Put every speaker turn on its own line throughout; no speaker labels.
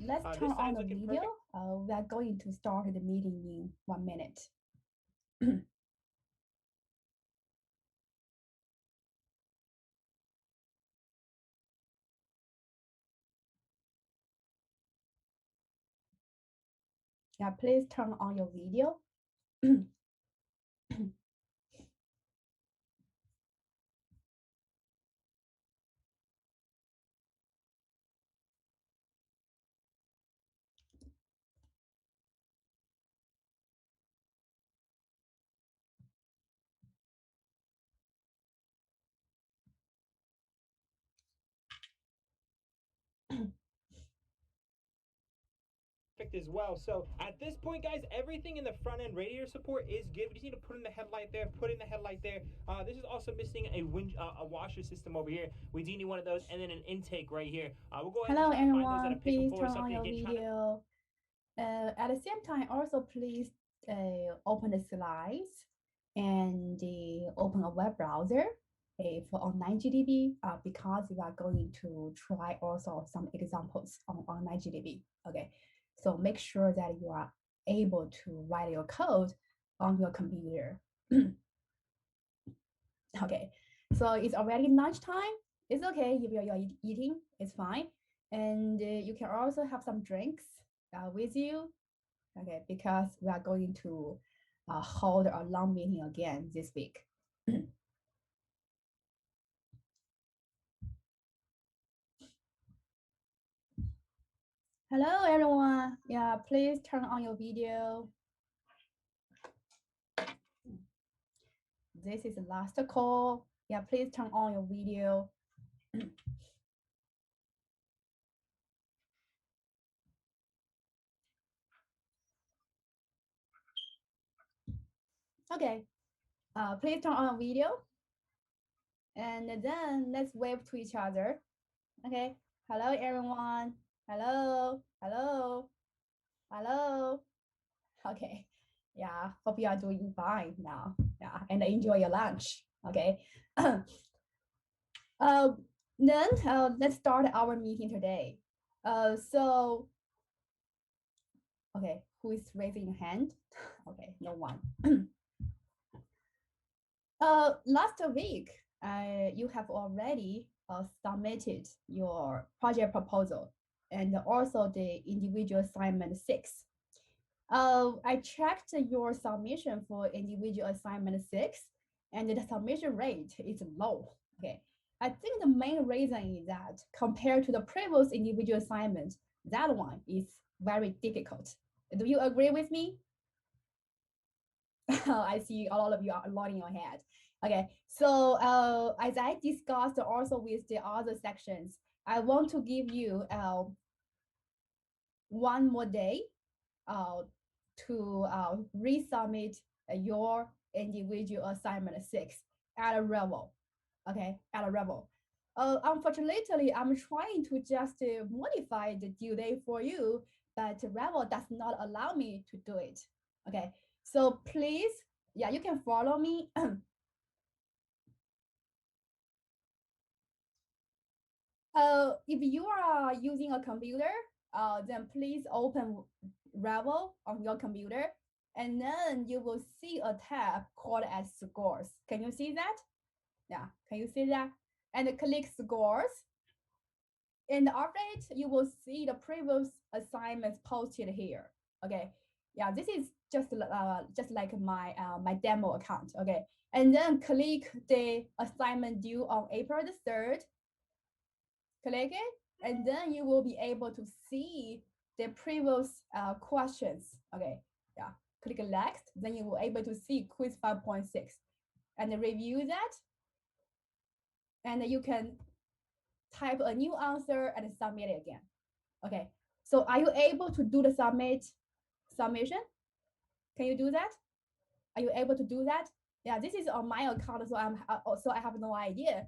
let's turn
This
on
side's
the
looking
video.
perfect.
We are going to start the meeting in 1 minute. Yeah, please turn on your video.
As well. So at this point, guys, everything in the front end radiator support is good. We just need to put in the headlight there, put in the headlight there. This is also missing a washer system over here. We do need one of those, and then an intake right here. We'll go ahead and
Hello,
try to find those at a
everyone.
pick and
Please
pull or
turn on
something.
your
Again, trying to
video. At the same time, also please open the slides and open a web browser for online GDB because we are going to try also some examples on online GDB. Okay, so make sure that you are able to write your code on your computer. Okay, so it's already lunchtime. It's okay if you're eating, it's fine. And you can also have some drinks with you, okay, because we are going to hold a long meeting again this week. Hello, everyone. Yeah, please turn on your video. This is the last call. Yeah, please turn on your video. Okay, please turn on video. And then let's wave to each other. Okay, hello, everyone. Hello, hello, hello. Okay, yeah, hope you are doing fine now. Yeah, and enjoy your lunch. Okay. Uh, then let's start our meeting today. So, okay, who is raising a hand? Okay, no one. Last week, you have already submitted your project proposal and also the individual assignment 6. I checked your submission for individual assignment 6, and the submission rate is low. Okay, I think the main reason is that compared to the previous individual assignment, that one is very difficult. Do you agree with me? I see all of you are nodding your head. Okay, so as I discussed also with the other sections, I want to give you one more day uh, to resubmit your individual assignment 6 at a level. Okay, at a level. Unfortunately, I'm trying to just modify the due date for you, but Revel does not allow me to do it. Okay, so please, yeah, you can follow me. If you are using a computer, then please open Revel on your computer, and then you will see a tab called as scores. Can you see that? Yeah, can you see that? And click scores. And after it, you will see the previous assignments posted here. Okay, yeah, this is just like my demo account. Okay, and then click the assignment due on April the 3rd. Click it, and then you will be able to see the previous questions. Okay, yeah, click next, then you will able to see quiz 5.6 and review that, and you can type a new answer and submit it again. Okay, so are you able to do the submission? Can you do that? Are you able to do that? Yeah, this is on my account, so I have no idea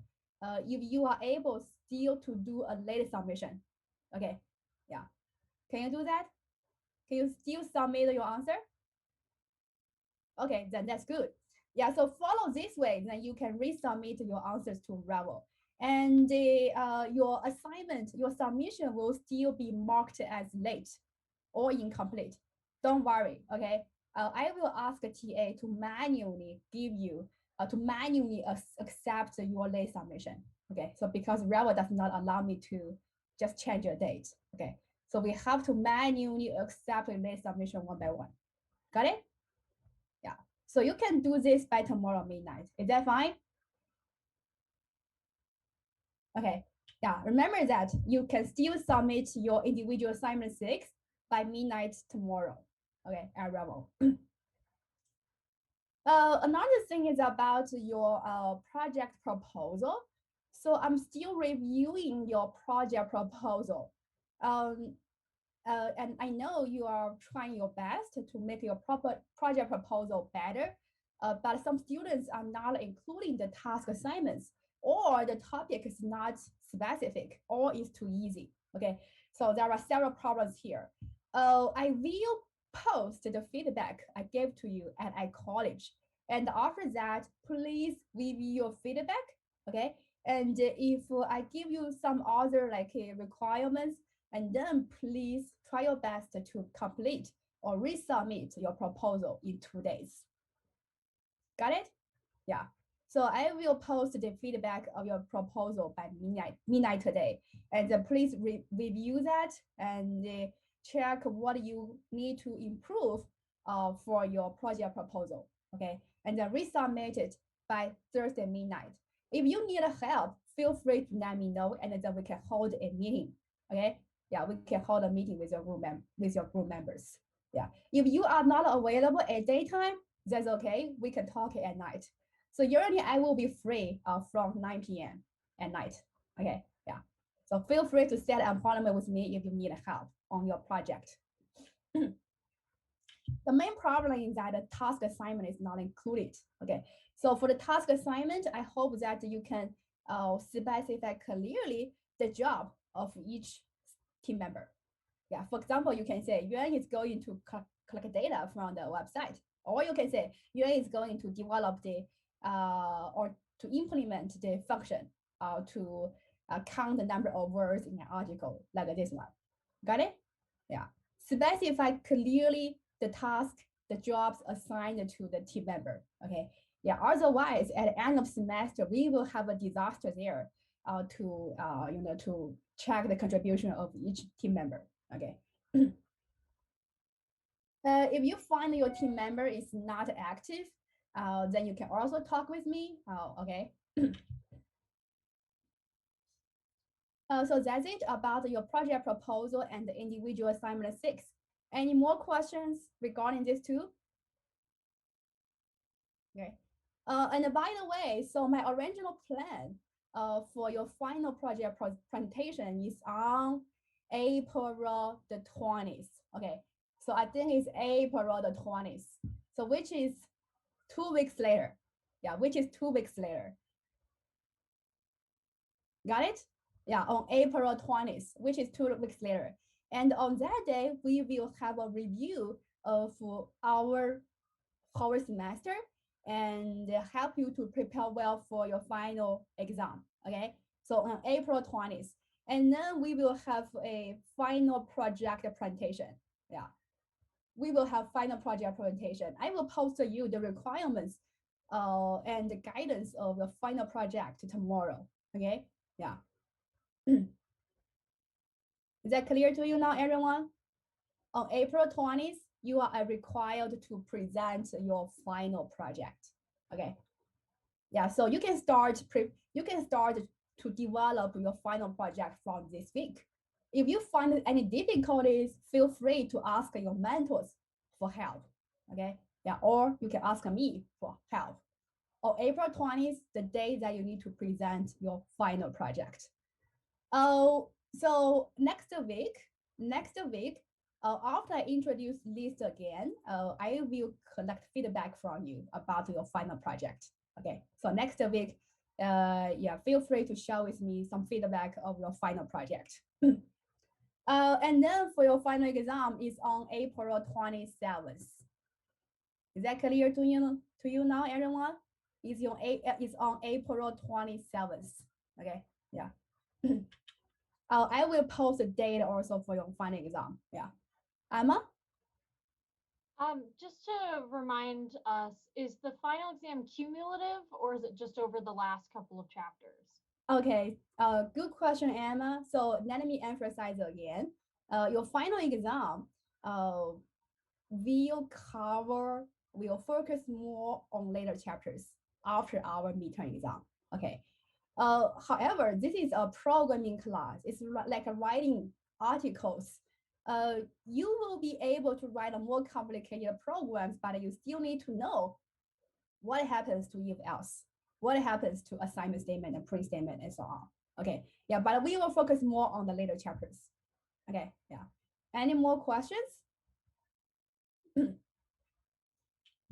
if you are able still to do a late submission. Okay, yeah, can you do that? Can you still submit your answer? Okay, then that's good. Yeah, so follow this way, then you can resubmit your answers to Revel. and your assignment, your submission will still be marked as late or incomplete. Don't worry, okay? I will ask the TA to manually give you, to manually accept your late submission, okay? So because Revit does not allow me to just change your date, okay? So we have to manually accept the late submission one by one. Got it? Yeah. So you can do this by tomorrow midnight. Is that fine? Okay. Yeah. Remember that you can still submit your individual assignment 6 by midnight tomorrow. Okay, at Revit. Another thing is about your project proposal. So I'm still reviewing your project proposal. And I know you are trying your best to make your proper project proposal better, but some students are not including the task assignments, or the topic is not specific, or is too easy. Okay, so there are several problems here. I will post the feedback I gave to you at iCollege, and after that, please review your feedback. Okay, and if I give you some other like requirements, and then please try your best to complete or resubmit your proposal in 2 days. Got it? Yeah. So I will post the feedback of your proposal by midnight today. And please review that and check what you need to improve for your project proposal. Okay. And then resubmit it by Thursday midnight. If you need help, feel free to let me know, and then we can hold a meeting. Okay. Yeah, we can hold a meeting with your group members. Yeah. If you are not available at daytime, that's okay. We can talk at night. So usually I will be free from 9 p.m. at night. Okay, yeah. So feel free to set an appointment with me if you need help on your project. The main problem is that the task assignment is not included. Okay, so for the task assignment, I hope that you can specify clearly the job of each team member. Yeah, for example, you can say Yuan is going to collect data from the website, or you can say Yuan is going to develop the or to implement the function to count the number of words in an article, like this one. Got it? Yeah. Specify clearly the task, the jobs assigned to the team member. Okay. Yeah. Otherwise, at the end of semester, we will have a disaster there to check the contribution of each team member. Okay. If you find your team member is not active, then you can also talk with me. Okay. So that's it about your project proposal and the individual assignment 6. Any more questions regarding this too? Okay. And by the way, so my original plan for your final project presentation is on April the 20th. Okay. So I think it's April the 20th. So which is 2 weeks later. Yeah, which is 2 weeks later. Got it? Yeah, on April 20th, which is 2 weeks later. And on that day, we will have a review of our whole semester and help you to prepare well for your final exam. Okay, so on April 20th. And then we will have a final project presentation. Yeah, we will have final project presentation. I will post you the requirements and the guidance of the final project tomorrow. Okay, yeah. Is that clear to you now, everyone? On April 20th, you are required to present your final project. Okay. Yeah, so you can start to develop your final project from this week. If you find any difficulties, feel free to ask your mentors for help. Okay. Yeah, or you can ask me for help. On April 20th, the day that you need to present your final project. Oh, so next week, after I introduce list again, I will collect feedback from you about your final project. Okay, so next week, yeah, feel free to share with me some feedback of your final project. And then for your final exam is on April 27th. Is that clear to you now, everyone? Is on April 27th. Okay. Yeah. I will post the date also for your final exam. Yeah. Emma?
Just to remind us, is the final exam cumulative or is it just over the last couple of chapters?
Okay, good question, Emma. So let me emphasize again. Your final exam uh, will cover, will focus more on later chapters after our midterm exam. Okay. However, this is a programming class. It's like a writing articles. You will be able to write a more complicated programs, but you still need to know what happens to if else, what happens to assignment statement and print statement and so on. Okay, yeah, but we will focus more on the later chapters. Okay, yeah. Any more questions?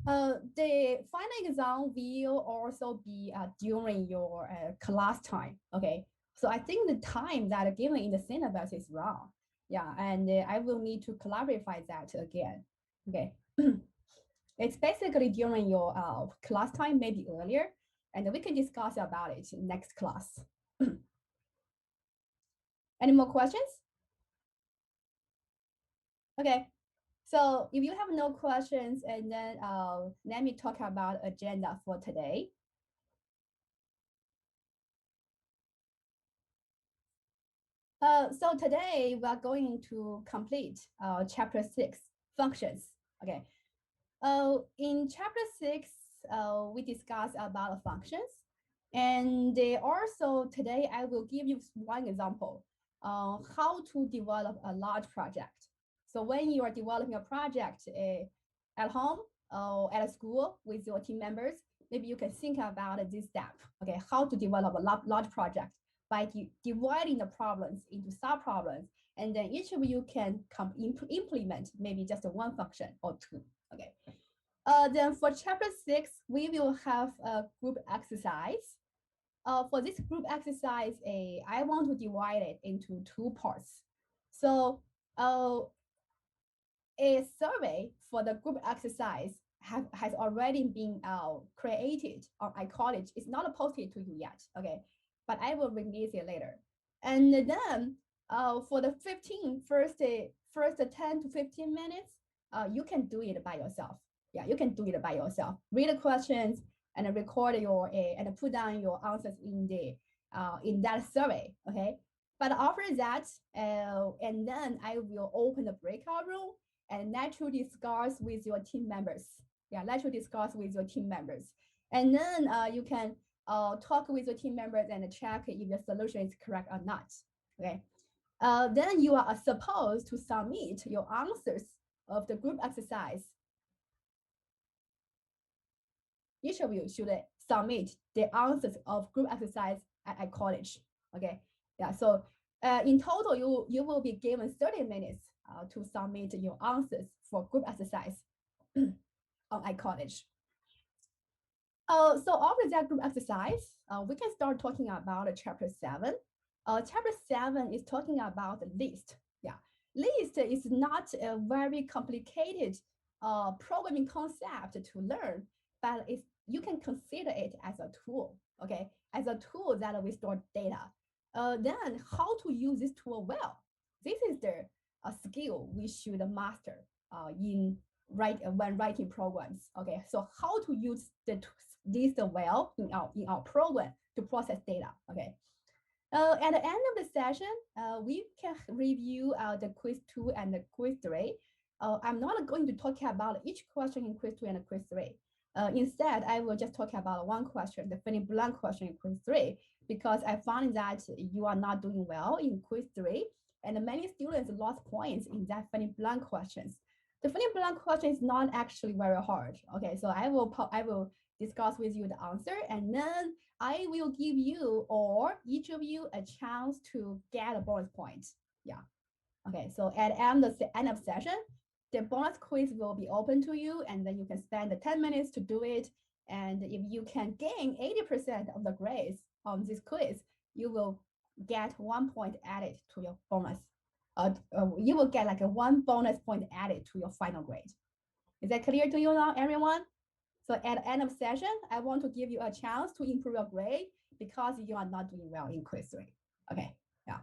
The final exam will also be during your class time. Okay, so I think the time that given in the syllabus is wrong. Yeah, and I will need to clarify that again. Okay, it's basically during your class time, maybe earlier, and we can discuss about it next class. Any more questions? Okay, so if you have no questions, and then let me talk about agenda for today. So today we are going to complete chapter 6, functions. Okay. In chapter 6, we discuss about functions. And also today I will give you one example how to develop a large project. So when you are developing a project at home or at a school with your team members, maybe you can think about this step, okay, how to develop a large project by dividing the problems into sub-problems, and then each of you can implement maybe just one function or two, okay? Then for chapter 6, we will have a group exercise. For this group exercise, I want to divide it into two parts. So a survey for the group exercise has already been created on iCollege. It's not posted to you yet, okay? But I will release it later. And then for the first 10 to 15 minutes, you can do it by yourself. Yeah, you can do it by yourself. Read the questions and record and put down your answers in that survey, okay? But after that, and then I will open the breakout room and let you discuss with your team members. Yeah, let you discuss with your team members. And then you can talk with your team members and check if the solution is correct or not. Okay. Then you are supposed to submit your answers of the group exercise. Each of you should submit the answers of group exercise at college. Okay. Yeah. So in total, you will be given 30 minutes to submit your answers for group exercise on iCollege. So after that group exercise, we can start talking about chapter 7. Chapter 7 is talking about list. Yeah, list is not a very complicated programming concept to learn, but you can consider it as a tool, okay? As a tool that we store data. Then how to use this tool well? This is the skill we should master when writing programs. Okay, so how to use this well in our program to process data. Okay. At the end of the session, we can review the quiz 2 and the quiz 3. I'm not going to talk about each question in quiz 2 and quiz 3. Instead, I will just talk about one question, the fill in blank question in quiz 3, because I found that you are not doing well in quiz 3, and many students lost points in that fill in blank questions. The fill in blank question is not actually very hard. Okay, so I will discuss with you the answer, and then I will give you or each of you a chance to get a bonus point. Yeah. Okay, so at the end of session, the bonus quiz will be open to you, and then you can spend the 10 minutes to do it. And if you can gain 80% of the grades on this quiz, you will get 1 point added to your bonus. You will get like a 1 bonus point added to your final grade. Is that clear to you now, everyone? So at the end of session, I want to give you a chance to improve your grade because you are not doing well in quiz 3. Okay, yeah.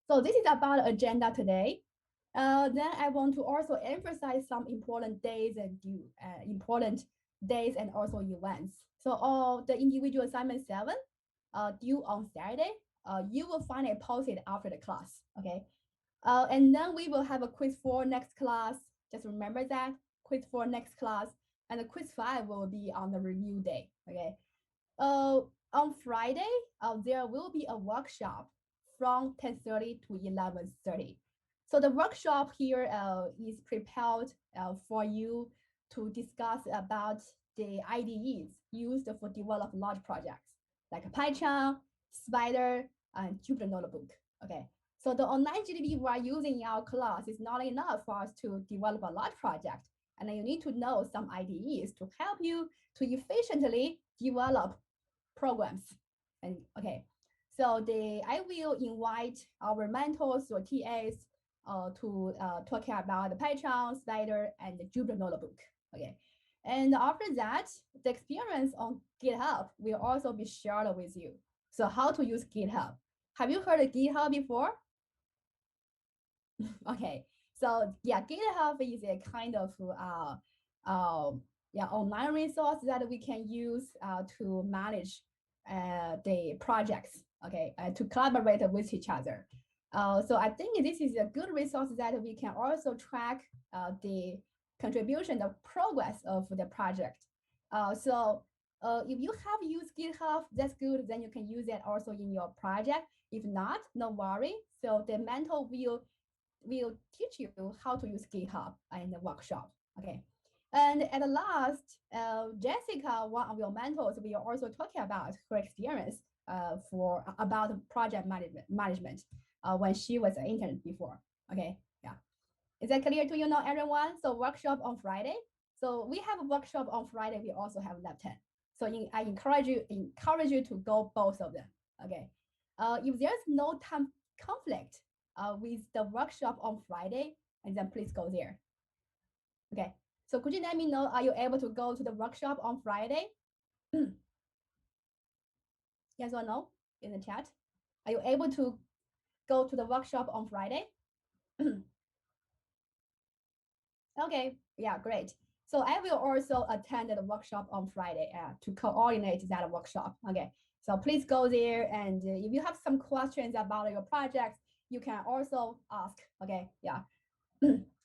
So this is about agenda today. Then I want to also emphasize some important days and also events. So all the individual assignment 7 due on Saturday, you will find it posted after the class. Okay. And then we will have a quiz 4 next class. Just remember that quiz 4 next class, and the quiz 5 will be on the review day. Okay. On Friday, there will be a workshop from 10:30 to 11:30. So the workshop here is prepared for you to discuss about the IDEs used for develop large projects like PyCharm, Spider, and Jupyter Notebook. Okay. So the online GDB we are using in our class is not enough for us to develop a large project. And then you need to know some IDEs to help you to efficiently develop programs. And okay, so I will invite our mentors or TAs to talk about the PyCharm, Spider, and the Jupyter Notebook. Okay, and after that, the experience on GitHub will also be shared with you. So how to use GitHub? Have you heard of GitHub before? Okay, so yeah, GitHub is a kind of online resource that we can use to manage the projects, okay, to collaborate with each other. So I think this is a good resource that we can also track the contribution, the progress of the project. So if you have used GitHub, that's good. Then you can use it also in your project. If not, no worry. So the mentor will teach you how to use GitHub in the workshop. Okay. And at the last, Jessica, one of your mentors, will also talk about her experience about project management when she was an intern before. Okay, yeah. Is that clear to you now, everyone? So workshop on Friday. So we have a workshop on Friday. We also have Lab 10. So I encourage you to go both of them. Okay. If there's no time conflict with the workshop on Friday, and then please go there. Okay. So could you let me know, are you able to go to the workshop on Friday? Yes or no in the chat? Are you able to go to the workshop on Friday? Okay, yeah, great. So I will also attend the workshop on Friday to coordinate that workshop. Okay, so please go there. And if you have some questions about your project, you can also ask. Okay, yeah.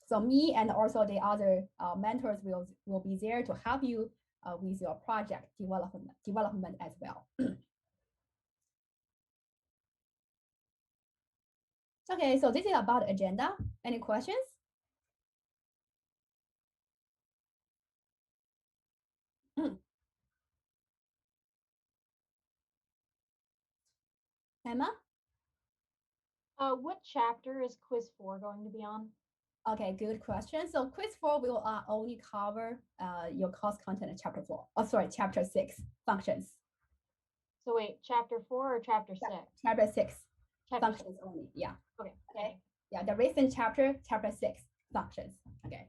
So me and also the other mentors will be there to help you with your project development as well. Okay, so this is about agenda. Any questions? Emma?
What chapter is quiz 4 going to be on?
Okay, good question. So quiz 4 will only cover your course content in chapter 4. Oh, sorry, chapter 6, functions.
So wait, chapter 4 or chapter 6?
Chapter 6,
Chapter
functions
6.
only. Yeah.
Okay.
Yeah, the recent chapter 6, functions. Okay.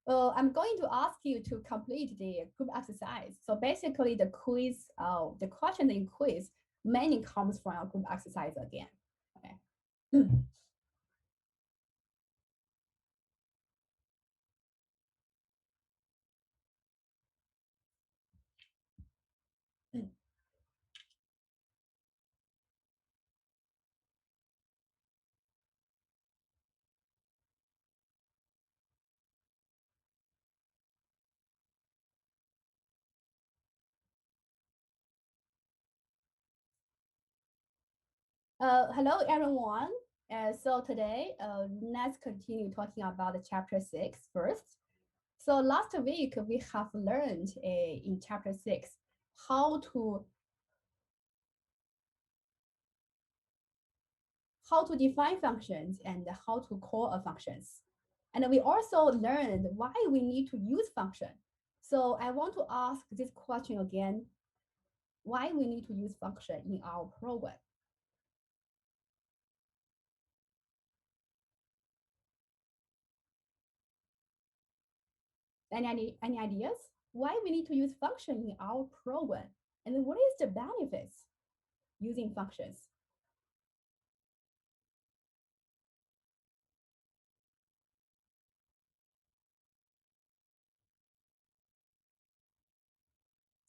I'm going to ask you to complete the group exercise. So basically the quiz, the question in quiz mainly comes from our group exercise again. Okay. Hello, everyone. So today, let's continue talking about the chapter 6 first. So last week, we have learned in chapter 6 how to define functions and how to call a functions. And we also learned why we need to use function. So I want to ask this question again, why we need to use function in our program. Any ideas? Why we need to use function in our program? And then what is the benefits using functions?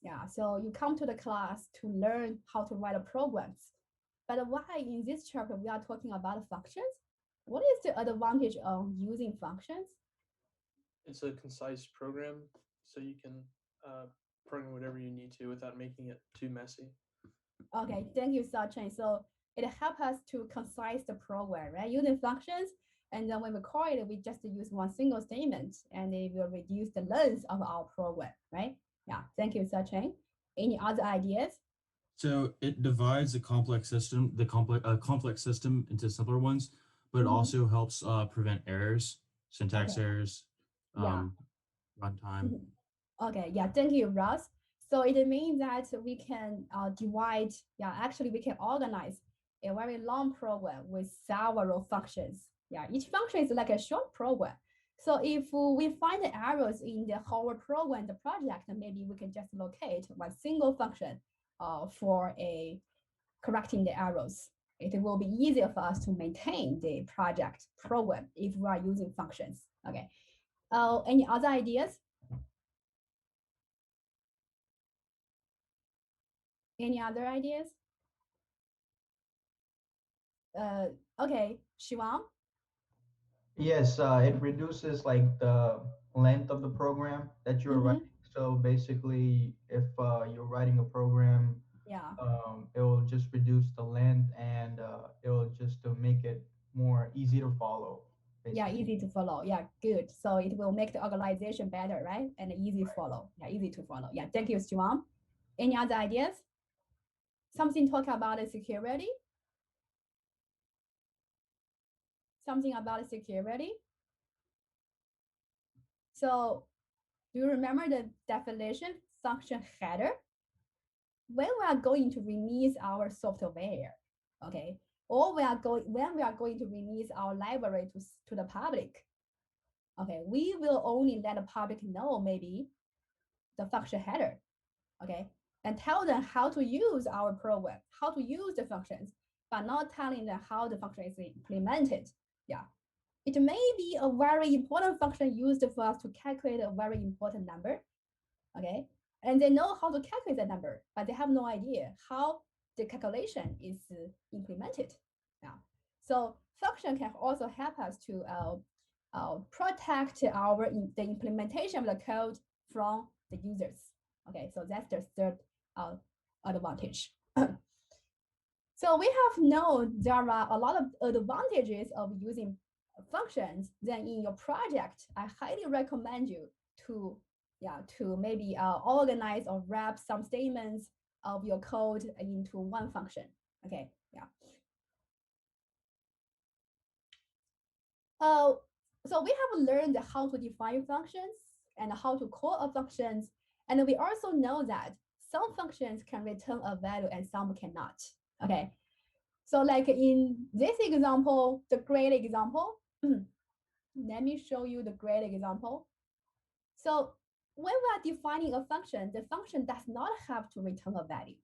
Yeah, so you come to the class to learn how to write a programs. But why in this chapter we are talking about functions? What is the advantage of using functions?
It's a concise program, so you can program whatever you need to without making it too messy.
Okay, thank you, Sachin. So it helps us to concise the program, right? Using functions, and then when we call it, we just use one single statement, and it will reduce the length of our program, right? Yeah, thank you, Sachin. Any other ideas?
So it divides the complex system, complex system into simpler ones, but it
Mhm.
also helps prevent errors, syntax
Okay.
errors,
Yeah.
runtime.
Mhm. Okay, yeah, thank you, Russ. So it means that we can divide, yeah, actually we can organize a very long program with several functions. Yeah, each function is like a short program. So if we find the errors in the whole program, the project, maybe we can just locate one single function for a correcting the errors. It will be easier for us to maintain the project program if we are using functions. Okay. Any other ideas? Any other ideas? Okay, Shivam?
Yes, it reduces like the length of the program that you're
Mm-hmm.
writing. So basically, if you're writing a program,
Yeah,
it will just reduce the length and it will just to make it more easy to follow,
yeah,
basically.
easy to follow. Yeah, good. So it will make the organization better, right? And easy to follow. Yeah, easy to follow. Yeah, thank you, Shivam. Any other ideas? Something talk about the security? Something about security? So do you remember the definition function header? When we are going to release our software, okay, or when we are going to release our library to the public, okay, we will only let the public know maybe the function header, okay, and tell them how to use our program, how to use the functions, but not telling them how the function is implemented. Yeah, it may be a very important function used for us to calculate a very important number, okay, and they know how to calculate that number, but they have no idea how the calculation is implemented. Yeah, so function can also help us to protect the implementation of the code from the users. Okay, so that's the third advantage. So we have known there are a lot of advantages of using functions. Then in your project, I highly recommend you to to maybe organize or wrap some statements of your code into one function. Okay, yeah. So we have learned how to define functions and how to call a functions. And we also know that some functions can return a value and some cannot. Okay. So like in this example, the grade example, let me show you the grade example. So when we are defining a function, the function does not have to return a value.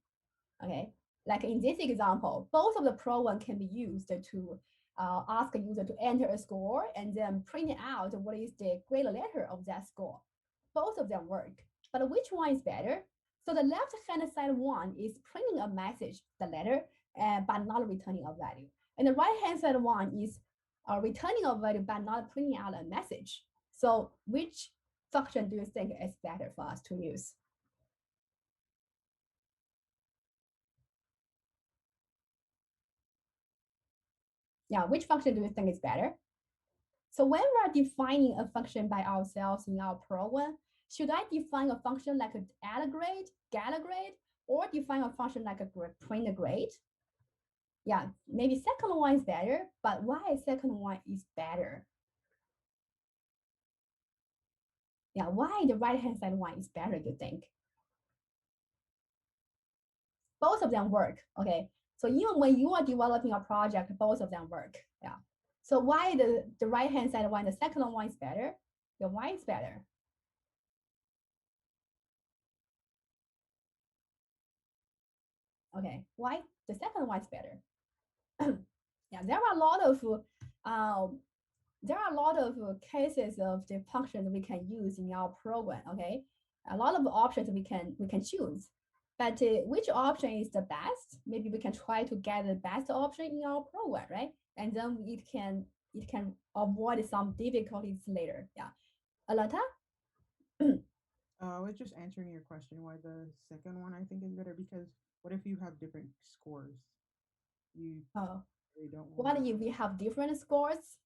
Okay. Like in this example, both of the program can be used to ask a user to enter a score and then print out what is the grade letter of that score. Both of them work, but which one is better? So the left-hand side one is printing a message, the letter, but not returning a value. And the right-hand side one is returning a value, but not printing out a message. So which function do you think is better for us to use? Yeah, which function do you think is better? So when we are defining a function by ourselves in our program, should I define a function like add a grade, get a grade, or define a function like a print a grade? Yeah, maybe second one is better, but why second one is better? Yeah, why the right-hand side one is better, you think? Both of them work, okay? So even when you are developing a project, both of them work, yeah. So why the right-hand side one, the second one is better? Yeah, why is better? Okay, why the second one is better? Yeah, there are a lot of cases of the functions we can use in our program. Okay, a lot of options we can choose, but which option is the best? Maybe we can try to get the best option in our program, right? And then it can avoid some difficulties later. Yeah, Alata.
I was just answering your question why the second one I think is better because what if you have different scores? You
Oh,
really don't
what
want.
if we have different scores?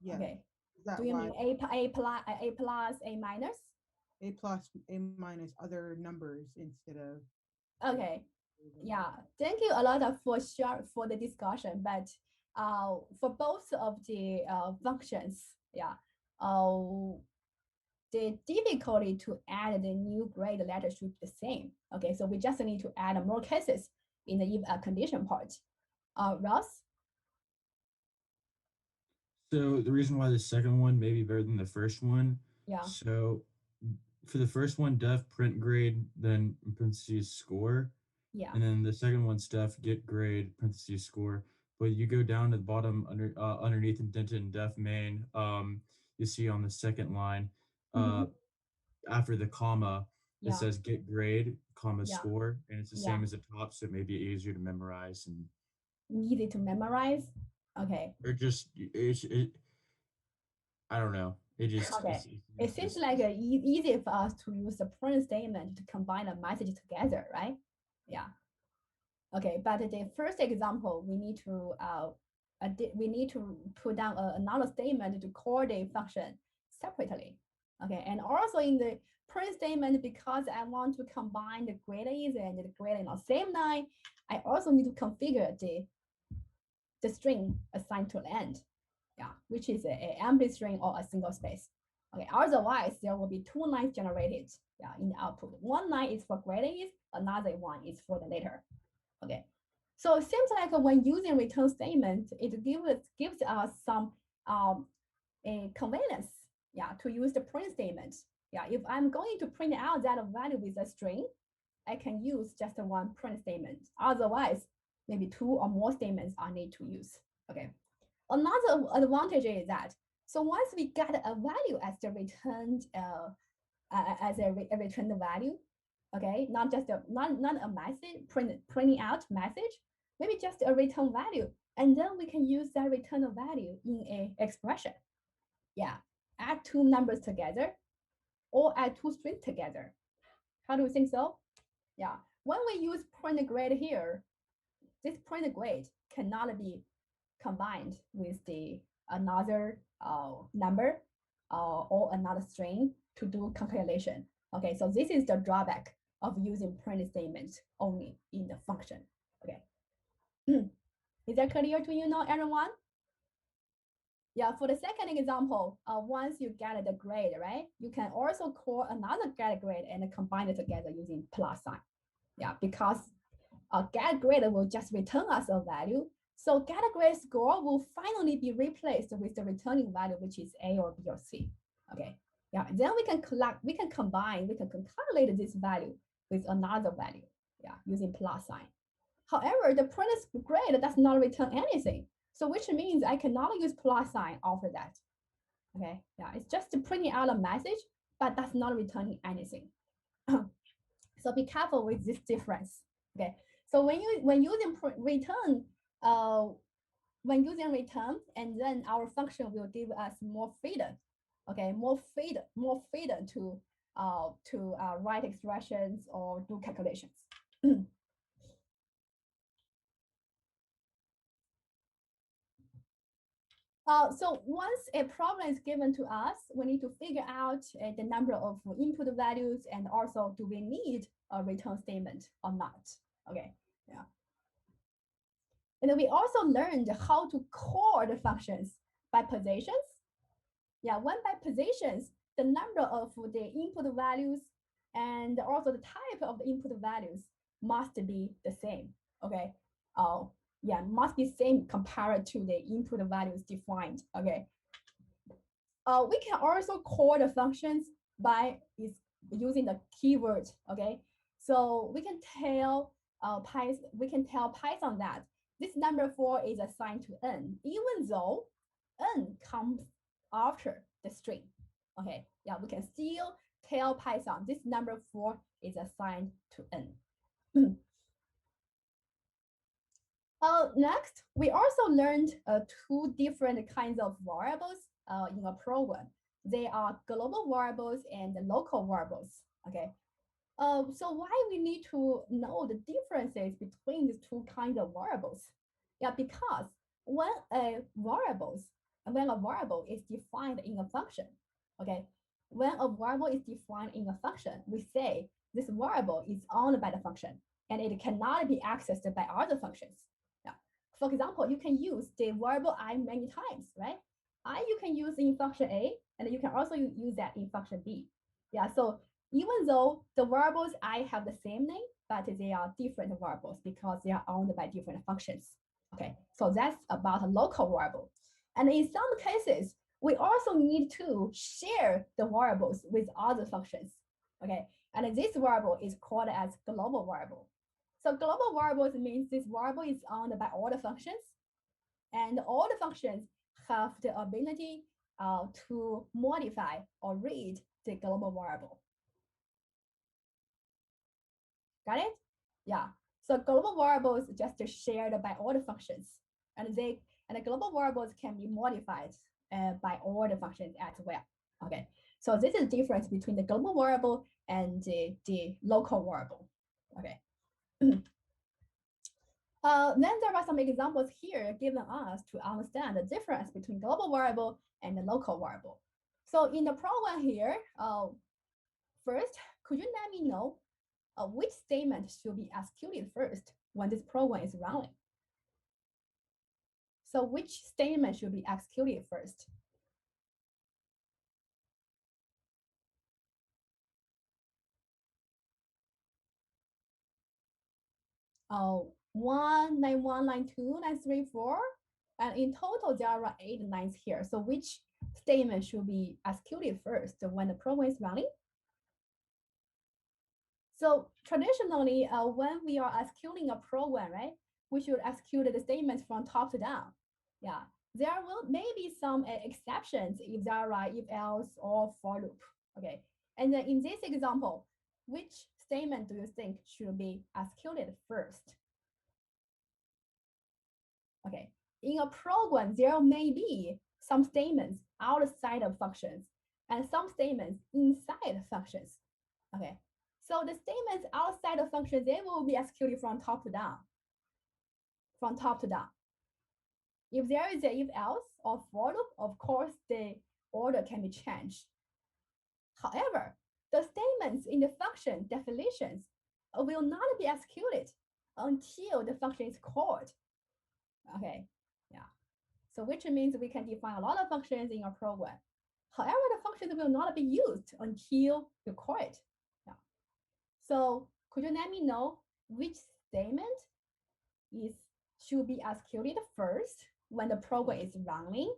Yeah.
Okay.
Is that
Do you
why
mean A plus, A minus?
A plus, A minus, other numbers instead of
Okay. Yeah. Thank you a lot for the discussion. But for both of the functions, yeah, the difficulty to add the new grade letter should be the same. Okay, so we just need to add more cases in the if condition part. Ross?
So the reason why the second one may be better than the first one.
Yeah.
So for the first one, def print grade, then in parentheses score.
Yeah.
And then the second one's def get grade, parentheses score. But you go down to the bottom underneath indented and def main, you see on the second line, after the comma, it
Yeah.
says get grade, comma
Yeah.
score, and it's the
Yeah.
same as the top, so it may be easier to memorize and
Easy to memorize. Okay.
or just I don't know. It just
Okay. It seems like easy for us to use the print statement to combine a message together, right? Yeah. Okay, but the first example, we need to put down another statement to call the function separately. Okay, and also in the print statement, because I want to combine the grades and the grade in the same line, I also need to configure the string assigned to the end. Yeah, which is a empty string or a single space. Okay, otherwise there will be two lines generated. Yeah, in the output. One line is for grades, another one is for the letter. Okay, so it seems like when using return statement, it gives us some a convenience, yeah, to use the print statement. Yeah, if I'm going to print out that value with a string, I can use just one print statement. Otherwise, maybe two or more statements I need to use. Okay. Another advantage is that so once we get a value as the returned as a returned value, okay, not just not a message printing out message, maybe just a return value, and then we can use that return value in a expression. Yeah, add two numbers together, or add two strings together. How do you think so? Yeah, when we use print grade here, this print grade cannot be combined with the another number or another string to do calculation. Okay, so this is the drawback of using print statements only in the function. Okay, is that clear to you now, everyone? Yeah, for the second example, once you get the grade, right, you can also call another get grade and combine it together using plus sign. Yeah, because get grade will just return us a value. So get grade score will finally be replaced with the returning value, which is A or B or C. Okay. Yeah. Then we can combine, we can calculate this value with another value. Yeah, using plus sign. However, the print grade does not return anything. So which means I cannot use plus sign after that. Okay. Yeah, it's just printing out a message, but that's not returning anything. So be careful with this difference. Okay. So when using return, when using return, and then our function will give us more freedom. Okay, more freedom to write expressions or do calculations. So once a problem is given to us, we need to figure out the number of input values and also do we need a return statement or not. Okay, yeah. And then we also learned how to call the functions by positions. Yeah, when by positions, the number of the input values and also the type of the input values must be the same. Okay. Yeah, must be same compared to the input values defined. Okay. We can also call the functions by using the keywords. Okay. So we can tell we can tell Python that this number 4 is assigned to n, even though n comes after the string. Okay, yeah, we can still tell Python this number 4 is assigned to n. Next, we also learned two different kinds of variables in a program. They are global variables and local variables. Okay, so why we need to know the differences between these two kinds of variables? Yeah, because when a variable is defined in a function, okay, when a variable is defined in a function, we say this variable is owned by the function and it cannot be accessed by other functions. Yeah. For example, you can use the variable I many times, right? I you can use in function A, and you can also use that in function B. Yeah, so even though the variables I have the same name, but they are different variables because they are owned by different functions. Okay, so that's about a local variable. And in some cases, we also need to share the variables with other functions. Okay, and this variable is called as global variable. So global variables means this variable is owned by all the functions, and all the functions have the ability to modify or read the global variable. Got it? Yeah. So global variables just shared by all the functions, and the global variables can be modified by all the functions as well. Okay. So this is the difference between the global variable and the local variable. Okay. Then there are some examples here given us to understand the difference between global variable and the local variable. So in the program here, first, could you let me know which statement should be executed first when this program is running? So which statement should be executed first? Oh, 1, line 1, line 2, line 3, 4. And in total, there are 8 lines here. So which statement should be executed first when the program is running? So traditionally, when we are executing a program, right, we should execute the statements from top to down. Yeah, there will maybe some exceptions if there are if else or for loop. Okay, and then in this example, which statement do you think should be executed first? Okay, in a program, there may be some statements outside of functions and some statements inside functions. Okay, so the statements outside of functions, they will be executed from top to down. From top to down. If there is a if else or for loop, of course, the order can be changed. However, the statements in the function definitions will not be executed until the function is called. Okay, yeah. So which means we can define a lot of functions in our program. However, the functions will not be used until you call it. Yeah. So could you let me know which statement should be executed first when the program is running?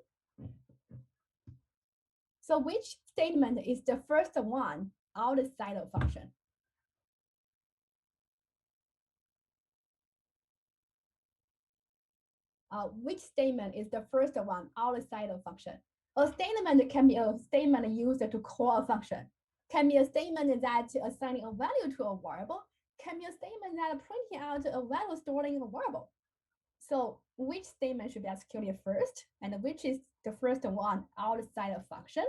So which statement is the first one outside of function? Which statement is the first one outside of function? A statement can be a statement used to call a function, can be a statement that assigning a value to a variable, can be a statement that printing out a value stored in a variable. So which statement should be executed first, and which is the first one outside of function?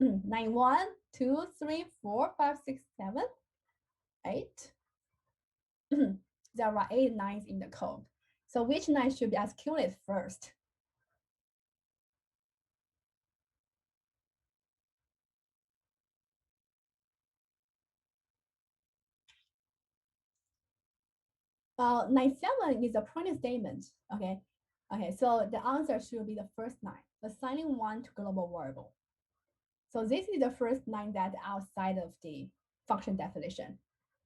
Line 1, 2, 3, 4, 5, 6, 7, 8. There are 8 lines in the code. So which line should be executed first? Line 7 is a printing statement. Okay. Okay, so the answer should be the first line, assigning 1 to global variable. So this is the first line that outside of the function definition.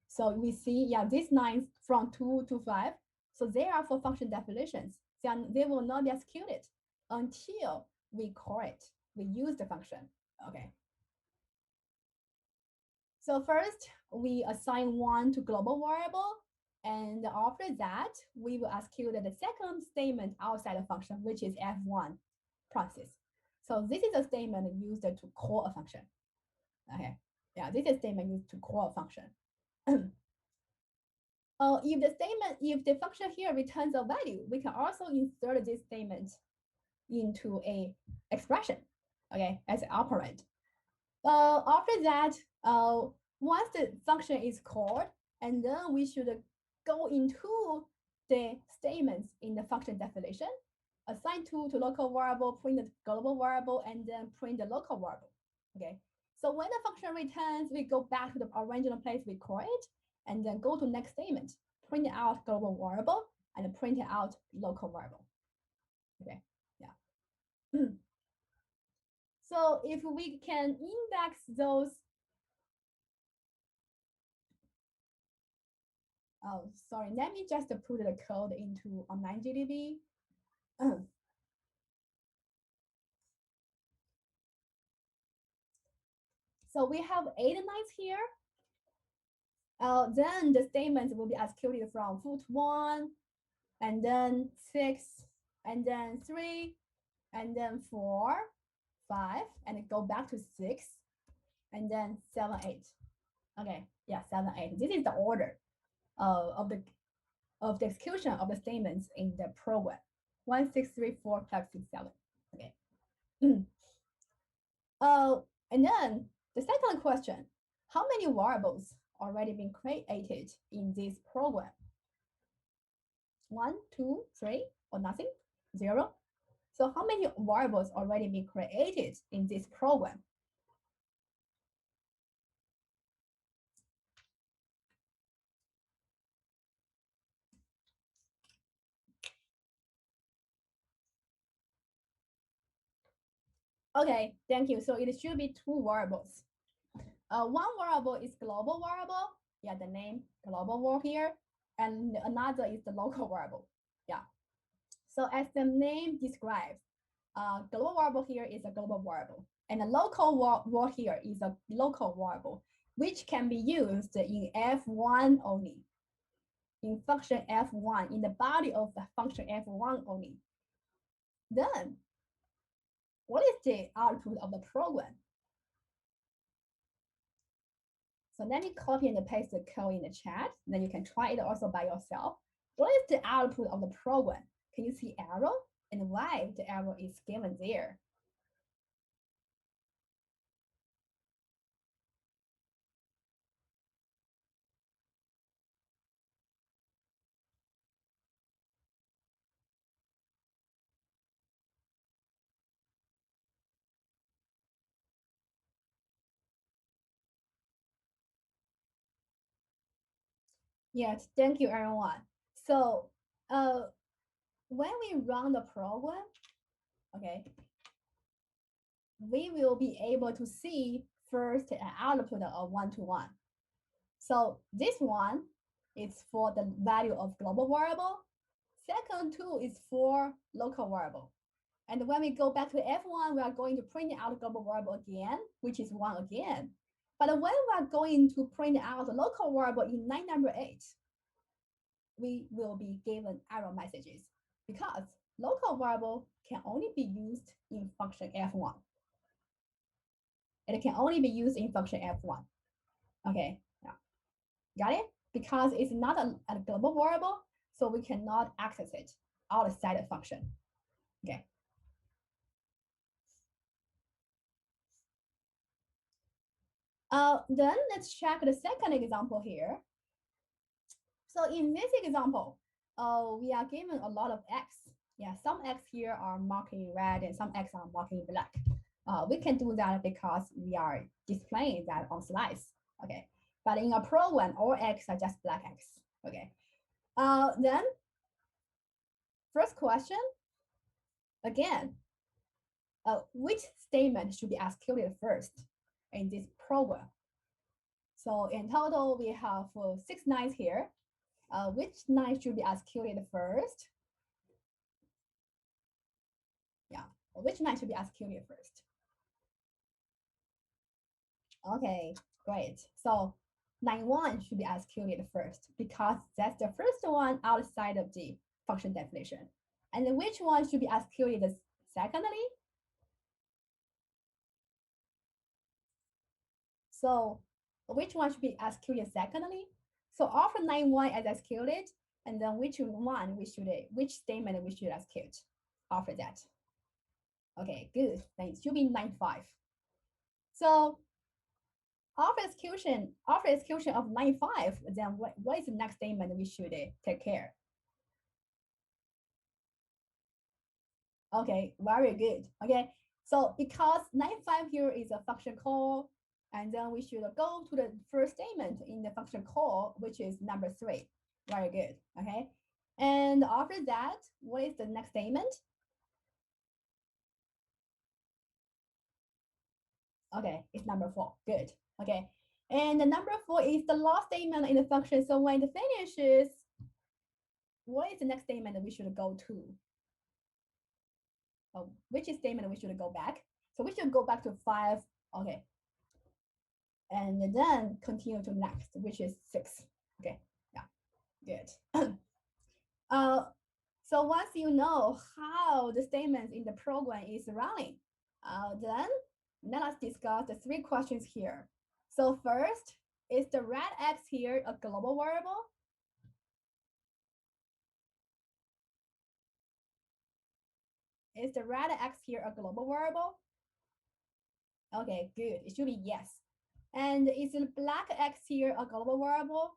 So we see, yeah, these lines from 2 to 5, so they are for function definitions. Then they will not be executed until we call it, we use the function. Okay. So first, we assign 1 to global variable, And after that, we will execute the second statement outside the function, which is F1 process. So this is a statement used to call a function. Okay, yeah, this is a statement used to call a function. If the function here returns a value, we can also insert this statement into a expression, okay, as an operand. After that, once the function is called, and then we should go into the statements in the function definition, assign to local variable, print the global variable, and then print the local variable. Okay. So when the function returns, we go back to the original place we call it, and then go to next statement, print out global variable, and print out local variable. Okay. Yeah. So if we can index those, oh, sorry, let me just put the code into online GDB. So we have 8 lines here. Then the statements will be executed from foot 1, and then 6, and then 3, and then 4, 5, and go back to 6, and then 7, 8. Okay, yeah, 7, 8. This is the order of the execution of the statements in the program. 1, 6, 3, 4, 5, 6, 7. Okay. And then the second question: how many variables already been created in this program? 1, 2, 3, or nothing? 0. So how many variables already been created in this program? Okay, thank you. So it should be 2 variables. One variable is global variable. Yeah, the name global var here. And another is the local variable. Yeah. So as the name describes, global variable here is a global variable. And the local var here is a local variable, which can be used in F1 only. In function F1, in the body of the function F1 only. Then, what is the output of the program? So let me copy and paste the code in the chat. Then you can try it also by yourself. What is the output of the program? Can you see arrow and why the arrow is given there? Yes, thank you, everyone. So when we run the program, okay, we will be able to see first an output of 1 to 1. So this one is for the value of global variable. Second two is for local variable. And when we go back to F1, we are going to print out global variable again, which is 1 again. But when we are going to print out the local variable in line number 8, we will be given error messages because local variable can only be used in function F1. It can only be used in function F1. Okay, yeah. Got it? Because it's not a global variable, so we cannot access it outside the function. Okay. Then let's check the second example here. So in this example, we are given a lot of x. Yeah, some x here are marked in red and some x are marked in black. We can do that because we are displaying that on slides. Okay, but in a program, all x are just black x. Okay. Then first question, again, which statement should be executed first in this program? So in total, we have 6 lines here. Which line should be executed first? Yeah, which line should be executed first? Okay, great. So line 1 should be executed first because that's the first one outside of the function definition. And then which one should be executed secondly? So which one should be executed secondly? So after line 1 is executed, and then which statement we should execute after that? Okay, good. Then it should be line 5. So after execution of line 5, then what is the next statement we should take care? Okay, very good. Okay, so because line 5 here is a function call, and then we should go to the first statement in the function call, which is number 3. Very good. Okay, and after that, what is the next statement? Okay, it's number 4. Good. Okay, and the number 4 is the last statement in the function. So when it finishes, what is the next statement that we should go to? Which statement we should go back? So we should go back to 5. Okay, and then continue to next, which is 6. Okay, yeah, good. So once you know how the statements in the program is running, then let us discuss the 3 questions here. So first, is the red X here a global variable? Is the red X here a global variable? Okay, good. It should be yes. And is the black X here a global variable?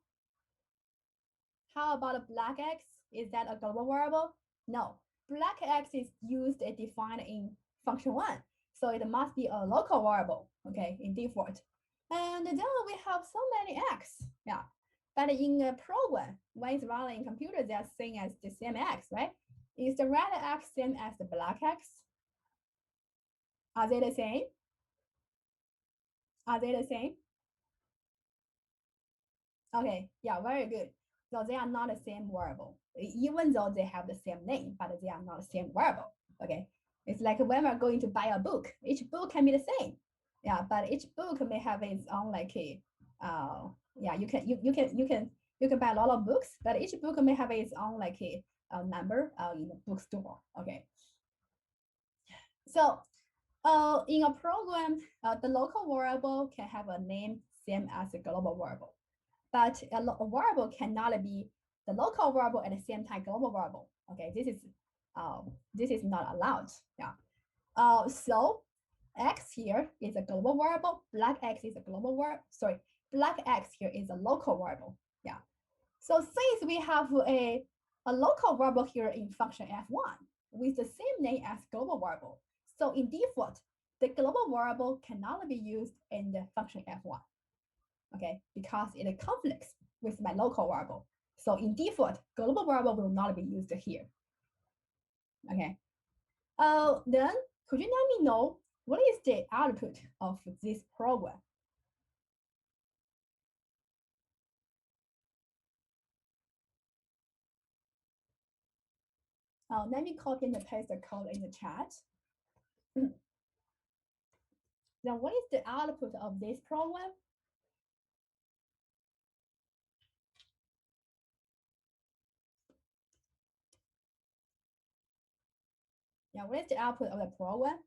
How about a black X? Is that a global variable? No. Black X is used and defined in function 1. So it must be a local variable, okay, in default. And then we have so many X, yeah. But in a program, when it's running in computer, they're same as the same X, right? Is the red X same as the black X? Are they the same? Are they the same? Okay, yeah, very good. So they are not the same variable, even though they have the same name, but they are not the same variable. Okay, it's like when we're going to buy a book, each book can be the same. Yeah, but each book may have its own like a, yeah, you can buy a lot of books, but each book may have its own like a number in the bookstore. Okay, so in a program, the local variable can have a name same as the global variable. But a variable cannot be the local variable at the same time global variable. Okay, this is not allowed. Yeah. So X here is a global variable. Black X is a global variable. Sorry, black X here is a local variable. Yeah. So since we have a local variable here in function f1 with the same name as global variable, so in default, the global variable cannot be used in the function f1. Okay, because it conflicts with my local variable. So in default, global variable will not be used here. Okay. Then could you let me know what is the output of this program? Let me copy and paste the code in the chat. Then what is the output of this program? Yeah, what is the output of the program?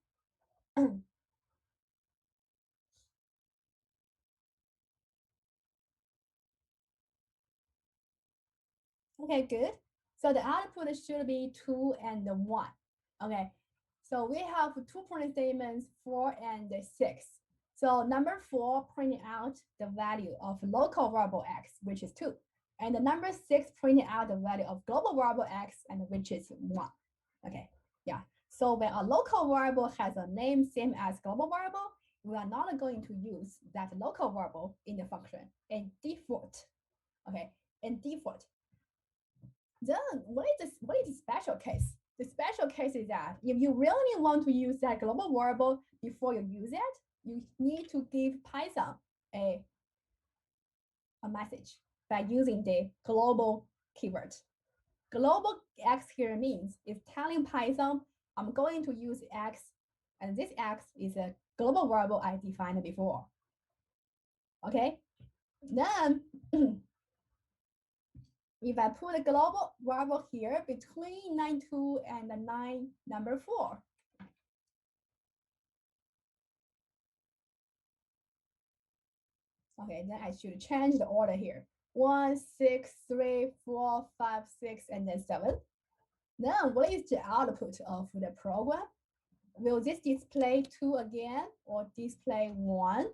Okay, good. So the output should be 2 and 1. Okay, so we have 2 printing statements, 4 and 6. So number 4 printing out the value of local variable x, which is 2. And the number 6 printing out the value of global variable x, and which is 1. Okay, yeah. So when a local variable has a name same as global variable, we are not going to use that local variable in the function in default. Okay, in default. Then what is the special case? The special case is that if you really want to use that global variable before you use it, you need to give Python a message by using the global keyword. Global X here means it's telling Python, I'm going to use X, and this X is a global variable I defined before. Okay, Then if I put a global variable here between 9.2 and the 9 number 4, okay, then I should change the order here. 1, 6, 3, 4, 5, 6, and then 7. Then what is the output of the program? Will this display 2 again or display 1?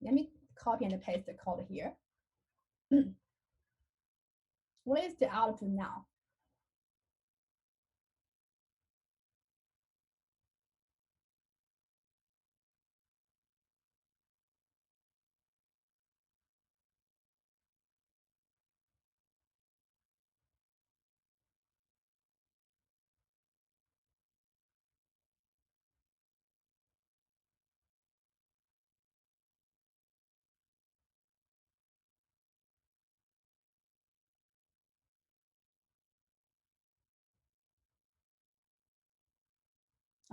Let me copy and paste the code here. What is the output now?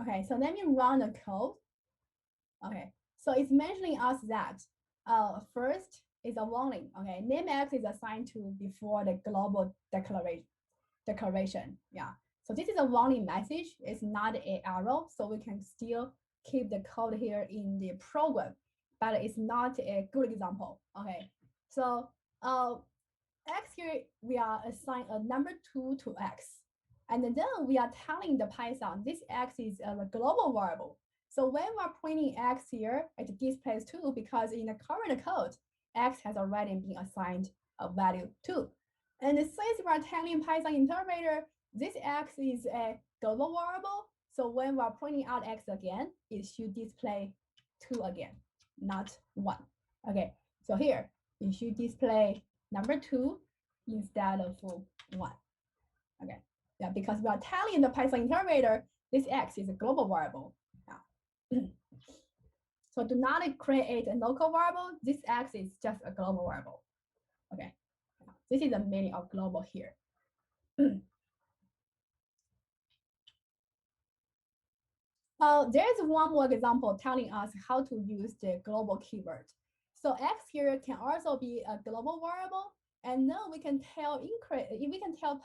Okay, so let me run the code. Okay, so it's mentioning us that first is a warning. Okay, name X is assigned to before the global declaration. Yeah, so this is a warning message. It's not an arrow, so we can still keep the code here in the program, but it's not a good example. Okay, so X here, we are assigning a number 2 to X. And then we are telling the Python this X is a global variable. So when we're printing X here, it displays 2 because in the current code, X has already been assigned a value 2. And since we're telling Python interpreter, this X is a global variable. So when we're printing out X again, it should display 2 again, not 1. Okay, so here, it should display number 2 instead of 1. Okay, yeah, because we are telling the Python interpreter this X is a global variable. Yeah. So do not create a local variable. This X is just a global variable. Okay, this is the meaning of global here. There's one more example telling us how to use the global keyword. So X here can also be a global variable, and then we can tell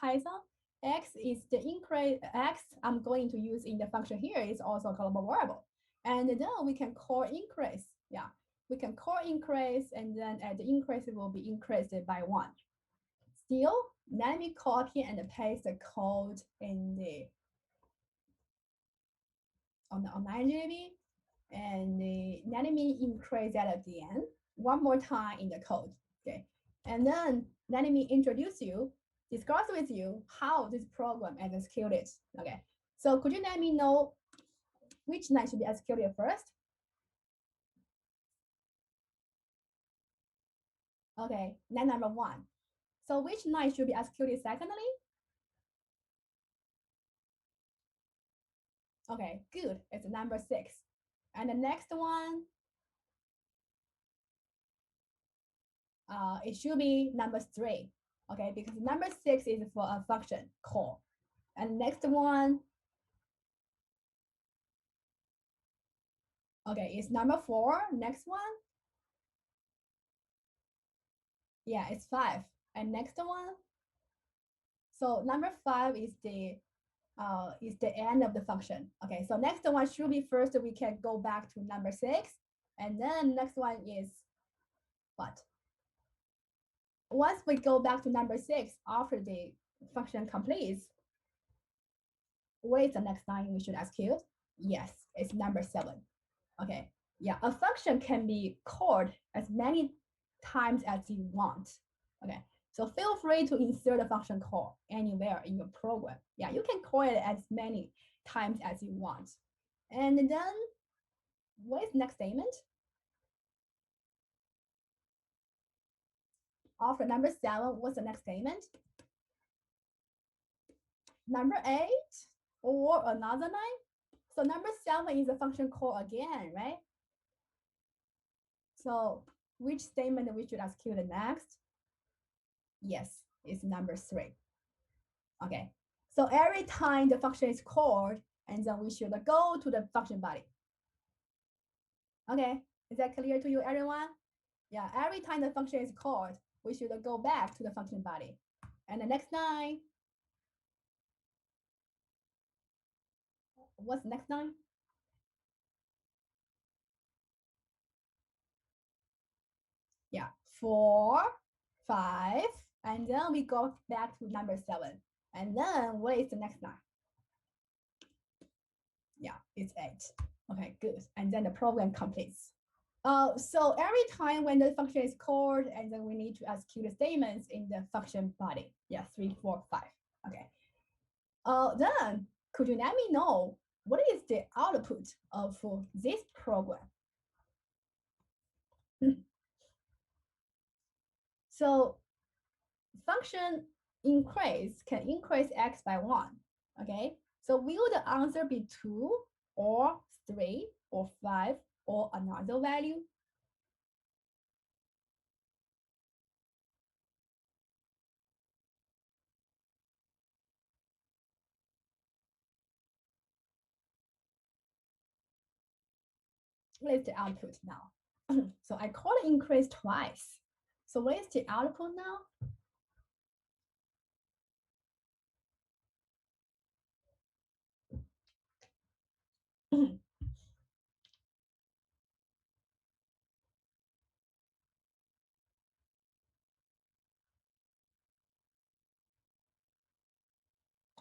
Python X is the increase X I'm going to use in the function here is also a global variable. And then we can call increase. Yeah, we can call increase, and then the increase will be increased by 1. Still, let me copy and paste the code in the on 9GB, and let me increase that again one more time in the code. Okay, and then let me discuss with you how this program is executed. Okay, so could you let me know which line should be executed first? Okay, line number 1. So which line should be executed secondly? Okay, good. It's number 6. And the next one, it should be number 3. Okay, because number 6 is for a function call. And next one, okay, it's number 4. Next one, yeah, it's 5. And next one, so number 5 is the end of the function. Okay, so next one should be first. We can go back to number 6, and then next one is what? Once we go back to number 6 after the function completes, what is the next line we should execute? Yes, it's number 7. Okay, yeah, a function can be called as many times as you want. Okay, so feel free to insert a function call anywhere in your program. Yeah, you can call it as many times as you want. And then what is the next statement? After number 7, what's the next statement? Number 8 or another 9? So number 7 is a function call again, right? So which statement we should execute next? Yes, it's number 3. Okay, so every time the function is called, and then we should go to the function body. Okay, is that clear to you, everyone? Yeah, every time the function is called, we should go back to the function body. And the next line, what's the next line? Yeah, 4, 5, and then we go back to number 7. And then what is the next line? Yeah, it's 8. Okay, good. And then the program completes. So every time when the function is called, and then we need to execute the statements in the function body. Yeah, 3, 4, 5. Okay. Then could you let me know what is the output of this program? So function increase can increase x by 1. Okay. So will the answer be 2 or 3 or 5 or another value? What is the output now? So I call it increase twice. So what is the output now?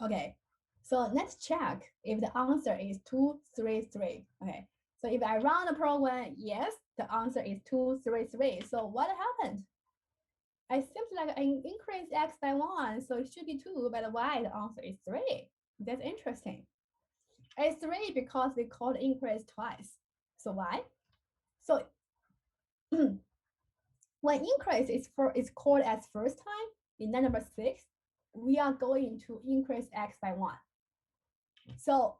Okay, so let's check if the answer is 2, 3, 3. Okay, so if I run the program, yes, the answer is 2, 3, 3. So what happened? I simply like increase x by 1, so it should be 2, but why the answer is 3? That's interesting. It's 3 because we called increase twice. So why? So when increase is called as first time in line number 6, we are going to increase x by 1. So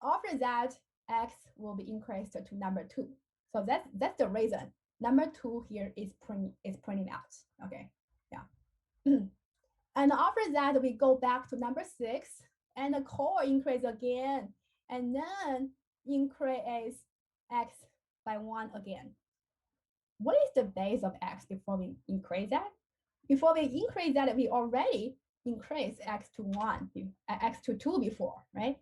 after that, x will be increased to number 2. So that's the reason number 2 here is printing out. Okay, yeah. And after that, we go back to number 6, and the core increase again, and then increase x by 1 again. What is the base of x before we increase that? Before we increase that, we already increased x to 1, x to 2 before, right?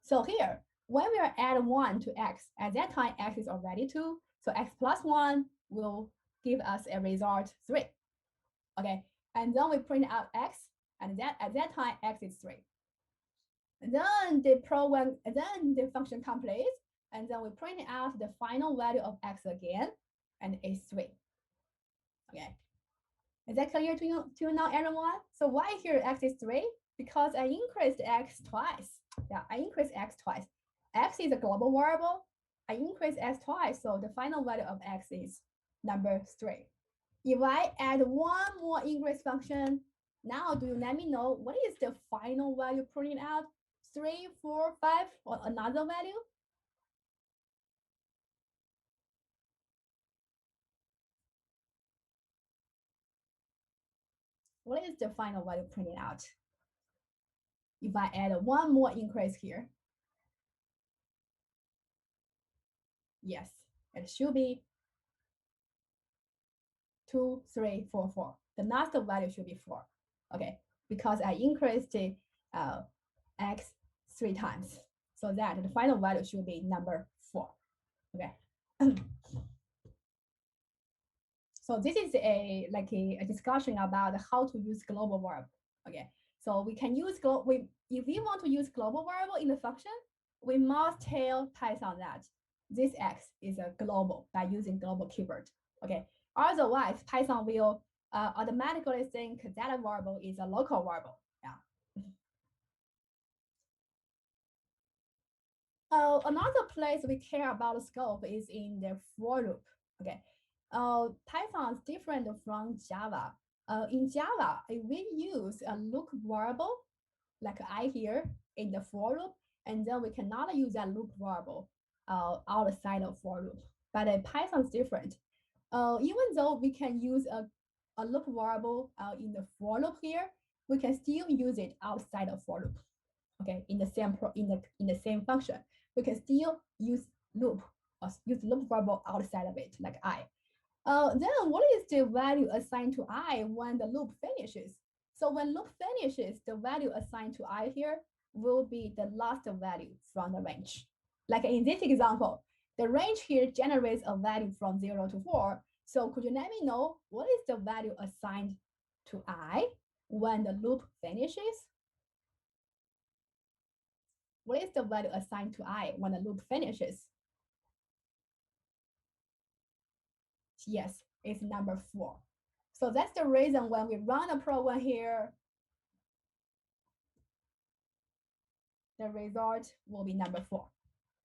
So here, when we are add 1 to x, at that time, x is already 2. So x plus 1 will give us a result 3. Okay, and then we print out x, and at that time, x is 3. And then the program, and then the function completes, and then we print out the final value of x again, and it's 3. Okay, is that clear to you now, everyone? So why here x is 3? Because I increased x twice. Yeah, I increased x twice. X is a global variable. I increased x twice, so the final value of x is number 3. If I add one more increase function, now do you let me know what is the final value printing out? 3, 4, 5, or another value? What is the final value printing out? If I add one more increase here, yes, it should be 2, 3, 4, 4. The last value should be 4. Okay, because I increased the x 3 times, so that the final value should be number 4. Okay. So this is a discussion about how to use global variable. Okay, so we can use if we want to use global variable in the function, we must tell Python that this x is a global by using global keyword. Okay, otherwise Python will automatically think that variable is a local variable. Yeah. Another place we care about scope is in the for loop. Okay, Python is different from Java. In Java, we use a loop variable, like I here in the for loop, and then we cannot use that loop variable outside of for loop. But Python is different. Even though we can use a loop variable in the for loop here, we can still use it outside of for loop. Okay, in the same function, we can still use loop or use loop variable outside of it, like I. Then what is the value assigned to I when the loop finishes? So when loop finishes, the value assigned to I here will be the last value from the range. Like in this example, the range here generates a value from 0 to 4. So could you let me know what is the value assigned to I when the loop finishes? What is the value assigned to I when the loop finishes? Yes, it's number 4. So that's the reason when we run a program here, the result will be number 4.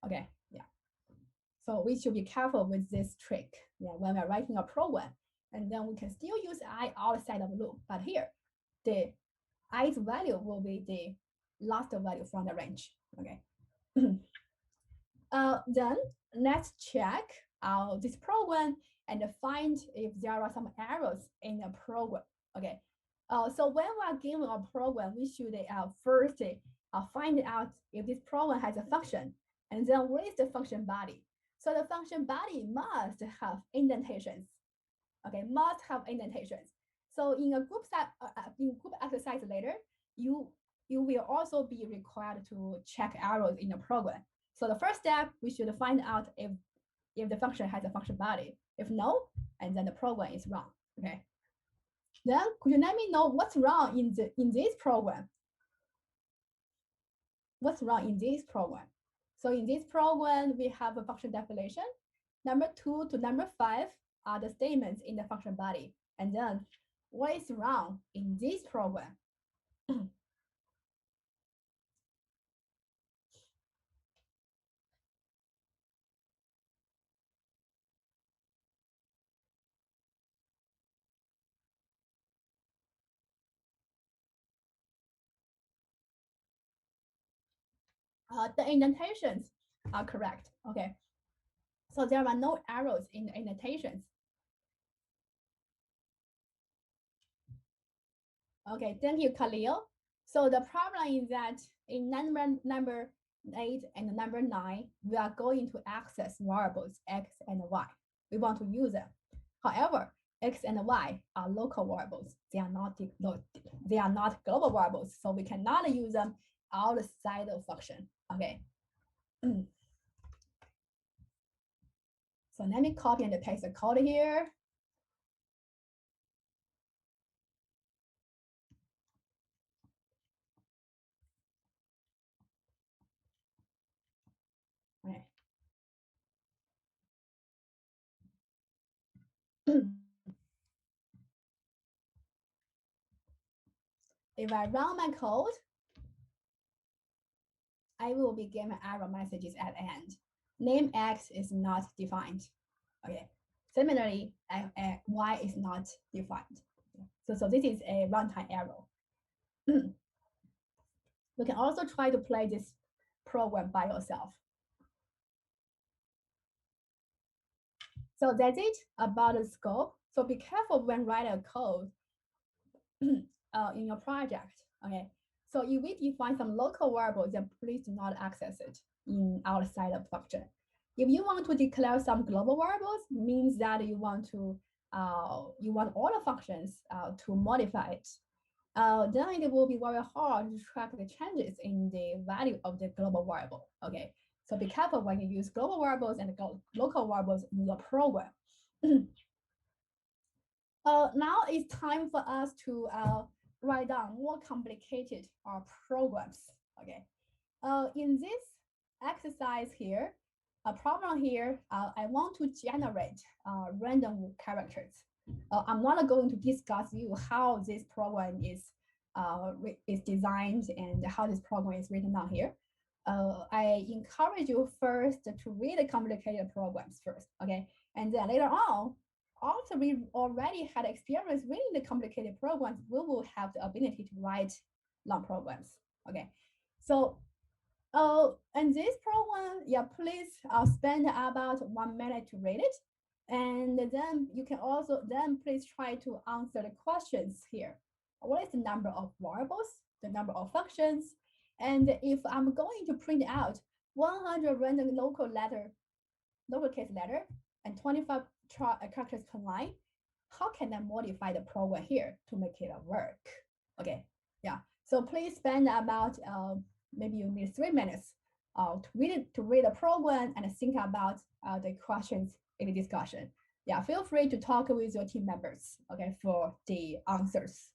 Okay, yeah. So we should be careful with this trick, yeah, when we're writing a program. And then we can still use I outside of loop. But here, the I's value will be the last value from the range. Okay. Then let's check this program and find if there are some errors in the program. Okay. So when we are given a program, we should first find out if this program has a function, and then what is the function body. So the function body must have indentations. Okay, must have indentations. So in a group exercise later, you will also be required to check errors in the program. So the first step, we should find out if the function has a function body. If no, and then the program is wrong. Okay. Then could you let me know what's wrong in this program? What's wrong in this program? So in this program, we have a function definition. Number 2 to number 5 are the statements in the function body. And then what is wrong in this program? The indentations are correct. Okay. So there are no arrows in the indentations. Okay, thank you, Khalil. So the problem is that in number 8 and number 9, we are going to access variables x and y. We want to use them. However, x and y are local variables. They are not global variables, so we cannot use them outside of function. Okay. So let me copy and paste the code here. Okay. If I run my code, I will be given error messages at the end. Name x is not defined. Okay. Similarly, y is not defined. So this is a runtime error. You can also try to play this program by yourself. So that's it about the scope. So be careful when writing a code in your project. Okay. So if we define some local variables, then please do not access it in outside of function. If you want to declare some global variables, means that you want all the functions to modify it. Then it will be very hard to track the changes in the value of the global variable. Okay, so be careful when you use global variables and local variables in your program. Now it's time for us to write down more complicated programs. Okay, in this exercise here, a problem here, I want to generate random characters. I'm not going to discuss you how this program is designed and how this program is written down here. I encourage you first to read the complicated programs first, okay? And then later on, after we already had experience reading the complicated programs, we will have the ability to write long programs, okay? So and this program, yeah, please spend about 1 minute to read it. And then you can also please try to answer the questions here. What is the number of variables, the number of functions? And if I'm going to print out 100 random lowercase letter, and 25 characters per line, how can I modify the program here to make it work? Okay, yeah. So please spend about maybe you need 3 minutes to read the program and think about the questions in the discussion. Yeah, feel free to talk with your team members, okay, for the answers.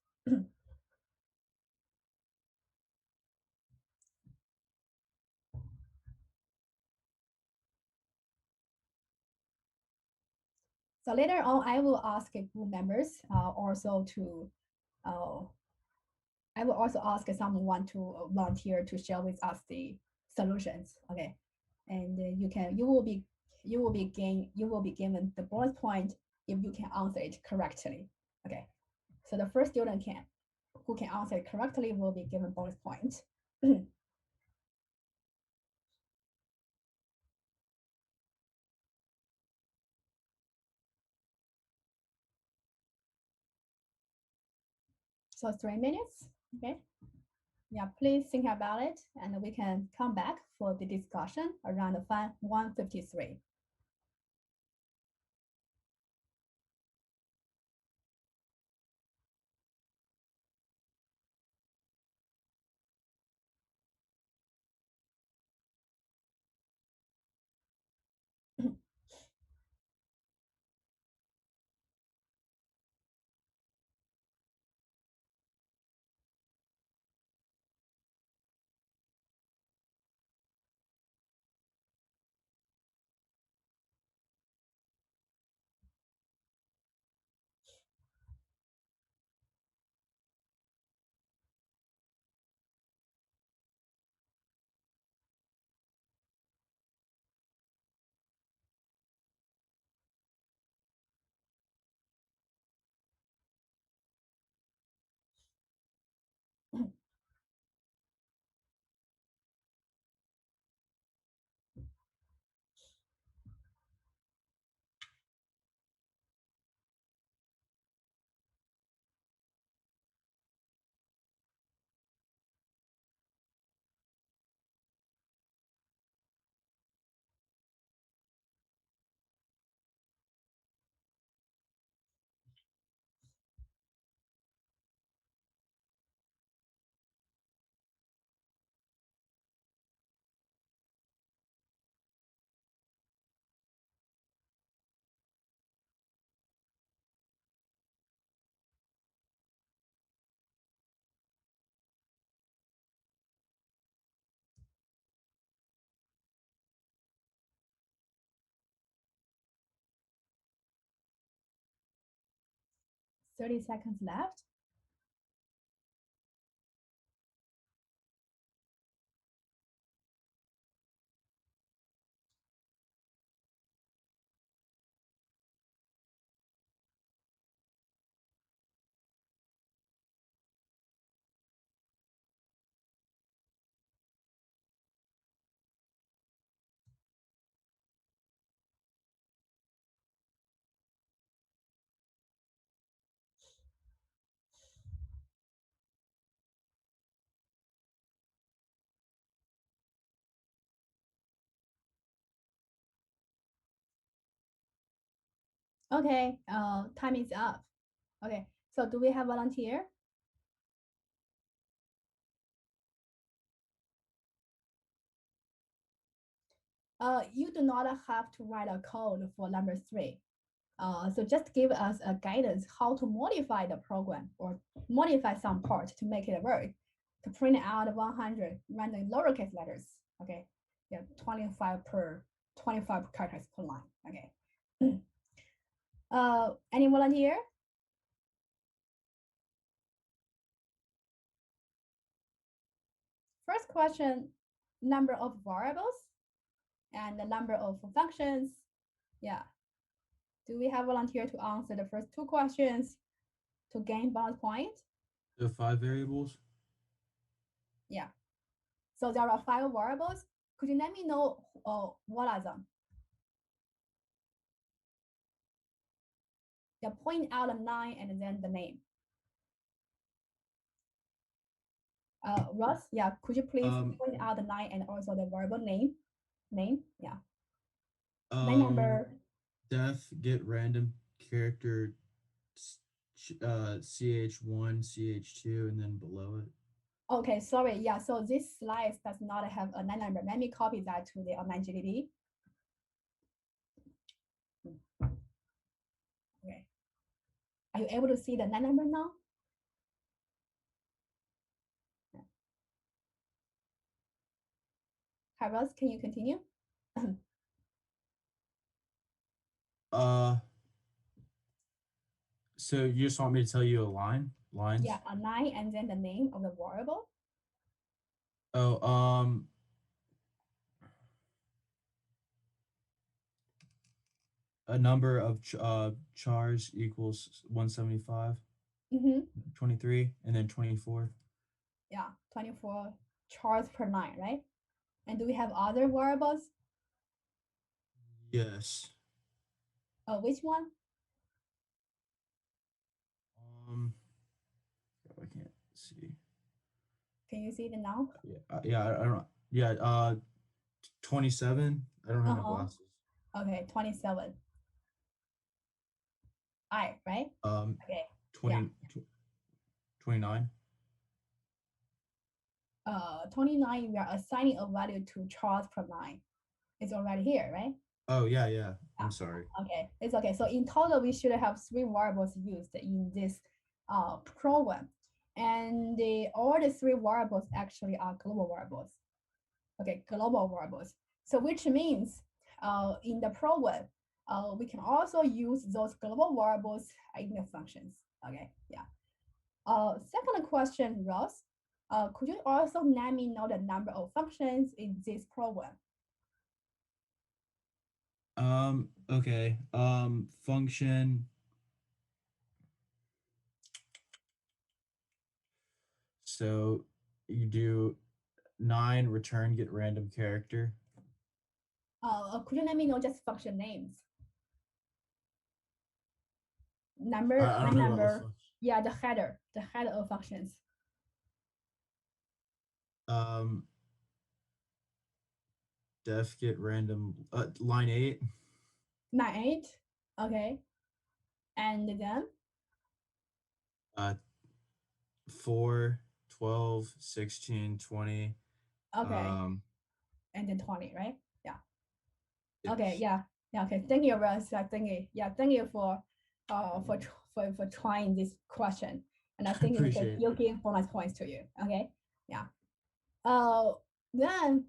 So later on, I will ask group members also to, I will also ask someone to volunteer to share with us the solutions. Okay, and you will be given the bonus point if you can answer it correctly. Okay, so the first student who can answer it correctly will be given bonus point. So 3 minutes, okay? Yeah, please think about it and we can come back for the discussion around 1:53. Thirty seconds left. Okay, time is up. Okay, so do we have volunteer? You do not have to write a code for number 3. So just give us a guidance how to modify the program or modify some part to make it work. To print out 100 random lowercase letters. Okay, yeah, 25 characters per line. Okay. Any volunteer? First question, number of variables and the number of functions. Yeah. Do we have volunteer to answer the first 2 questions to gain bonus point?
The 5 variables.
Yeah. So there are 5 variables. Could you let me know what are them? Yeah, point out the line and then the name. Russ, yeah, could you please point out the line and also the variable name? Yeah. Line number
Def get random character ch1 ch2 and then below it.
Okay, sorry. Yeah, so this slide does not have a line number. Let me copy that to the online GDB. Okay. Are you able to see the line number now? Carlos, can you continue?
uh so you just want me to tell you a lines?
Yeah, a line and then the name of the variable.
Oh, a number of chars equals 175,
Mm-hmm.
23, and then 24.
Yeah, 24 chars per line, right? And do we have other variables?
Yes.
Which one?
Um, I can't see.
Can you see it now?
Yeah, I don't know. Yeah, 27. I don't have my glasses.
Okay, 27. I, right? Okay.
20, 29.
29, we are assigning a value to chars per line. It's already here, right?
Oh, yeah. I'm sorry.
Okay, it's okay. So in total, we should have 3 variables used in this program. And all the 3 variables actually are global variables. Okay, global variables. So which means in the program, we can also use those global variables in the functions. Okay, yeah. Second question, Ross. Could you also let me know the number of functions in this program?
Okay. Function. So you do 9 return get random character.
Could you let me know just function names? Number,
I don't know
number.
about
Yeah, the header of functions.
Def get random line 8.
Line 8. Okay. And then
4, 12, 16, 20.
okay. And then 20, right? Yeah.
Yes.
Okay, yeah. Okay. Thank you, Russ. Thank you. Yeah, thank you for trying this question. And I think you'll give bonus points to you. Okay. Yeah. Then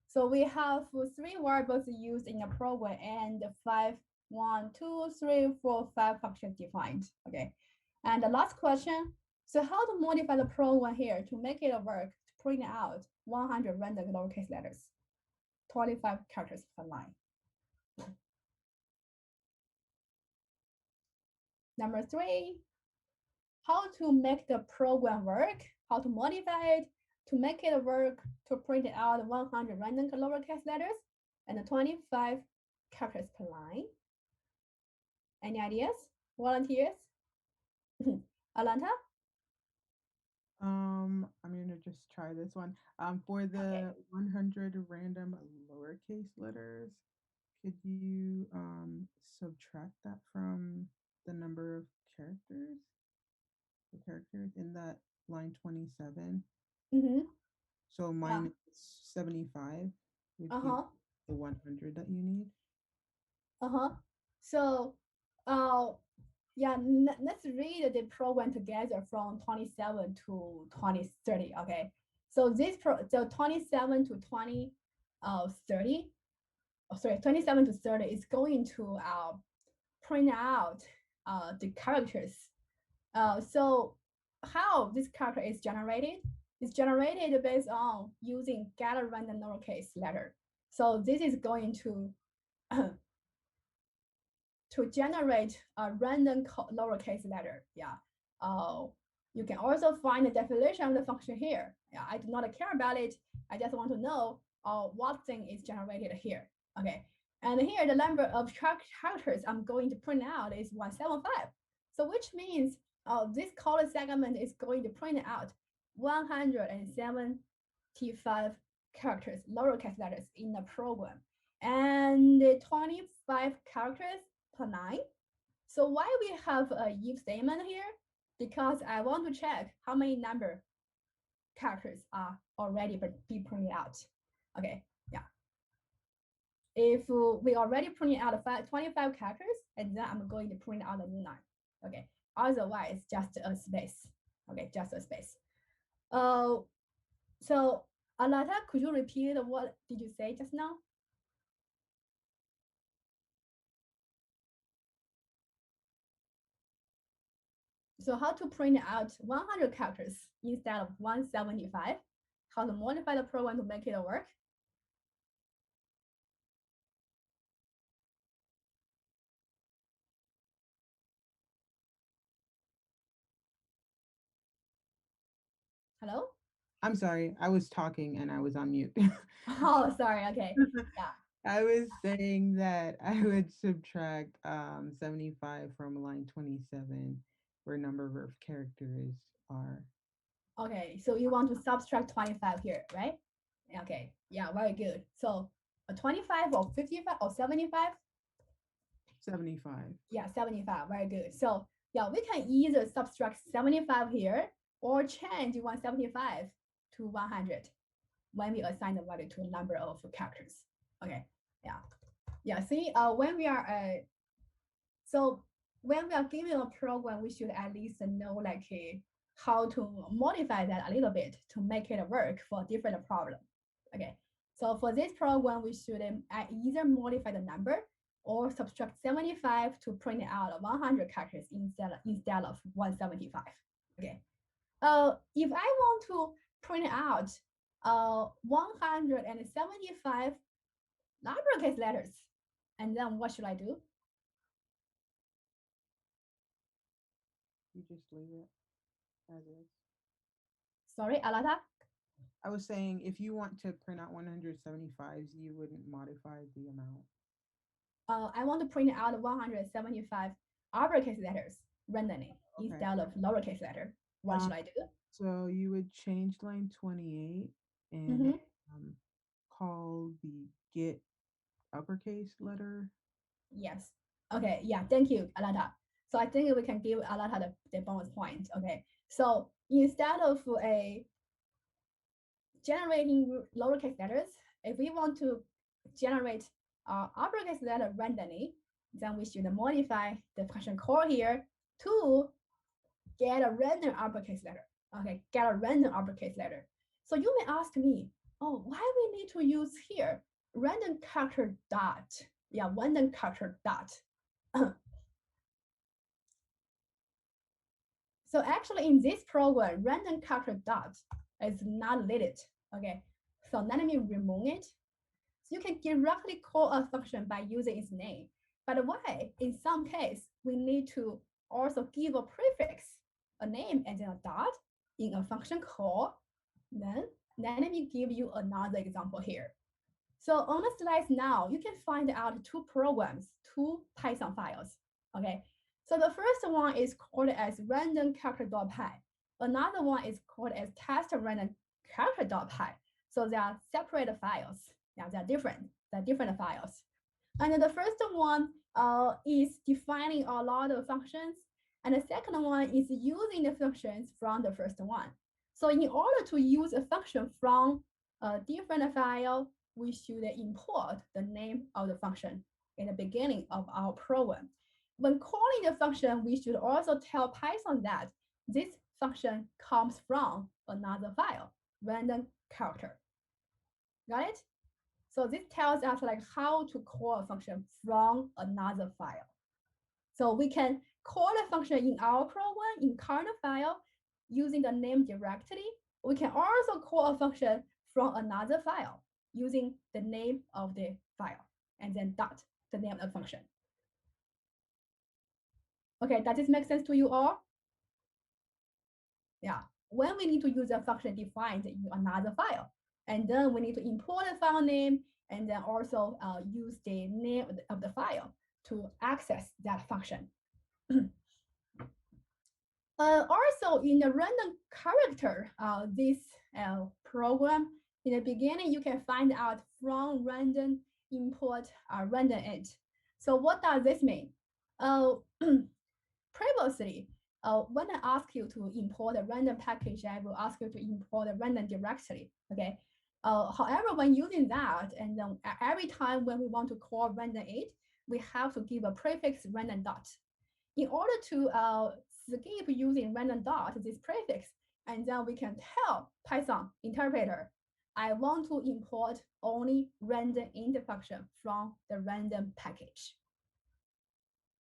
so we have 3 variables used in the program and 5, 1, 2, 3, 4, 5 functions defined. Okay. And the last question. So how to modify the program here to make it work to print out 100 random lowercase letters, 25 characters per line. Number 3, how to make the program work, how to modify it to make it work to print out 100 random lowercase letters and 25 characters per line. Any ideas? Volunteers? Alanta?
I'm gonna just try this one. For the 100 random lowercase letters, could you subtract that from the number of characters? The characters in that line 27.
Mm-hmm.
So minus 75 would be the 100 that you need.
So, yeah, let's read the program together from 27 to 2030. Okay. So so 27 to 30. Oh, sorry, 27 to 30 is going to print out the characters. So how this character is generated? It's generated based on using get a random lowercase letter. So this is going to to generate a random lowercase letter. Yeah. You can also find the definition of the function here. Yeah, I do not care about it. I just want to know what thing is generated here. Okay. And here the number of characters I'm going to print out is 175. So which means this color segment is going to print out 175 characters, lowercase letters in the program. And the 25 characters per 9. So why we have a if statement here? Because I want to check how many number characters are already be printed out. Okay, yeah. If we already printed out 25 characters, and then I'm going to print out a new 9. Okay, otherwise just a space. Okay, just a space. So Alata, could you repeat what did you say just now? So how to print out 100 characters instead of 175? How to modify the program to make it work? Hello?
I'm sorry, I was talking and I was on mute.
Oh, sorry. Okay. Yeah.
I was saying that I would subtract 75 from line 27, where number of characters are.
Okay. So you want to subtract 25 here, right? Okay. Yeah, very good. So a 25 or 55 or 75?
75.
Yeah, 75. Very good. So yeah, we can either subtract 75 here or change 175 to 100 when we assign the value to a number of characters. Okay. Yeah. Yeah. See, when we are so when we are giving a program, we should at least know like how to modify that a little bit to make it work for a different problem. Okay. So for this program, we should either modify the number or subtract 75 to print out 100 characters instead of 175. Okay. If I want to print out 175 uppercase letters, and then what should I do?
You just leave it as is.
Sorry, Alata?
I was saying if you want to print out 175s, you wouldn't modify the amount.
I want to print out 175 uppercase letters randomly instead of lowercase letter. What should I do?
So you would change line 28 and call the get uppercase letter.
Yes. Okay. Yeah. Thank you, Alata. So I think we can give Alata the bonus point. Okay. So instead of generating lowercase letters, if we want to generate uppercase letter randomly, then we should modify the function call here to get a random uppercase letter. Okay, get a random uppercase letter. So you may ask me, oh, why we need to use here random character dot? Yeah, random character dot. So actually in this program, random character dot is not needed. Okay, so let me remove it. So you can directly call a function by using its name. But why? In some case, we need to also give a prefix, a name, and then a dot in a function call. Then let me give you another example here. So on the slides now, you can find out two programs, two Python files. Okay, so the first one is called as random character.py. Another one is called as test random character.py. So they are separate files. Yeah, they're different files. And the first one is defining a lot of functions. And the second one is using the functions from the first one. So in order to use a function from a different file, we should import the name of the function in the beginning of our program. When calling the function, we should also tell Python that this function comes from another file, random character. Got it? So this tells us like how to call a function from another file. So we can call a function in our program in kernel file using the name directly. We can also call a function from another file using the name of the file and then dot the name of the function. Okay, does this make sense to you all? Yeah, when we need to use a function defined in another file, and then we need to import the file name and then also use the name of the file to access that function. Also, in the random character, this program, in the beginning, you can find out from random import random int. So what does this mean? Previously, when I ask you to import a random package, I will ask you to import a random directory. Okay. However, when using that, and then every time when we want to call random8, we have to give a prefix random dot. In order to skip using random dot, this prefix, and then we can tell Python interpreter, I want to import only random int function from the random package.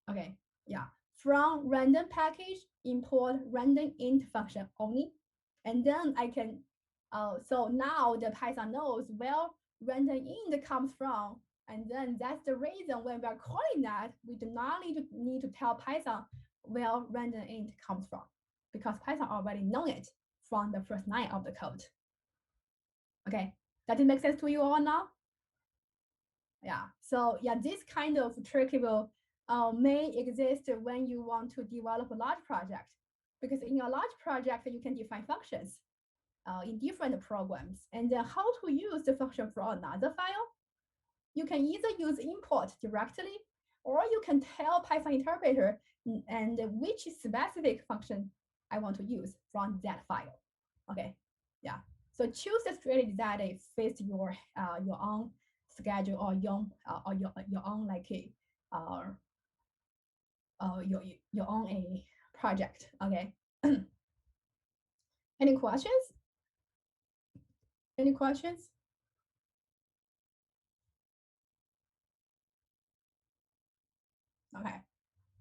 Okay, yeah. From random package, import random int function only. And then I can, so now the Python knows where random int comes from. And then that's the reason when we're calling that, we do not need to tell Python where random int comes from, because Python already know it from the first line of the code. Okay, does it make sense to you all now? Yeah, so yeah, this kind of trick will may exist when you want to develop a large project, because in a large project, you can define functions in different programs, and then how to use the function from another file. You can either use import directly, or you can tell Python interpreter and which specific function I want to use from that file. Okay, yeah. So choose a strategy that fits your own schedule or your own like a your own a project. Okay. Any questions? Any questions? Okay.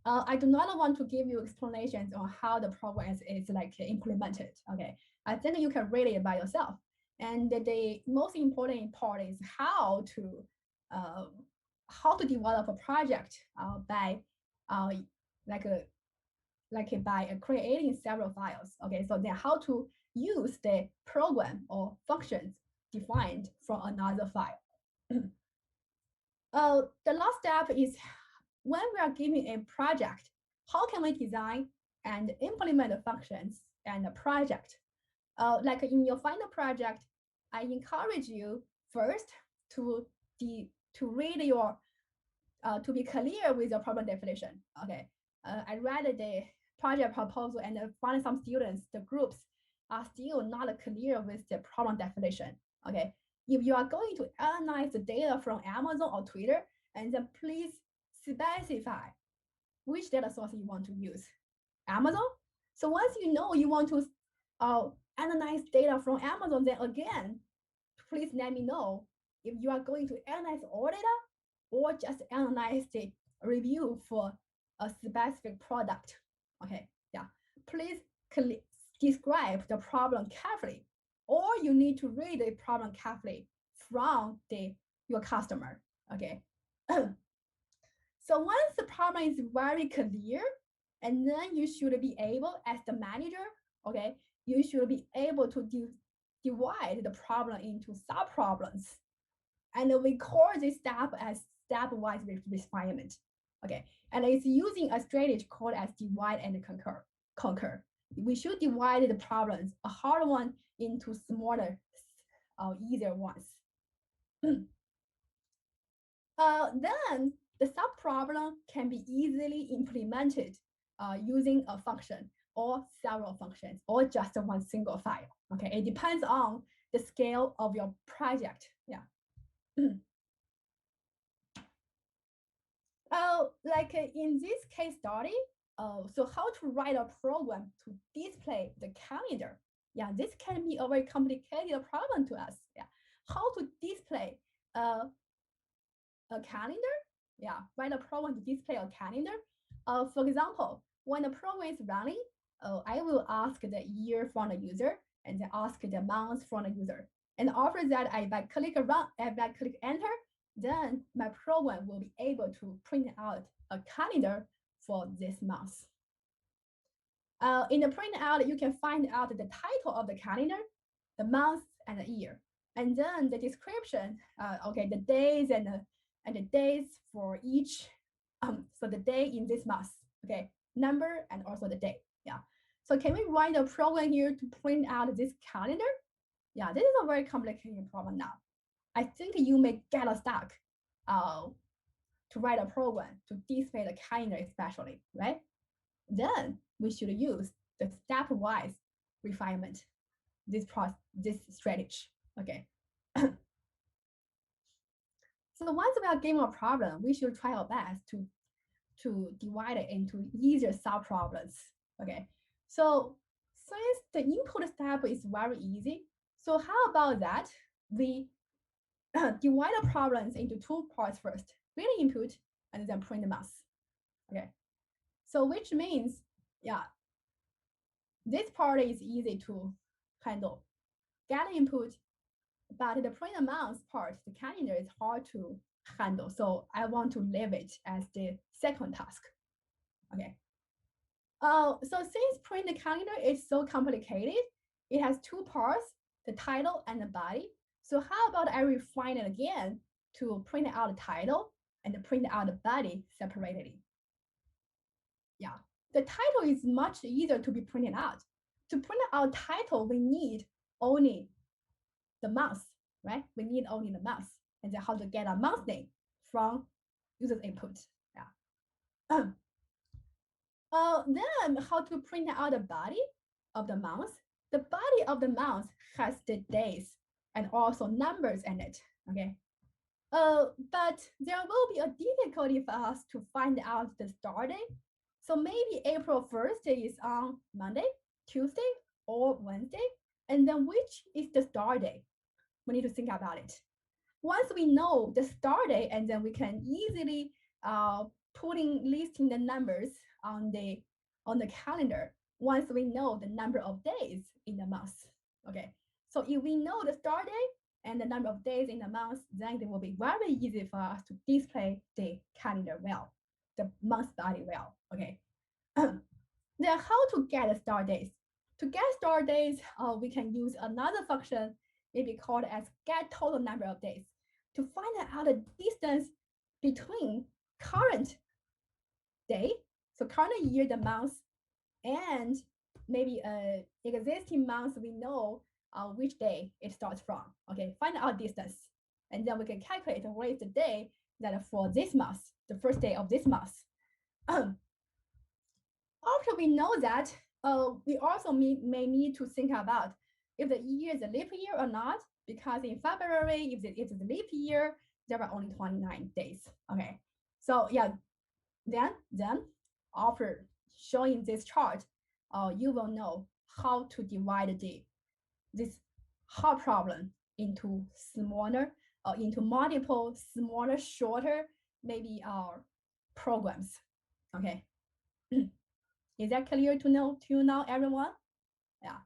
I do not want to give you explanations on how the program is like implemented. Okay, I think you can read it by yourself. And the most important part is how to develop a project by by creating several files. Okay, so then how to use the program or functions defined from another file. The last step is when we are giving a project, how can we design and implement the functions and the project? Like in your final project, I encourage you first to read your to be clear with your problem definition. Okay, I read the project proposal and find some students, the groups are still not clear with the problem definition. Okay, if you are going to analyze the data from Amazon or Twitter, and then please specify which data source you want to use. Amazon. So once you know you want to analyze data from Amazon, then again, please let me know if you are going to analyze all data or just analyze the review for a specific product. Okay, yeah. Please describe the problem carefully, or you need to read the problem carefully from your customer. Okay. So once the problem is very clear, and then you should be able, as the manager, okay, you should be able to divide the problem into sub-problems. And we call this step as stepwise refinement. Okay, and it's using a strategy called as divide and conquer. We should divide the problems, a hard one, into smaller, easier ones. Then the sub-problem can be easily implemented using a function or several functions or just one single file. Okay, it depends on the scale of your project. Yeah. Like in this case study, so how to write a program to display the calendar? Yeah, this can be a very complicated problem to us. Yeah, how to display a calendar? Yeah, write a program to display a calendar. For example, when the program is running, I will ask the year from the user and then ask the month from the user. And after that, if I click enter, then my program will be able to print out a calendar for this month. In the print out, you can find out the title of the calendar, the month, and the year, and then the description. Okay, the days and the days for each. So the day in this month. Okay, number and also the day. Yeah. So can we write a program here to print out this calendar? Yeah, this is a very complicated problem now. I think you may get stuck to write a program to display the calendar especially, right? Then we should use the stepwise refinement, this strategy, okay? So once we are given a problem, we should try our best to divide it into easier sub-problems, okay? So since the input step is very easy, so how about that? We divide the problems into two parts first, read input and then print the mouse, okay? So which means, yeah, this part is easy to handle. Get input, but the print mouse part, the calendar is hard to handle. So I want to leave it as the second task, okay? So since print the calendar is so complicated, it has two parts, the title and the body. So how about I refine it again to print out the title and print out the body separately? Yeah, the title is much easier to be printed out. To print out title, we need only the mouse, right? We need only the mouse, and then how to get a mouse name from user's input. Yeah. Then how to print out the body of the mouse. The body of the mouse has the days and also numbers in it, okay? But there will be a difficulty for us to find out the start date. So maybe April 1st is on Monday, Tuesday, or Wednesday, and then which is the start date? We need to think about it. Once we know the start date, and then we can easily listing the numbers on the calendar once we know the number of days in the month. Okay, so if we know the start date and the number of days in the month, then it will be very easy for us to display the calendar well, the month body well. Okay. Then how to get the start dates? To get start dates, we can use another function, maybe called as get total number of days, to find out the distance between current day, so current year, the month, and maybe existing month we know which day it starts from. Okay, find out distance, and then we can calculate what is the day that for this month, the first day of this month. After we know that, we also may need to think about if the year is a leap year or not, because in February, if it's a leap year, there are only 29 days. Okay, so yeah, then after showing this chart, you will know how to divide this hard problem into smaller, into multiple smaller, shorter, maybe programs. Okay, is that clear to you now, everyone? Yeah.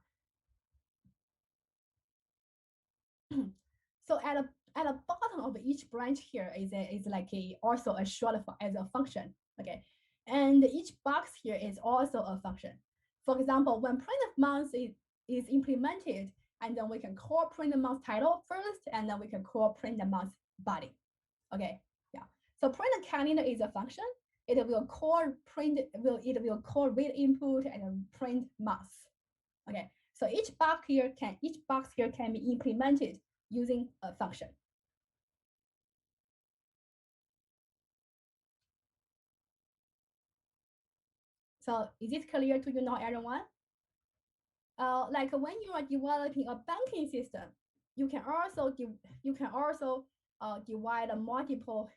So at the bottom of each branch here is like also a short as a function. Okay, and each box here is also a function. For example, when print month is implemented, and then we can call print month title first, and then we can call print month body. Okay, yeah. So print calendar is a function. It will call read input and print month. Okay, so each box here can be implemented using a function. So is it clear to you now, everyone? Like when you are developing a banking system, you can also divide multiple.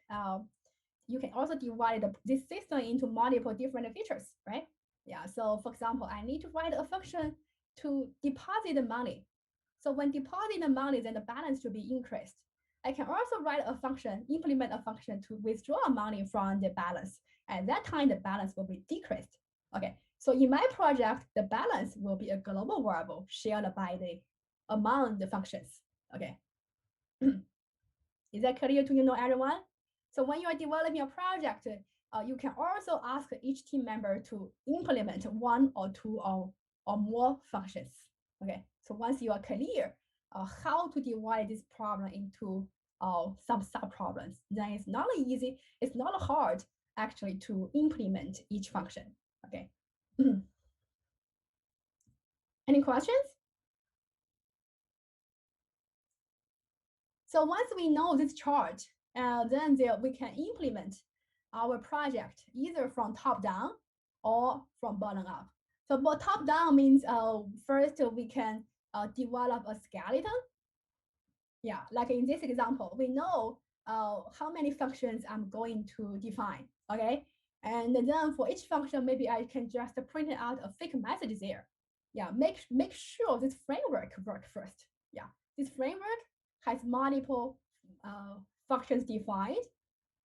You can also divide this system into multiple different features, right? Yeah. So for example, I need to write a function to deposit the money. So when depositing the money, then the balance should be increased. I can also write a function, implement a function to withdraw money from the balance. At that time, the balance will be decreased. Okay, so in my project, the balance will be a global variable shared among the functions. Okay, is that clear to you know, everyone? So when you are developing a project, you can also ask each team member to implement one or two or more functions. Okay, so once you are clear how to divide this problem into some sub-problems, then it's not easy, it's not hard actually to implement each function. Okay. Any questions? So once we know this chart, then we can implement our project either from top down or from bottom up. So top down means first we can develop a skeleton. Yeah, like in this example, we know how many functions I'm going to define, okay? And then for each function, maybe I can just print out a fake message there. Yeah, make sure this framework works first. Yeah, this framework has multiple functions defined,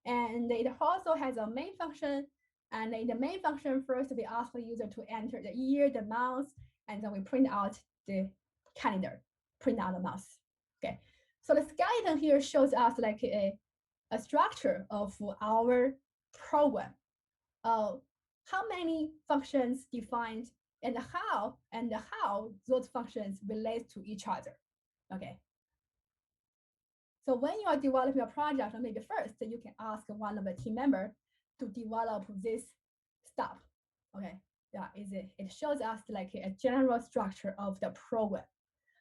and it also has a main function. And in the main function, first we ask the user to enter the year, the month, and then we print out the calendar, print out the month. Okay, so the skeleton here shows us like a structure of our program. How many functions defined and how those functions relate to each other. Okay. So when you are developing a project, maybe first you can ask one of the team member to develop this stuff. Okay. Yeah, it shows us like a general structure of the program.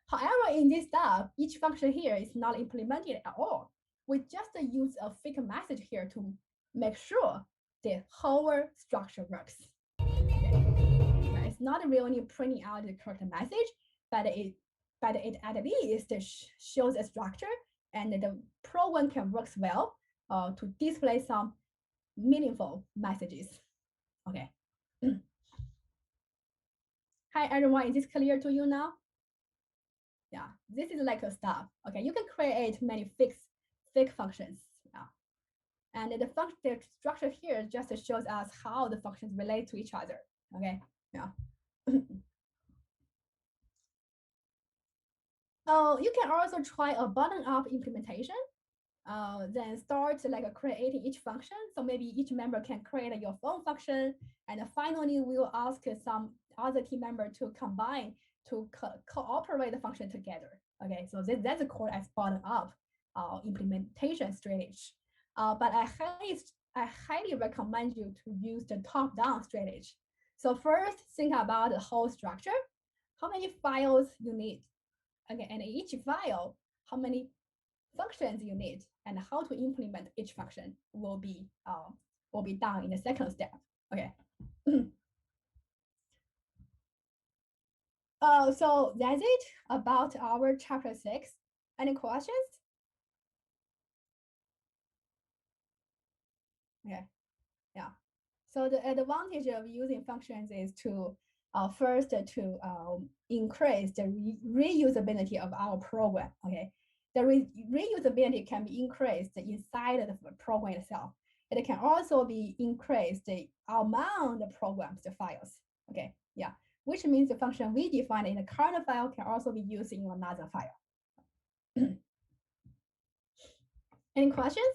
However, in this stuff, each function here is not implemented at all. We just use a fake message here to make sure the whole structure works. Okay. It's not really printing out the correct message, but it at least shows a structure, and the program can work well to display some meaningful messages. Okay. Hi everyone, is this clear to you now? Yeah, this is like a stuff. Okay, you can create many fake functions. Yeah. And the structure here just shows us how the functions relate to each other. Okay, yeah. You can also try a bottom-up implementation. Then start like creating each function. So maybe each member can create your own function, and finally we'll ask some other team member to combine to cooperate the function together. Okay, so that's called as bottom-up implementation strategy. But I highly recommend you to use the top-down strategy. So first, think about the whole structure. How many files you need? Okay, and each file, how many functions you need, and how to implement each function will be done in the second step. Okay. So that's it about our chapter 6. Any questions? Okay. Yeah. So the advantage of using functions is to first to increase the reusability of our program. Okay. The reusability can be increased inside of the program itself. It can also be increased the amount of programs, the files. Okay, yeah, which means the function we define in the current file can also be used in another file. Any questions?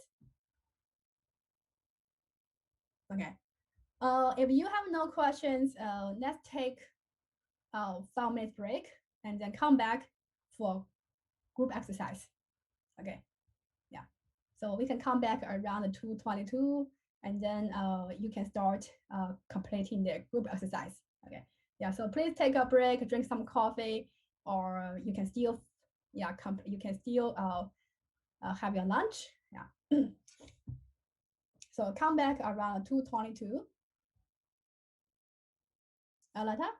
Okay. If you have no questions, let's take a 5-minute break and then come back for group exercise. Okay. Yeah. So we can come back around 2:22, and then you can start completing the group exercise. Okay. Yeah. So please take a break, drink some coffee, or you can still, yeah, you can still have your lunch. Yeah. So come back around 2:22. Alata?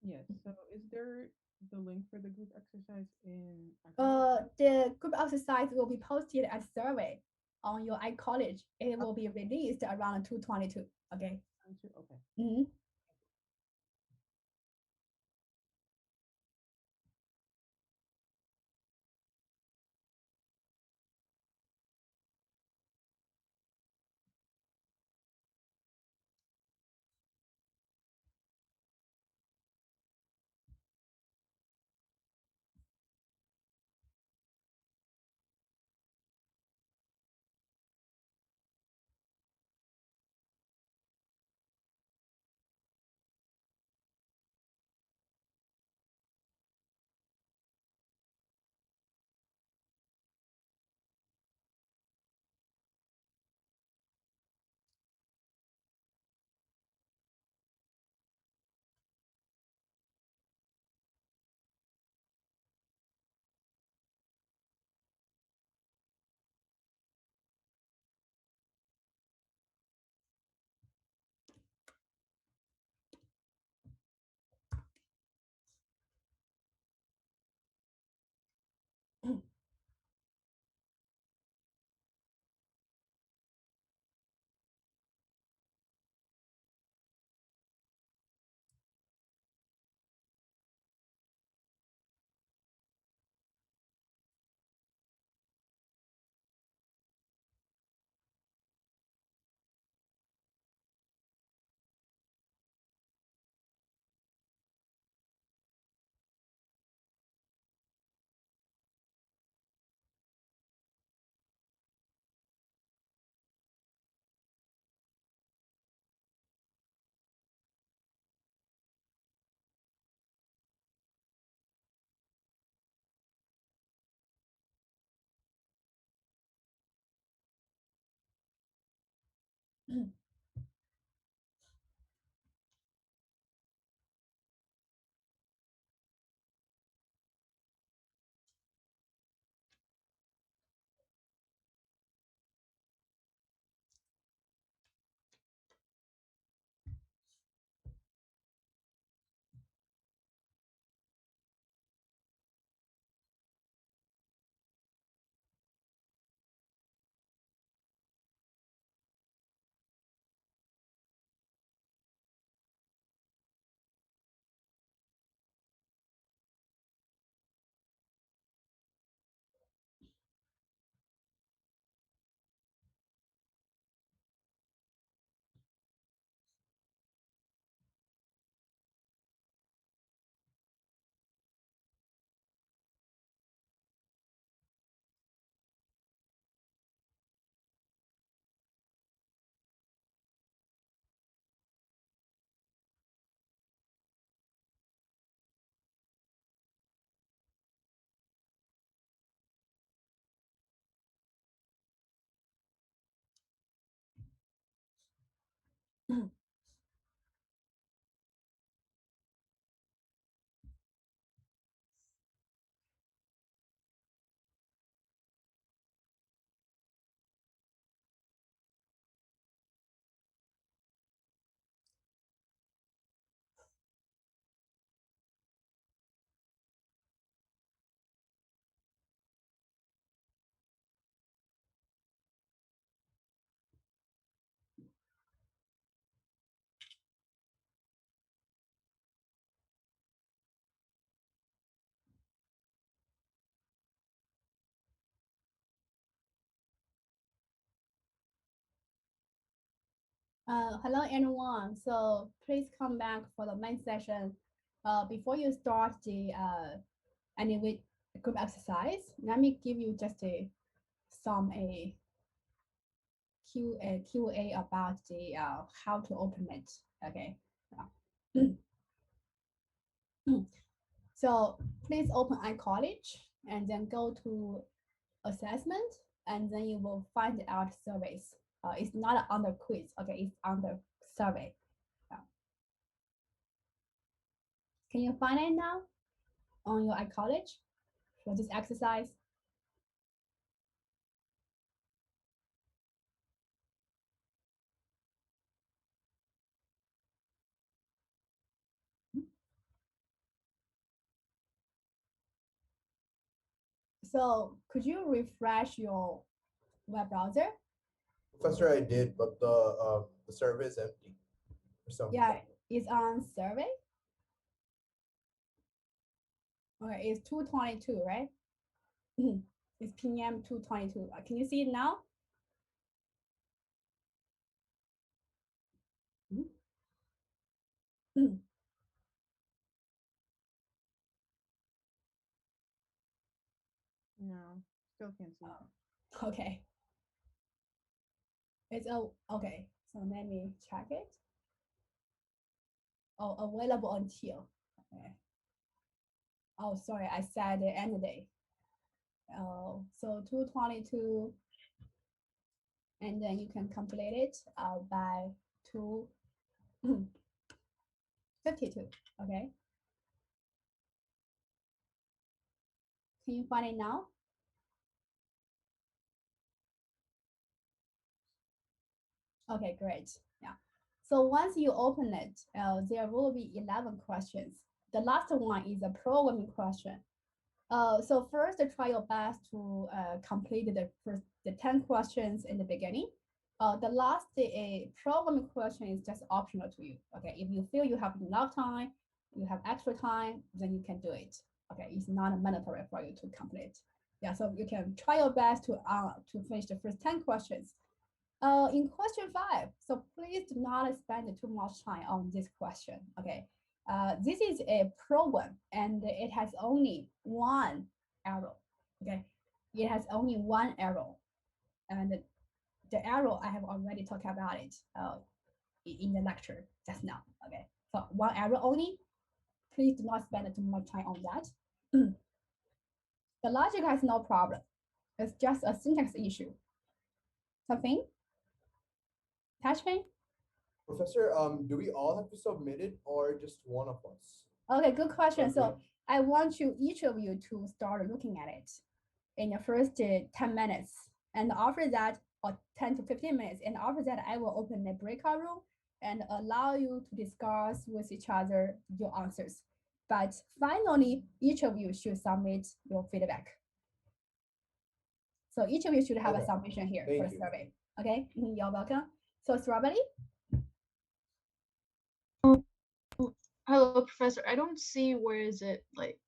Yes. So is there the link for the group exercise in
The group exercise will be posted as survey on your iCollege. It will be released around 2:22. Okay.
Okay.
Mm-hmm. Hello everyone. So please come back for the main session. Before you start the any group exercise, let me give you just some Q&A about the how to open it. Okay. So please open iCollege and then go to assessment, and then you will find out surveys. It's not under quiz, okay, it's under survey. Can you find it now on your iCollege for this exercise? So could you refresh your web browser?
Professor, I did, but the survey is empty for some
Yeah,
reason.
it's on survey. Okay, it's 222, right? It's PM 222. Can you see it now?
No, still can't see.
Okay. It's okay. So let me check it. Oh, available until. Okay. Oh, sorry, I said the end day. Oh, so 222, and then you can complete it by 252. Okay. Can you find it now? Okay, great. Yeah. So once you open it, there will be 11 questions. The last one is a programming question. So first, try your best to complete the 10 questions in the beginning. The last programming question is just optional to you. Okay, if you feel you have enough time, you have extra time, then you can do it. Okay, it's not mandatory for you to complete. Yeah, so you can try your best to finish the first 10 questions. In question 5, so please do not spend too much time on this question. Okay, this is a program and it has only one arrow. Okay, it has only one arrow, and the arrow I have already talked about it in the lecture just now. Okay, so one arrow only. Please do not spend too much time on that. The logic has no problem. It's just a syntax issue. Something? Tashping?
Professor, do we all have to submit it or just one of us?
Okay, good question. So
Okay.
I want you, each of you, to start looking at it in the first 10 minutes. And after that, or 10 to 15 minutes, and after that, I will open the breakout room and allow you to discuss with each other your answers. But finally, each of you should submit your feedback. So each of you should have a
Okay.
submission here
Thank
for the
you.
survey. Okay, you're welcome. So Strawberry,
Hello, Professor. I don't see where is it like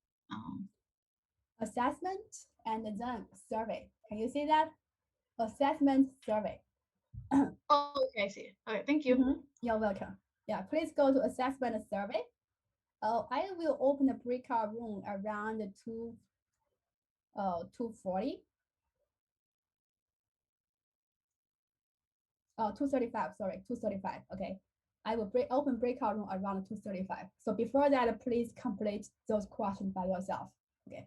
assessment and then survey. Can you see that? Assessment survey.
oh, okay, I see it. Okay, thank you.
You're welcome. Yeah, please go to assessment survey. I will open the breakout room around 2:40. 2:35. Sorry, 2:35. Okay, I will open breakout room around 2:35. So before that, please complete those questions by yourself. Okay.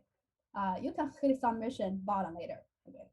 You can hit submission button later. Okay.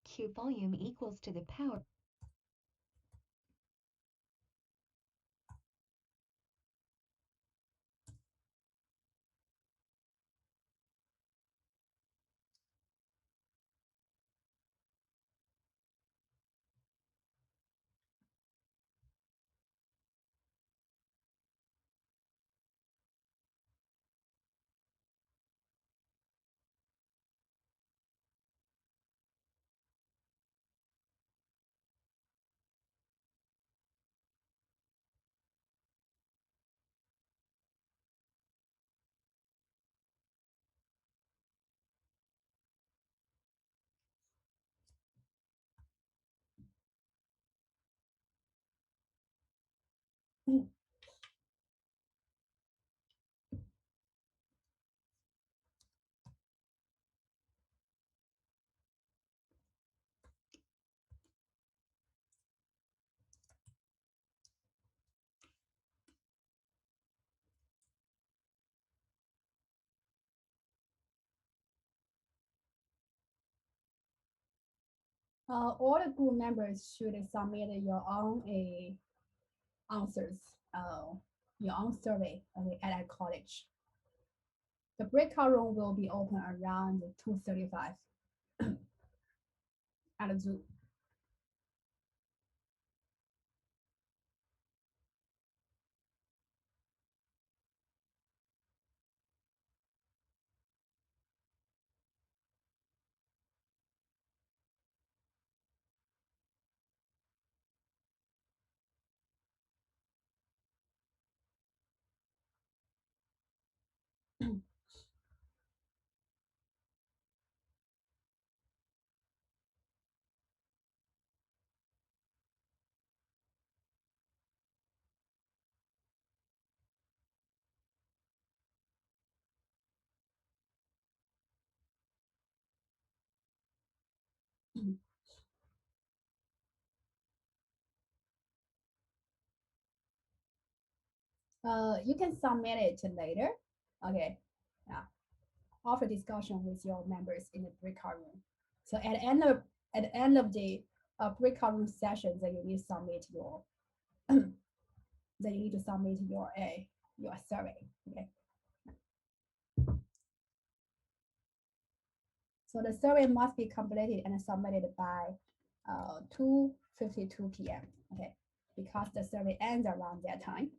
Q volume equals to the power.
All the group members should submit your own answers, your own survey at college. The breakout room will be open around 2:35 at Zoom. You can submit it later. Okay. Yeah. After discussion with your members in the breakout room. So at the end of the breakout room session, that you need to submit your that you need to submit your survey. Okay. So the survey must be completed and submitted by 2:52 p.m. Okay, because the survey ends around that time.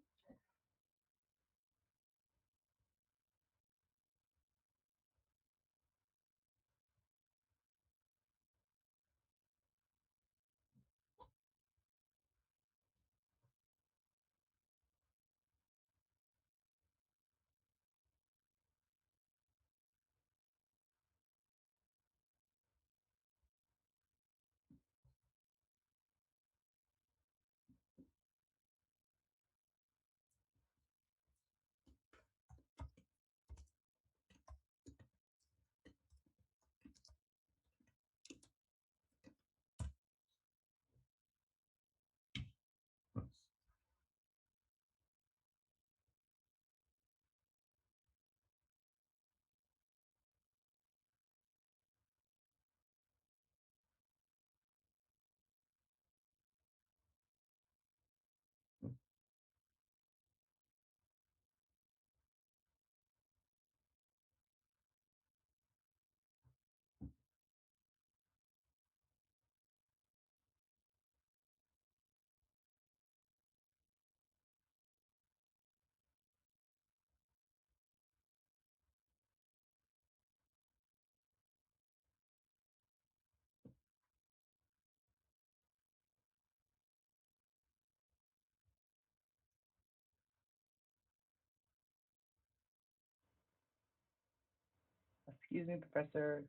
Excuse me, Professor.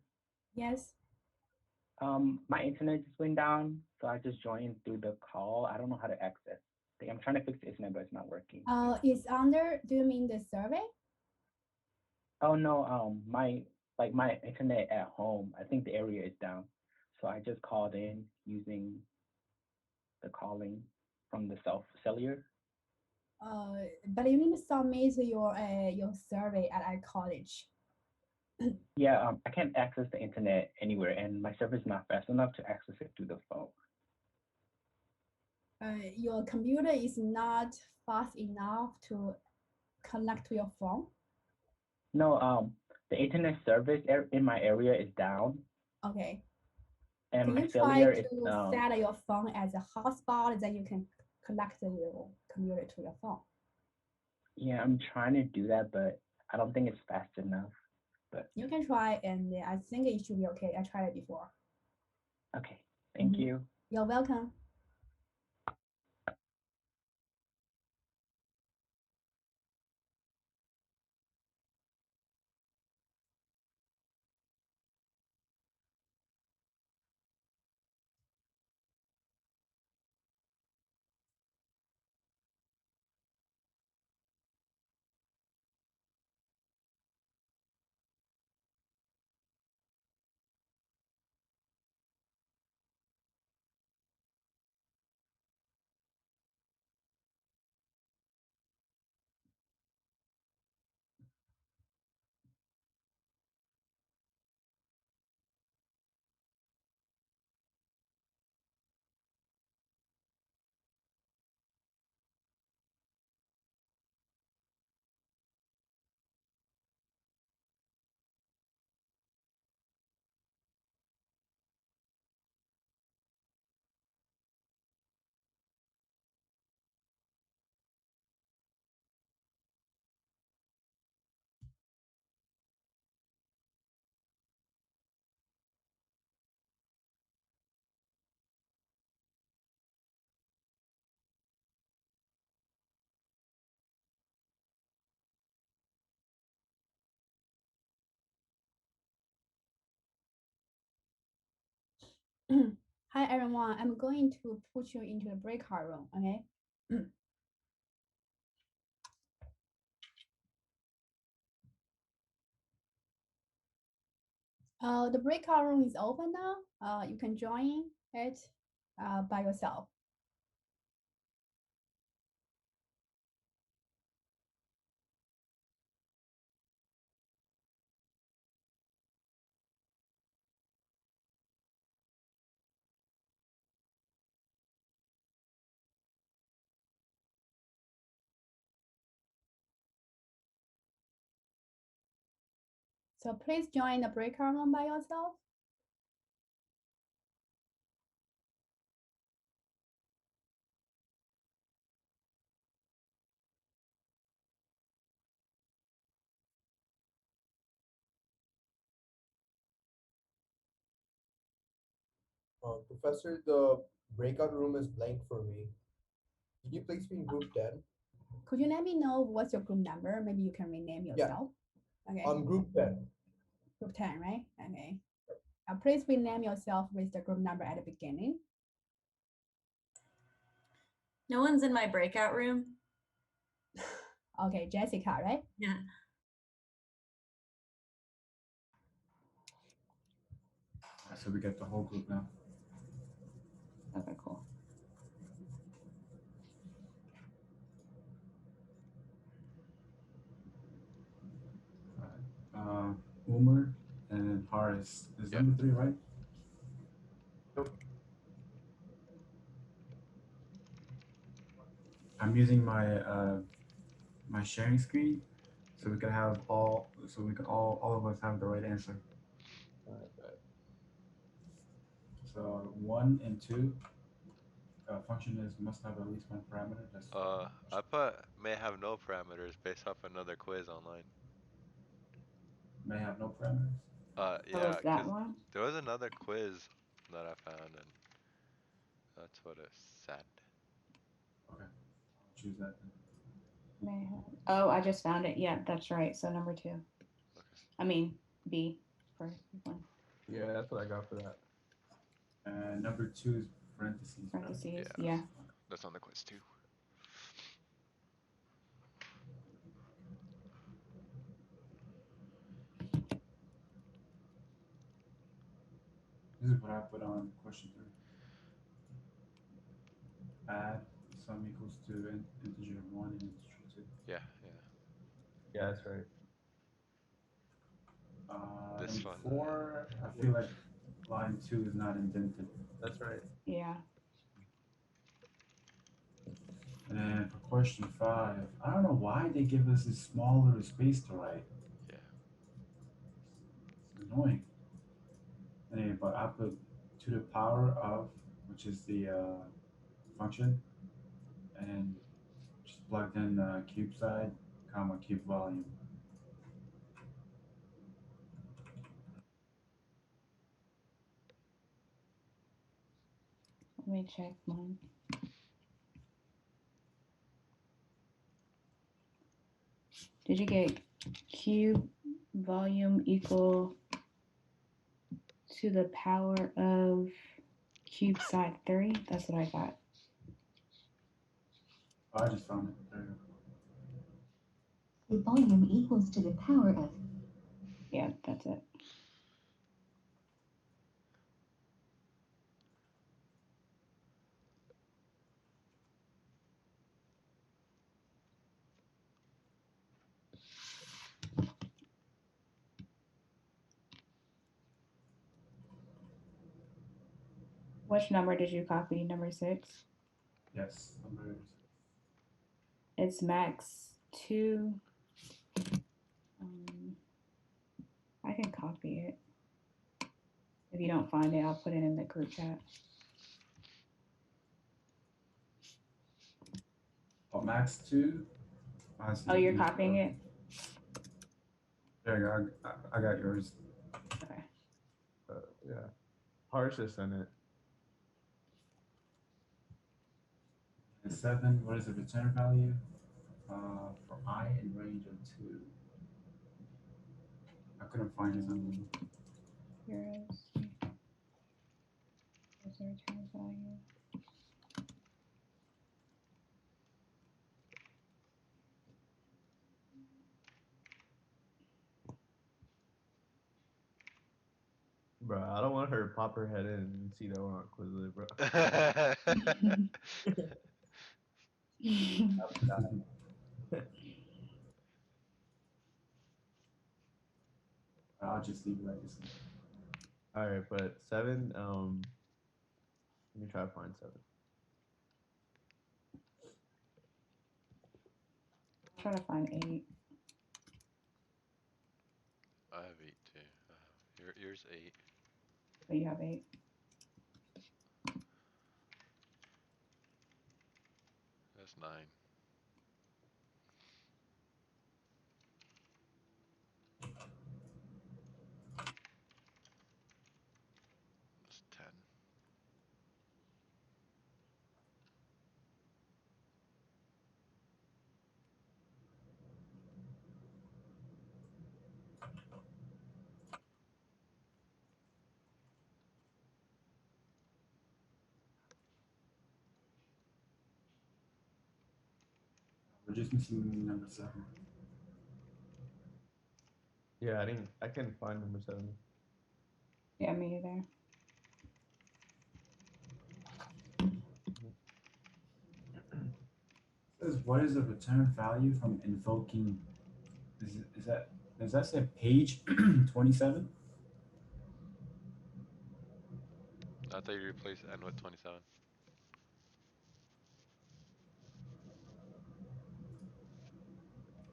Yes.
My internet just went down, so I just joined through the call. I don't know how to access. I'm trying to fix the internet, but it's not working.
Is under. Do you mean the survey?
Oh no, my internet at home. I think the area is down, so I just called in using the calling from the cellular.
But you need to submit your survey at our college.
Yeah, I can't access the internet anywhere, and my service is not fast enough to access it through the phone.
Your computer is not fast enough to connect to your phone.
No, the internet service in my area is down.
Okay.
And
can
my
you try
cellular
to
is
set your phone as a hotspot, then you can connect your computer to your phone?
Yeah, I'm trying to do that, but I don't think it's fast enough. But
you can try, and I think it should be okay. I tried it before.
Okay, thank you.
You're welcome. Hi everyone, I'm going to put you into the breakout room, okay? The breakout room is open now. You can join it by yourself. So please join the breakout room by yourself.
Professor, the breakout room is blank for me. Can you place me in group 10?
Could you let me know what's your group number? Maybe you can rename
Yeah.
yourself. Okay.
Group 10.
Group 10, right? Okay. Now please rename yourself with the group number at the beginning.
No one's in my breakout room.
Okay, Jessica, right?
Yeah.
So we got the whole group now.
Okay, cool.
Umar and Haris. Is number 3 right?
Nope.
I'm using my my sharing screen, so we can have all of us have the right answer. So 1 and 2 function is must have at least one parameter. That's
I put may have no parameters based off another quiz online.
may have no parameters.
Yeah,
that
'cause
one?
there was another quiz that I found, and that's what it said.
Okay, I'll choose that then.
May have. Oh, I just found it. Yeah, that's right. So number 2. I mean B for one.
Yeah, that's what I got for that.
And number 2 is parentheses.
Parentheses.
Yeah,
Yeah.
that's on the quiz too.
This is what I put on question 3. Add sum equals to integer 1 and integer 2.
Yeah.
Yeah, that's right.
This
Number
one.
4, I feel like line 2 is not indented.
That's right.
Yeah.
And then for question 5, I don't know why they give us this small little space to write.
Yeah.
It's annoying. Anyway, but I put to the power of, which is the function, and just plugged in cube side, comma cube volume.
Let me check mine. Did you get cube volume equal to the power of cube side 3? That's what I got.
Oh, I just found it. There you go.
The volume equals to the power of.
Yeah, that's it. Which number did you copy? Number 6?
Yes, number 6.
It's max 2. I can copy it. If you don't find it, I'll put it in the group chat.
Oh, max 2.
Oh, you're copying it?
There you go. I got yours.
Okay.
Yeah. Harsh is in it.
And 7, what is the return value? For I in range of 2. I couldn't find it on
Heroes. What's the return value?
Bro, I don't want her to pop her head in and see that we're on Quizlet, bro.
I'll just leave it like this.
All right, but 7. Let me try to find 7.
Try to find 8.
I have 8. Yours 8.
So you have 8.
That's 9. That's 10.
We're just missing number 7.
Yeah, I couldn't find number 7.
Yeah, me either.
Says what is the return value from invoking? Does that say page 27?
I thought you replaced N with 27.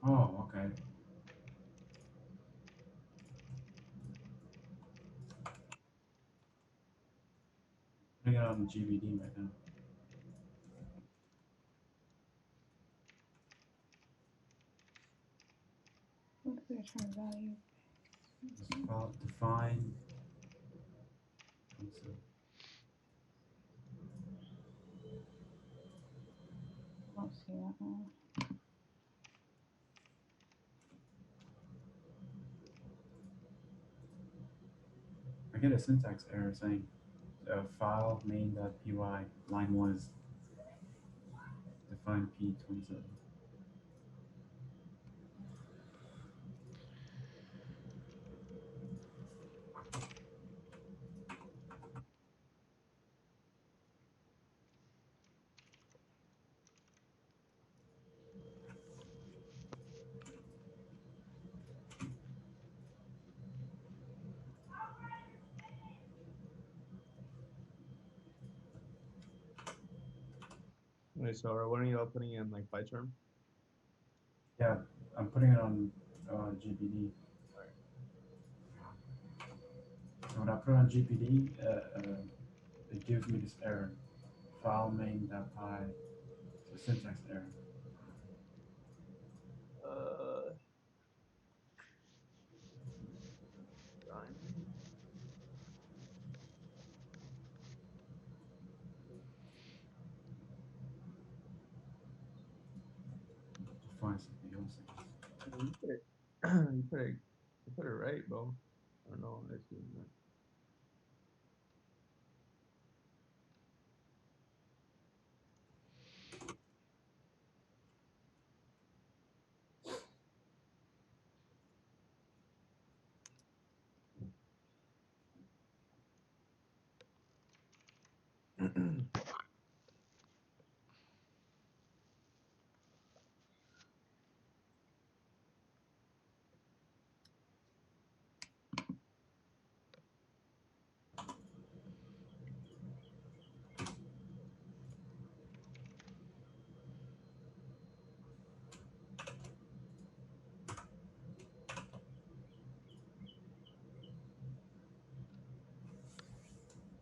Oh, okay. Putting it on GBD right now.
What's the return value?
It's about define.
I don't see that one.
I get a syntax error saying file main.py line 1 is define p27.
Okay, so when are you opening in like PyCharm?
Yeah, I'm putting it on GPD. So when I put it on GPD, it gives me this error, file main.py. It's a syntax error. Find something else.
You put it, you put it right, bro. I don't know. I see that.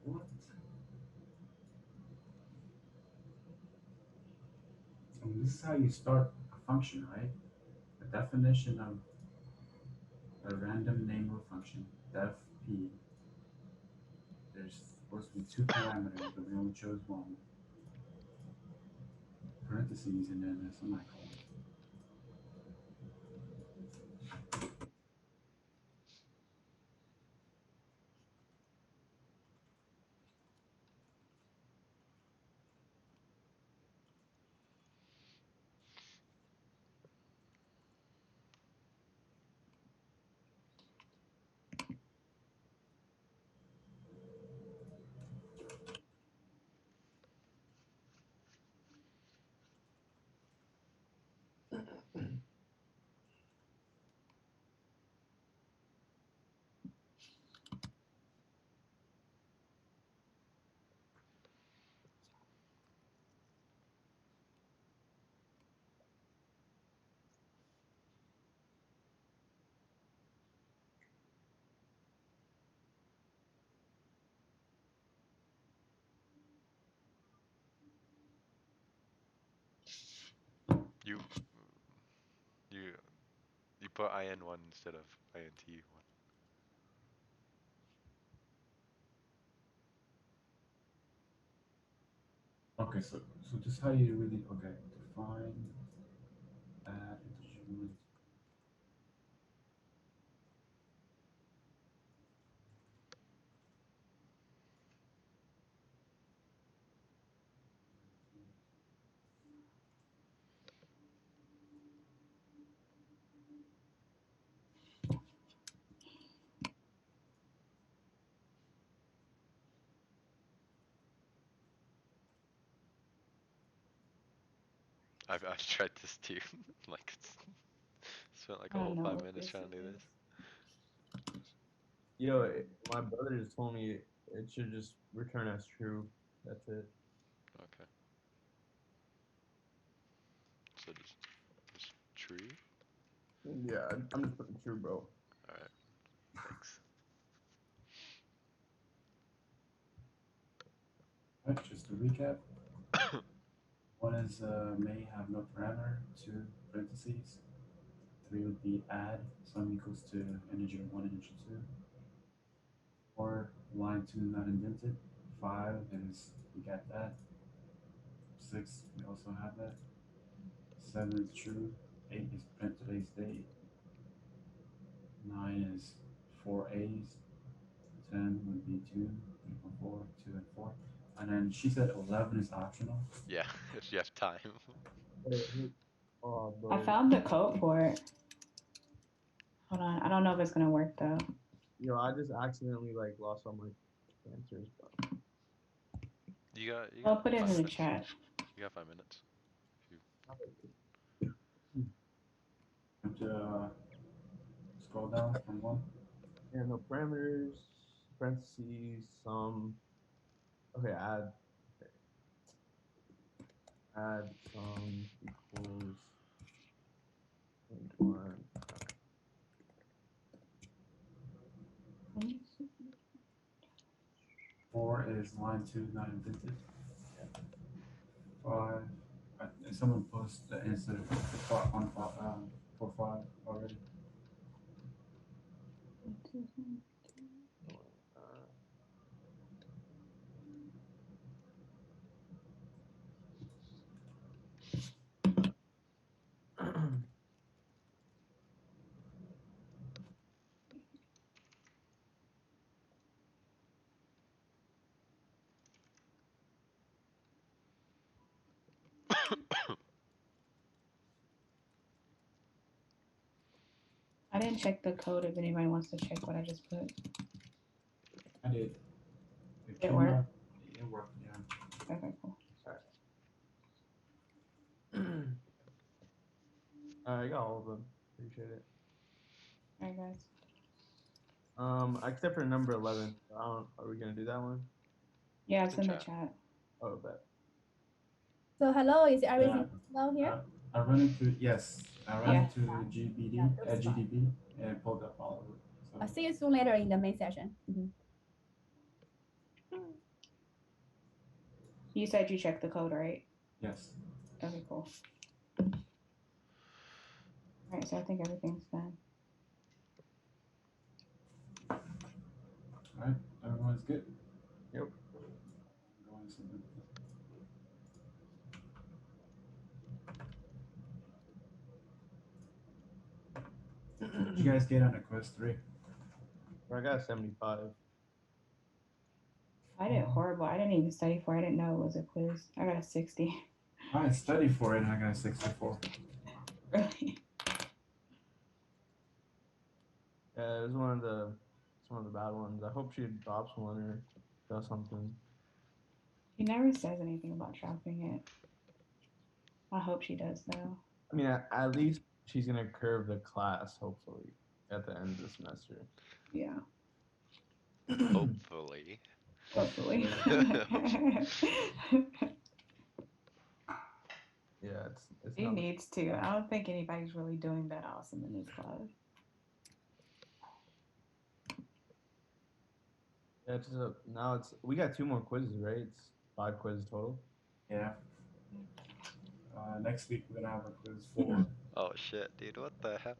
What? And this is how you start a function, right? The definition of a random name of a function, def p. There's supposed to be 2 parameters, but we only chose 1. Parentheses and then a semicolon.
You you put IN1 instead of INT1.
Okay, so this is how you really define add integer.
I've tried this too. Like spent like a
I
whole
don't know
5
what
minutes
this
trying to do
is.
this.
Yo, my brother just told me it should just return as true. That's it.
Okay. So just true.
Yeah, I'm just putting true, bro.
All right. Thanks.
Right, just to recap. One is may have no parameter, 2 parentheses, 3 would be add, sum equals to integer 1, integer 2. 4, line 2 not indented. 5 is, we got that. 6, we also have that. 7 is true. 8 is print today's date. 9 is 4 A's. 10 would be 2, 3.4, 2 and 4. And then she said 11 is optional.
Yeah, if you have time.
Oh,
I
bro.
found the code for it. Hold on. I don't know if it's gonna work though.
Yo, I just accidentally like lost all my answers, bro.
You got
I'll put it
5
in the
minutes.
chat.
You got 5 minutes.
Have to scroll down from 1.
Yeah, no parameters, parentheses, sum. Okay, add. Okay. Add sum equals int 1.
4 is line 2 not indented. 5. Someone post the answer on 4 5 already.
I didn't check the code if anybody wants to check what I just put.
I did.
It worked?
It worked, yeah.
Okay, cool.
I got all of them. Appreciate it.
All right, guys.
Except for number 11. Are we gonna do that one?
Yeah, it's in the chat.
Oh, bet.
So hello, is everything now here?
I run into, yes, I ran
Yeah.
into GDB and pulled up all of it. So.
I'll see you soon later in the main session. Mhm.
You said you checked the code, right?
Yes.
Okay, cool. All right, so I think everything's done.
All right, everyone's good?
Yep.
Going something. Did you guys get on a quiz 3?
I got 75.
I did horrible. I didn't even study for it. I didn't know it was a quiz. I got a 60.
I studied for it and I got a 64.
Really?
Yeah, it's one of the bad ones. I hope she drops one or does something.
She never says anything about dropping it. I hope she does though.
I mean, at least she's gonna curve the class, hopefully, at the end of the semester.
Yeah.
Hopefully.
Hopefully.
Yeah, it's
She
not.
needs to. I don't think anybody's really doing that awesome in this class.
Yeah, we got 2 more quizzes, right? It's 5 quizzes total.
Yeah. Next week we're gonna have a quiz for.
Oh shit, dude, what the hell?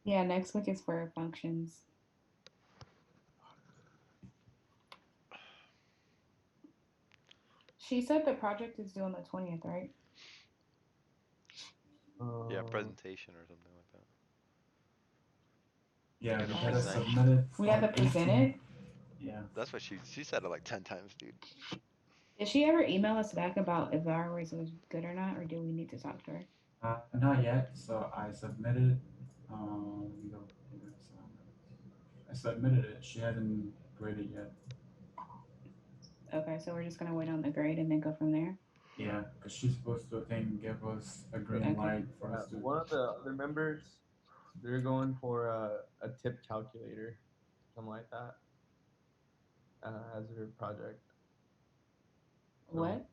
Yeah, next week is for functions. She said the project is due on the 20th, right?
Yeah, presentation or something like that.
Yeah,
You
we
gotta
gotta
present.
submit it.
We have to
on
present
18.
it.
Yeah.
That's what she said it like 10 times, dude.
Did she ever email us back about if our race was good or not, or do we need to talk to her?
Not yet. So I submitted. We go. I submitted it. She hasn't graded yet.
Okay, so we're just gonna wait on the grade and then go from there.
Yeah, because she's supposed to give us a green
Okay.
light for us to.
One of the other members, they're going for a tip calculator, something like that, as their project.
What?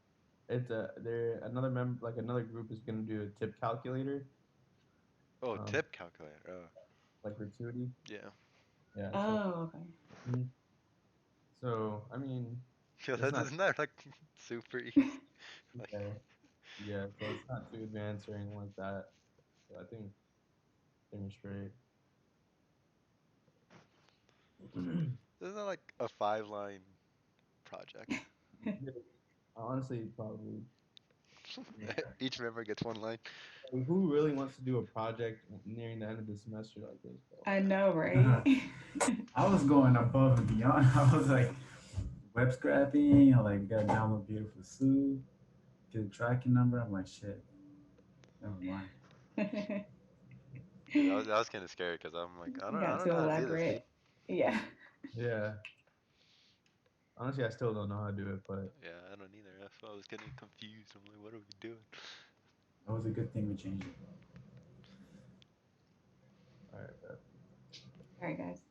It's they're another member, like another group is gonna do a tip calculator.
Oh, tip calculator. Oh.
Like gratuity.
Yeah.
Yeah.
Oh, okay.
So I mean,
Yo, isn't that like super easy? Like,
yeah. So it's not too advanced or anything like that. So I think they're straight.
isn't that like a 5-line project?
Honestly, probably.
Each member gets 1 line.
Who really wants to do a project nearing the end of the semester like this? Bro?
I know, right?
I was going above and beyond. I was like web scrapping. I like gotta download Beautiful Soup, get a tracking number. I'm like shit. Never mind.
Dude, I was kind of scared because I'm like, I
Got
don't
too
know how to do this, dude.
elaborate. Yeah.
Yeah. Honestly, I still don't know how to do it, but
Yeah, I don't either. That's why I was getting confused. I'm like, what are we doing?
That was a good thing we changed it.
all right.
All right, guys.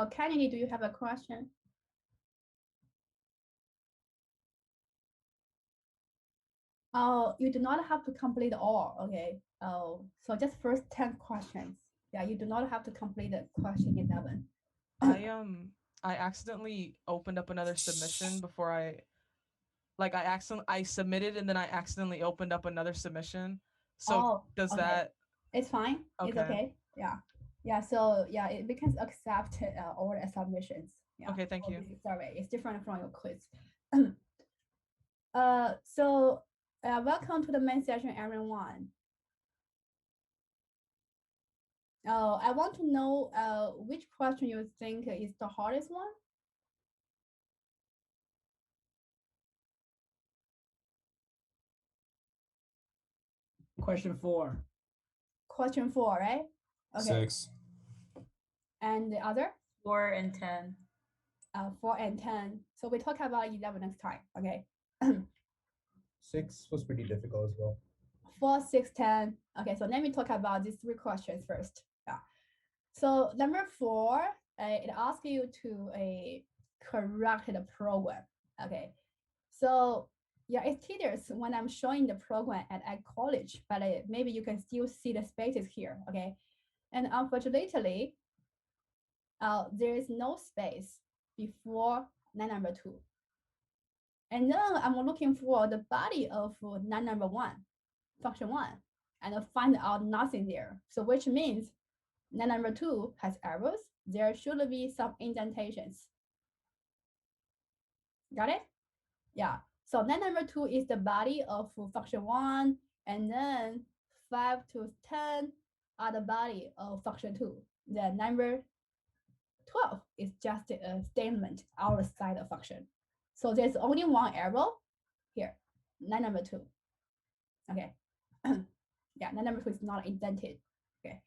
Kennedy, do you have a question? Oh, you do not have to complete all, okay? Oh, so just first 10 questions. Yeah, you do not have to complete the question 11.
I accidentally opened up another submission before I submitted and then I accidentally opened up another submission. So does
okay.
that
It's fine. It's okay. Yeah. Yeah. So yeah, we can accept all the submissions. Yeah.
Okay, thank you.
This survey is different from your quiz. Welcome to the main session, everyone. I want to know which question you think is the hardest one.
Question 4.
Question 4, right? Okay.
6.
And the other?
4 and 10.
4 and 10. So we talk about 11 next time. Okay.
6 was pretty difficult as well.
4, 6, 10. Okay, so let me talk about these 3 questions first. Yeah. So number 4, it asks you to correct the program. Okay. So Yeah, it's tedious when I'm showing the program at college, but maybe you can still see the spaces here, okay? And unfortunately, there is no space before line number 2. And then I'm looking for the body of line number 1, function 1, and find out nothing there. So which means line number 2 has errors. There should be some indentations. Got it? Yeah. So line number 2 is the body of function 1, and then 5 to 10 are the body of function 2. The number 12 is just a statement outside the function. So there's only one error here, line number 2. Okay. Yeah, line number 2 is not indented. Okay.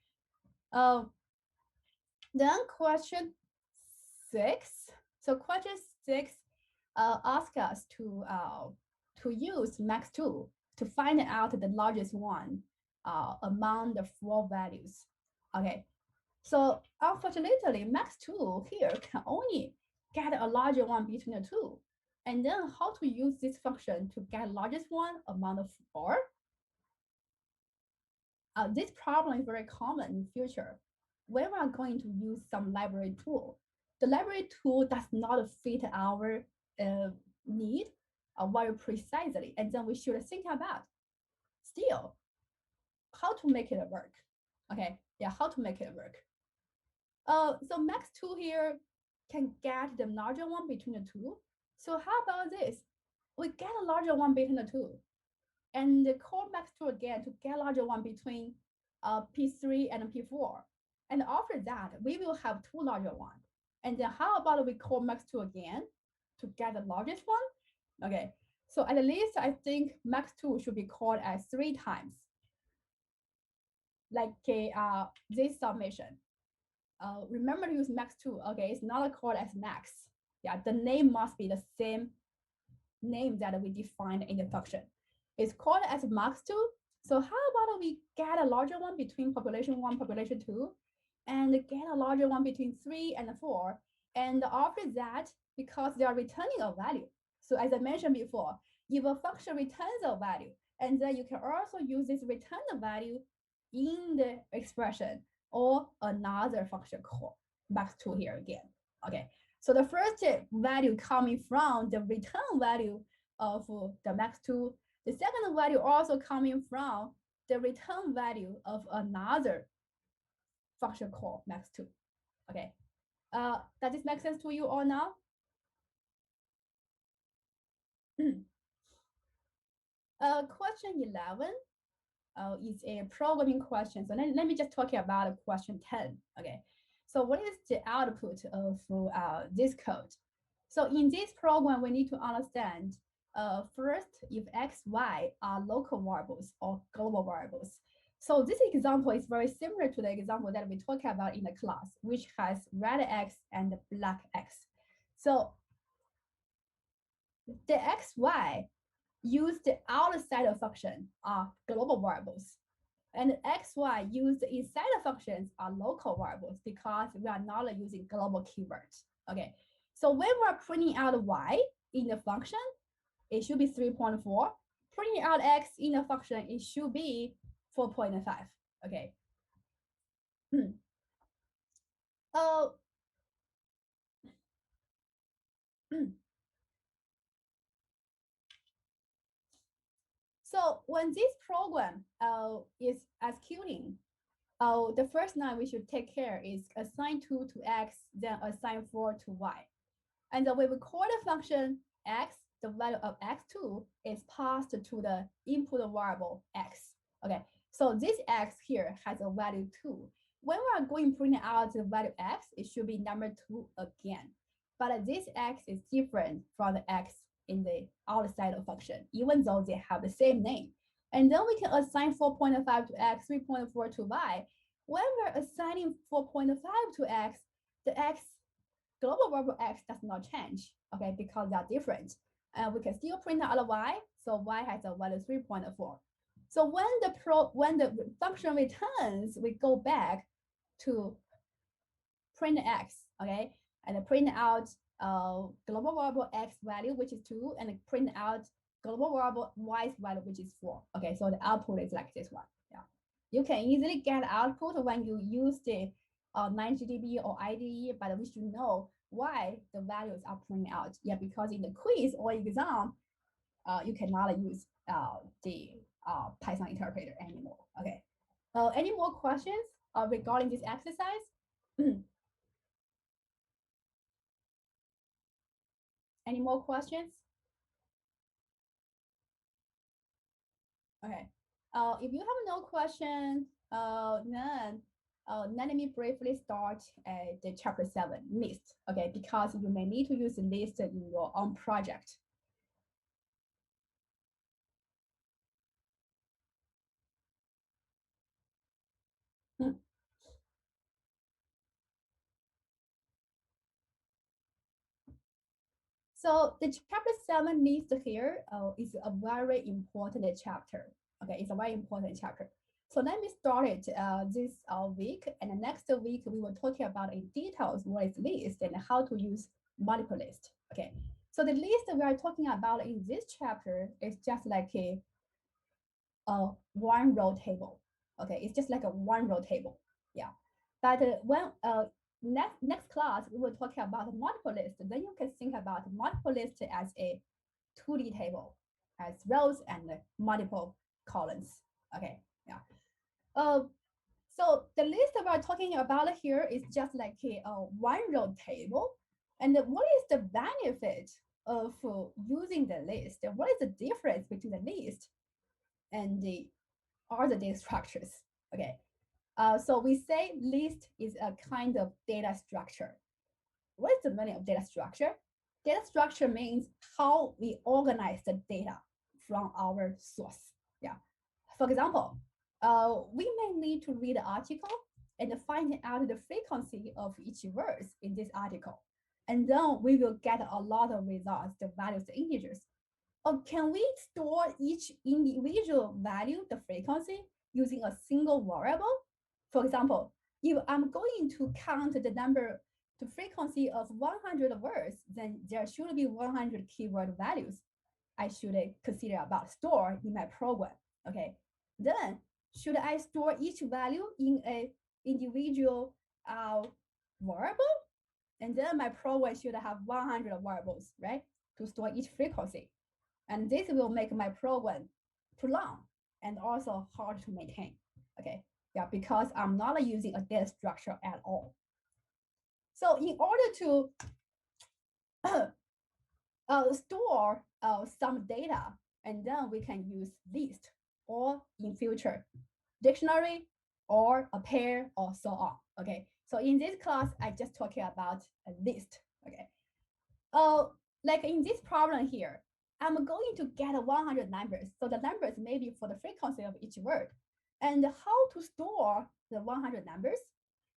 Then question 6. So question 6 asks us to use max2 to find out the largest one among the 4 values. Okay. So unfortunately, max2 here can only get a larger one between the 2. And then how to use this function to get largest one among the 4? This problem is very common in future. When we are going to use some library tool, the library tool does not fit our need very precisely, and then we should think about still how to make it work. Okay, yeah, how to make it work. So max2 here can get the larger one between the 2. So how about this? We get a larger one between the 2, and call max2 again to get a larger one between P3 and P4. And after that, we will have 2 larger ones. And then how about we call max2 again to get the largest one? Okay, so at least I think max2 should be called as 3 times. Like this summation. Remember to use max2. Okay, it's not called as max. Yeah, the name must be the same name that we defined in the function. It's called as max2. So how about we get a larger one between population 1, population 2, and get a larger one between 3 and 4. And after that, because they are returning a value. So as I mentioned before, if a function returns a value, and then you can also use this return value in the expression or another function called max2 here again. Okay, so the first value coming from the return value of the max2. The second value also coming from the return value of another function called max2. Okay, does this make sense to you all now? Question 11 is a programming question. So let me just talk about question 10. Okay, so what is the output of this code? So in this program, we need to understand first, if x, y are local variables or global variables. So this example is very similar to the example that we talked about in the class, which has red x and black x. So the x, y used outside of function are global variables. And x, y used inside of functions are local variables because we are not using global keywords. Okay, so when we're printing out y in the function, it should be 3.4. Printing out x in a function, it should be 4.5. Okay. So when this program is executing, the first line we should take care is assign 2 to x, then assign 4 to y. And then we will call the function x, the value of x2 is passed to the input variable x. Okay, so this x here has a value 2. When we are going to print out the value x, it should be number 2 again. But this x is different from the x in the outside of function, even though they have the same name. And then we can assign 4.5 to x, 3.4 to y. When we're assigning 4.5 to x, the x global variable x does not change, okay, because they are different. And we can still print out y, so y has a value 3.4. So when the function returns, we go back to print x, okay, and print out global variable x value, which is 2, and print out global variable y value, which is 4. Okay, so the output is like this one. Yeah, you can easily get output when you use the 9GDB or IDE, but we should know why the values are printing out. Yeah, because in the quiz or exam, you cannot use the Python interpreter anymore. Okay. Any more questions regarding this exercise? Any more questions? Okay. If you have no question, then let me briefly start the chapter 7 list. Okay, because you may need to use the list in your own project. So the chapter 7 list here is a very important chapter. Okay, it's a very important chapter. So let me start it this week, and the next week we will talk about in details what is list and how to use multiple list. Okay, so the list we are talking about in this chapter is just like a one row table. Okay, it's just like a one row table. Yeah, but when next class we will talk about multiple list. Then you can think about multiple list as a 2D table, as rows and multiple columns. Okay, yeah. So the list we're talking about here is just like a one row table. And what is the benefit of using the list? What is the difference between the list and the other data structures? Okay, so we say list is a kind of data structure. What is the meaning of data structure? Data structure means how we organize the data from our source. Yeah. For example, we may need to read an article and find out the frequency of each word in this article. And then we will get a lot of results, the values, the integers. Or can we store each individual value, the frequency, using a single variable? For example, if I'm going to count the frequency of 100 words, then there should be 100 keyword values I should consider about store in my program. Okay, then should I store each value in a individual variable? And then my program should have 100 variables, right, to store each frequency. And this will make my program too long and also hard to maintain. Okay, yeah, because I'm not using a data structure at all. So in order to store some data, and then we can use list, or in future dictionary, or a pair, or so on. Okay, so in this class I just talking about a list. Okay, like in this problem here, I'm going to get 100 numbers. So the numbers may be for the frequency of each word, and how to store the 100 numbers,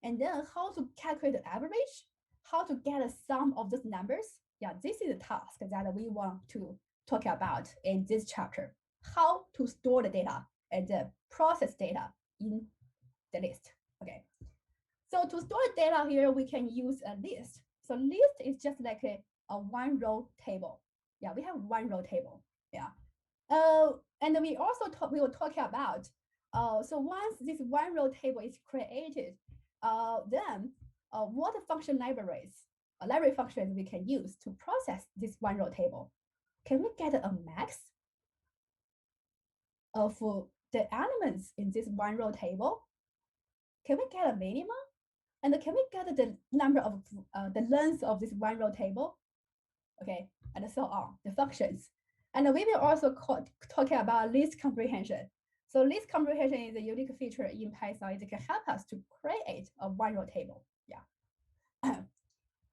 and then how to calculate the average, how to get a sum of those numbers. Yeah, this is a task that we want to talk about in this chapter. How to store the data and process data in the list. Okay, so to store data here, we can use a list. So list is just like a one row table. Yeah, we have one row table. Yeah, and we also we will talk about. So once this one row table is created, then what function library functions we can use to process this one row table? Can we get a max of the elements in this one row table? Can we get a minimum? And can we get the number of the length of this one row table? Okay, and so on, the functions. And we will also talk about list comprehension. So list comprehension is a unique feature in Python. It can help us to create a one row table. Yeah.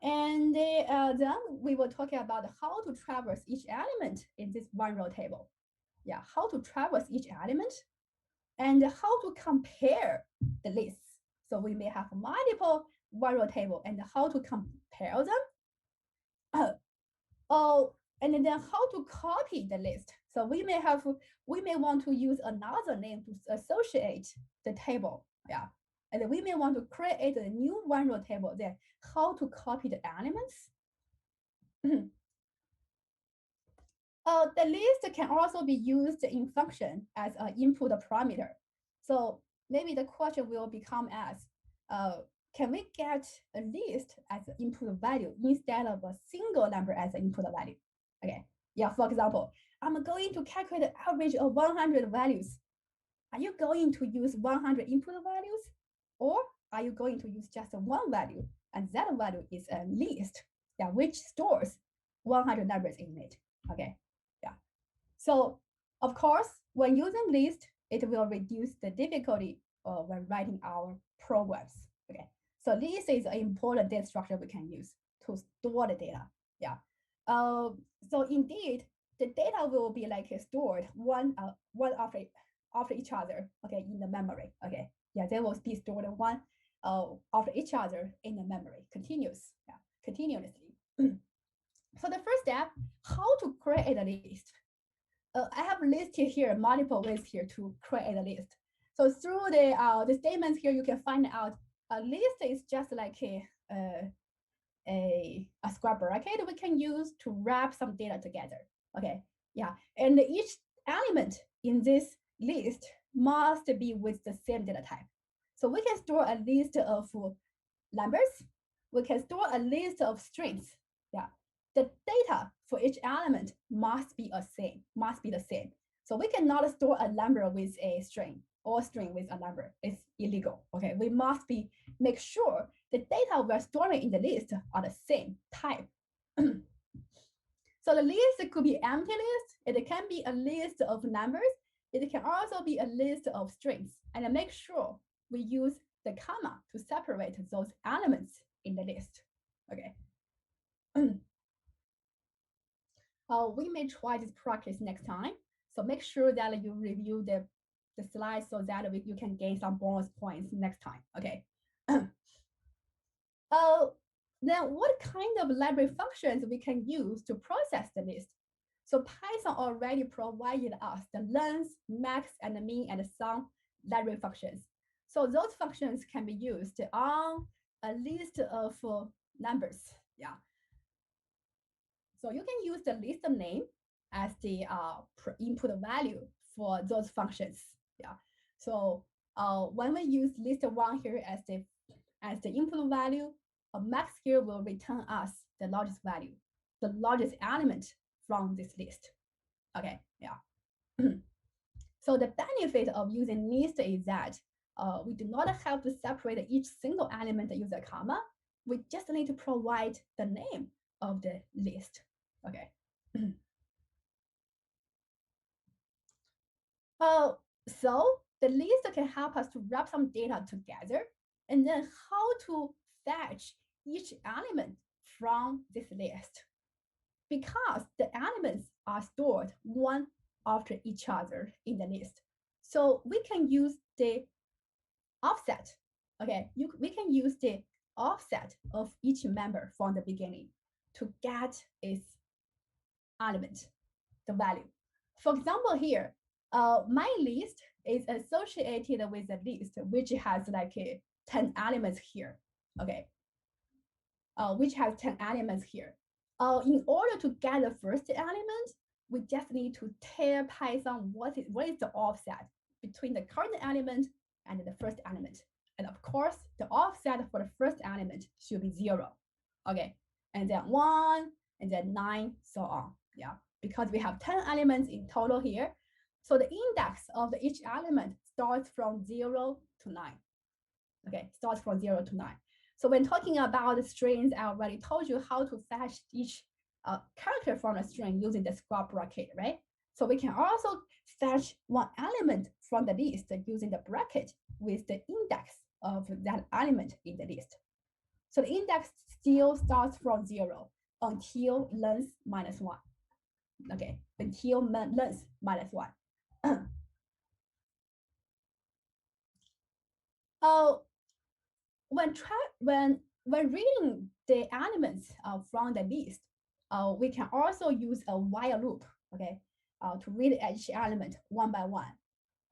And then we will talk about how to traverse each element in this one row table. Yeah, how to traverse each element and how to compare the lists. So we may have multiple one row table and how to compare them. And then how to copy the list. So we may want to use another name to associate the table. Yeah. And we may want to create a new one row table there. How to copy the elements. The list can also be used in function as an input parameter. So maybe the question will become as, can we get a list as an input value instead of a single number as an input value? Okay, yeah, for example, I'm going to calculate the average of 100 values. Are you going to use 100 input values? Or are you going to use just one value? And that value is a list, yeah, which stores 100 numbers in it. Okay, yeah. So of course, when using list, it will reduce the difficulty when writing our programs. Okay, so list is an important data structure we can use to store the data. Yeah. So indeed, the data will be like stored one after each other. Okay, in the memory. Okay, yeah, they will be stored one after each other in the memory, continuously. So the first step, how to create a list. I have listed here multiple ways here to create a list. So through the statements here, you can find out a list is just like a square bracket we can use to wrap some data together. Okay, yeah, and each element in this list must be with the same data type. So we can store a list of numbers. We can store a list of strings. Yeah, the data for each element must be the same. So we cannot store a number with a string or a string with a number. It's illegal. Okay, we must make sure the data we're storing in the list are the same type. So the list could be empty list. It can be a list of numbers. It can also be a list of strings. And make sure we use the comma to separate those elements in the list. Okay. We may try this practice next time. So make sure that you review the slides so that you can gain some bonus points next time. Okay. Then what kind of library functions we can use to process the list? So Python already provided us the length, max, and min, and sum library functions. So those functions can be used on a list of numbers. Yeah. So you can use the list name as the input value for those functions. Yeah. So when we use list1 here as the input value, max here will return us the largest value, the largest element from this list. Okay, yeah. So the benefit of using list is that we do not have to separate each single element using a comma. We just need to provide the name of the list. Okay. So the list can help us to wrap some data together, and then how to fetch each element from this list. Because the elements are stored one after each other in the list. So we can use the offset. Okay, we can use the offset of each member from the beginning to get its element, the value. For example, here, my list is associated with a list which has like 10 elements here. Okay, which has 10 elements here. In order to get the first element, we just need to tell Python what is the offset between the current element and the first element. And of course, the offset for the first element should be 0. Okay, and then 1, and then 9, so on. Yeah, because we have 10 elements in total here. So the index of each element starts from 0 to 9. Okay, starts from 0 to 9. So when talking about the strings, I already told you how to fetch each character from a string using the square bracket, right? So we can also fetch one element from the list using the bracket with the index of that element in the list. So the index still starts from 0 until length minus 1. Okay, until length minus 1. When reading the elements from the list, we can also use a while loop, okay, to read each element one by one.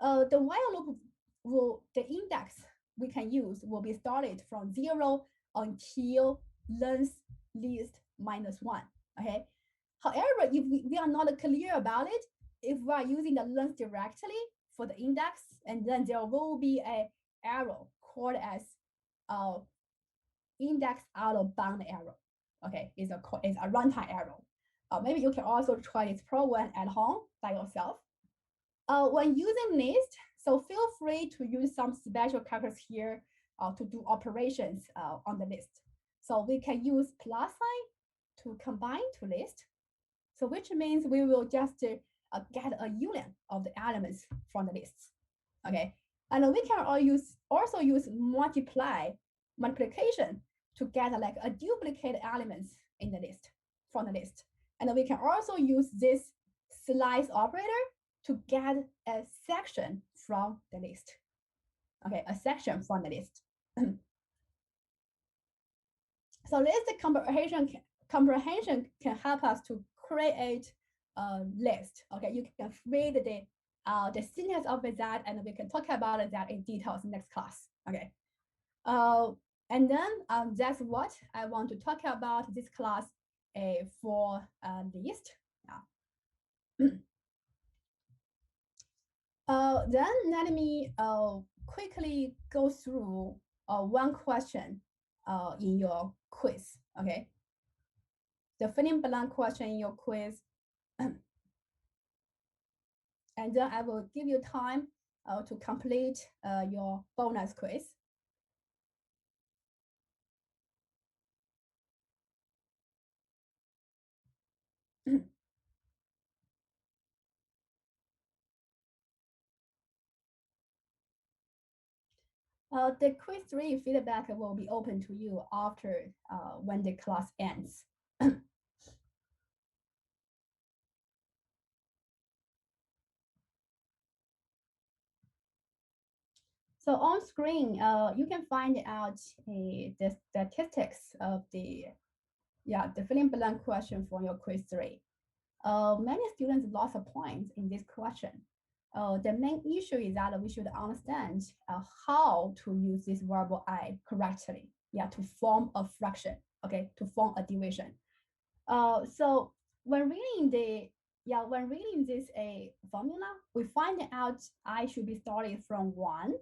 The while loop the index we can use will be started from 0 until length list minus 1. Okay, However, if we are not clear about it, if we are using the length directly for the index, and then there will be a arrow called as index out of bound arrow. Okay, it's a runtime arrow. Maybe you can also try this program at home by yourself. When using list, so feel free to use some special characters here to do operations on the list. So we can use plus sign to combine two lists. So which means we will just get a union of the elements from the lists. Okay, and we can also use multiplication to get like a duplicate elements in the list from the list. And we can also use this slice operator to get a section from the list. Okay, a section from the list. So list comprehension can help us to create a list. Okay, you can read the syntax of that, and we can talk about that in details next class. Okay. And then that's what I want to talk about this class for list. Yeah. Then let me quickly go through one question in your quiz. Okay. The filling blank question in your quiz. And then I will give you time to complete your bonus quiz. The quiz 3 feedback will be open to you after when the class ends. So on screen, you can find out the statistics of the filling blank question for your quiz 3. Many students lost a point in this question. The main issue is that we should understand how to use this variable I correctly, to form a fraction, okay, to form a division. So when reading this formula, we find out I should be starting from 1